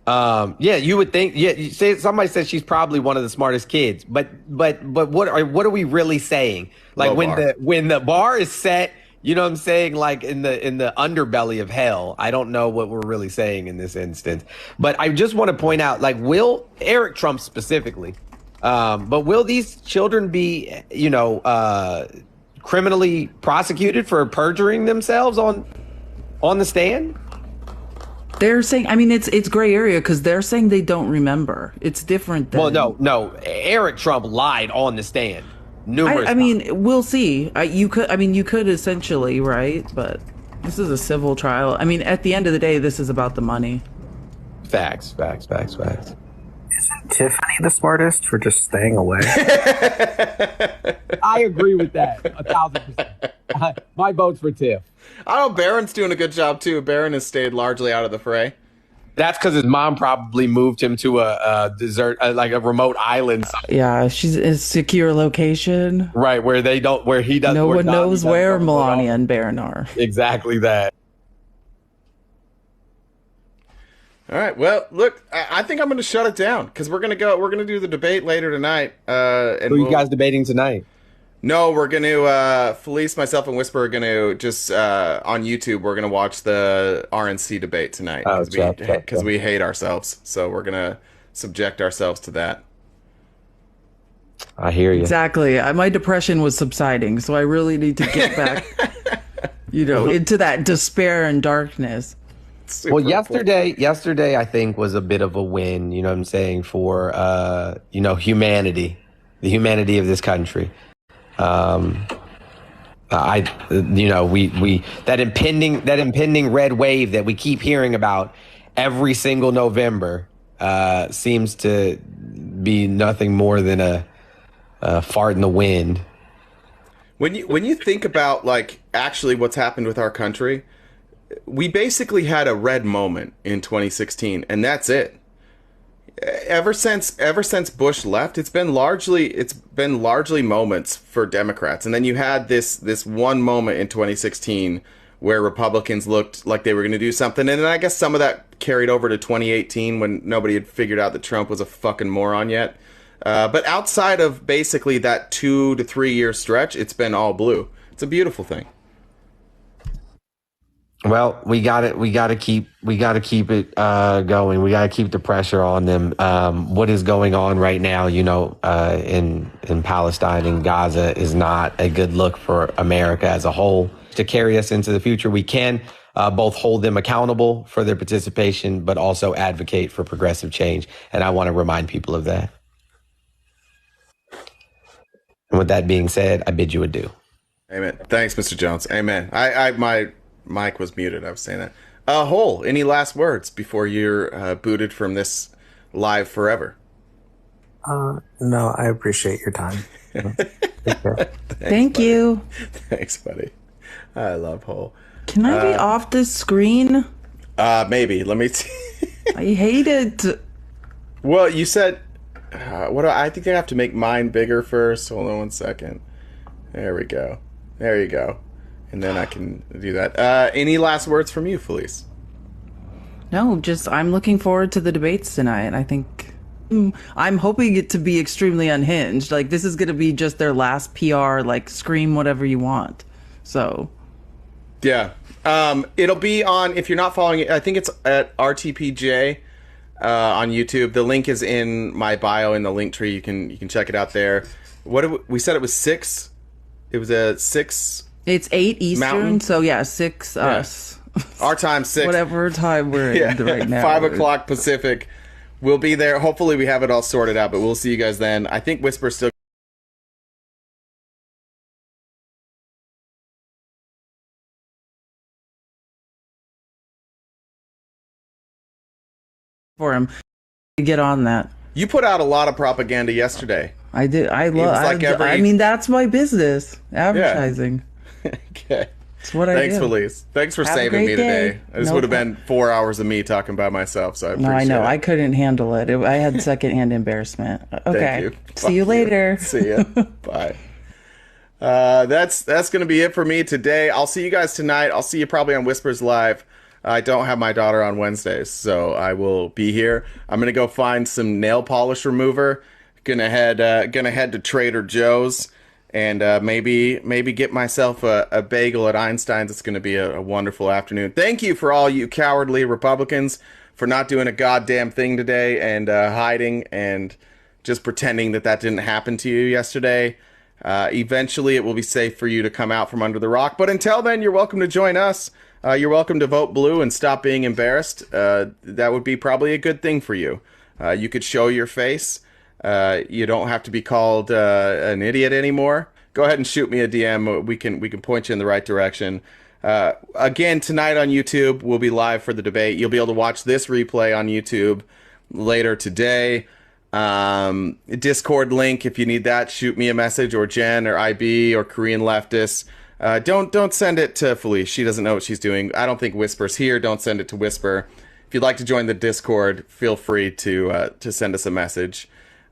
Yeah, you would think. Yeah, somebody said she's probably one of the smartest kids. But what are we really saying? Like when the bar is set, you know what I'm saying? Like in the underbelly of hell. I don't know what we're really saying in this instance. But I just want to point out, like, will Eric Trump specifically, but will these children be, criminally prosecuted for perjuring themselves on the stand? They're saying, I mean, it's gray area because they're saying they don't remember. It's different than... Well, no. Eric Trump lied on the stand numerous times. I mean, we'll see. You could essentially, right? But this is a civil trial. I mean, at the end of the day, this is about the money. Facts. Isn't Tiffany the smartest for just staying away? I agree with that 1,000%. My vote's for Tiff. I know Barron's doing a good job too. Barron has stayed largely out of the fray. That's because his mom probably moved him to a desert, like a remote island. Yeah, she's in a secure location. Right, where he doesn't. No one knows where Melania and Barron are. Exactly that. All right. Well, look, I think I'm going to shut it down because we're going to do the debate later tonight. Who are you guys debating tonight? No, we're going to, Felice, myself, and Whisper are going to just, on YouTube, we're going to watch the RNC debate tonight because we hate ourselves. So we're going to subject ourselves to that. I hear you. Exactly. My depression was subsiding, so I really need to get back, into that despair and darkness. Well, yesterday I think was a bit of a win, you know what I'm saying, for humanity, the humanity of this country. We that impending red wave that we keep hearing about every single November seems to be nothing more than a fart in the wind. When you think about like actually what's happened with our country, we basically had a red moment in 2016, and that's it. Ever since Bush left, it's been largely moments for Democrats, and then you had this one moment in 2016 where Republicans looked like they were going to do something, and then I guess some of that carried over to 2018 when nobody had figured out that Trump was a fucking moron yet. But outside of basically that 2 to 3 year stretch, it's been all blue. It's a beautiful thing. Well, we got to keep it going. We got to keep the pressure on them. What is going on right now, in Palestine and Gaza is not a good look for America as a whole. To carry us into the future, we can both hold them accountable for their participation, but also advocate for progressive change. And I want to remind people of that. And with that being said, I bid you adieu. Amen. Thanks, Mr. Jones. Amen. My mic was muted. I was saying that. Hole, any last words before you're booted from this live forever? No, I appreciate your time. Thank you. Thanks, buddy. I love Hole. Can I be off this screen? Maybe. Let me see. I hate it. Well, you said I think I have to make mine bigger first. Hold on 1 second. There we go. There you go. And then I can do that. Any last words from you, Felice? No, just I'm looking forward to the debates tonight. I think I'm hoping it to be extremely unhinged. Like, this is going to be just their last PR, like, scream whatever you want. So. Yeah. It'll be on, if you're not following it, I think it's at RTPJ on YouTube. The link is in my bio in the link tree. You can check it out there. We said it was 6. It was a 6. It's 8 Eastern, Mountain. So yeah, 6 us. Our time 6. Whatever time we're in right now. 5 o'clock Pacific. We'll be there. Hopefully we have it all sorted out, but we'll see you guys then. I think Whisper's still for him to get on that. You put out a lot of propaganda yesterday. I did. I mean, that's my business. Advertising. Yeah. Okay. That's what I do. Thanks, Felice. Thanks for saving me today. This would have been 4 hours of me talking by myself, so I appreciate it. No, I know. I couldn't handle it. I had secondhand embarrassment. Okay. Thank you. See you later. See ya. Bye. That's going to be it for me today. I'll see you guys tonight. I'll see you probably on Whispers Live. I don't have my daughter on Wednesdays, so I will be here. I'm gonna go find some nail polish remover. Gonna head to Trader Joe's and maybe get myself a bagel at Einstein's. It's gonna be a wonderful afternoon. Thank you for all you cowardly Republicans for not doing a goddamn thing today and hiding and just pretending that didn't happen to you yesterday. Eventually, it will be safe for you to come out from under the rock. But until then, you're welcome to join us. You're welcome to vote blue and stop being embarrassed. That would be probably a good thing for you. You could show your face. You don't have to be called an idiot anymore. Go ahead and shoot me a DM. We can point you in the right direction. Again, tonight on YouTube, we'll be live for the debate. You'll be able to watch this replay on YouTube later today. Discord link, if you need that, shoot me a message, or Jen, or IB, or Korean Leftists. Don't send it to Felice. She doesn't know what she's doing. I don't think Whisper's here. Don't send it to Whisper. If you'd like to join the Discord, feel free to send us a message.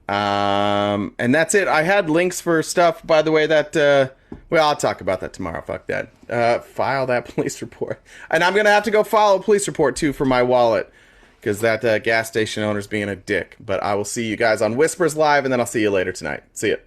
And that's it. I had links for stuff, by the way, that well, I'll talk about that tomorrow. Fuck that. File that police report. And I'm gonna have to go file a police report too for my wallet, because that gas station owner's being a dick. But I will see you guys on Whispers Live, and then I'll see you later tonight. See ya.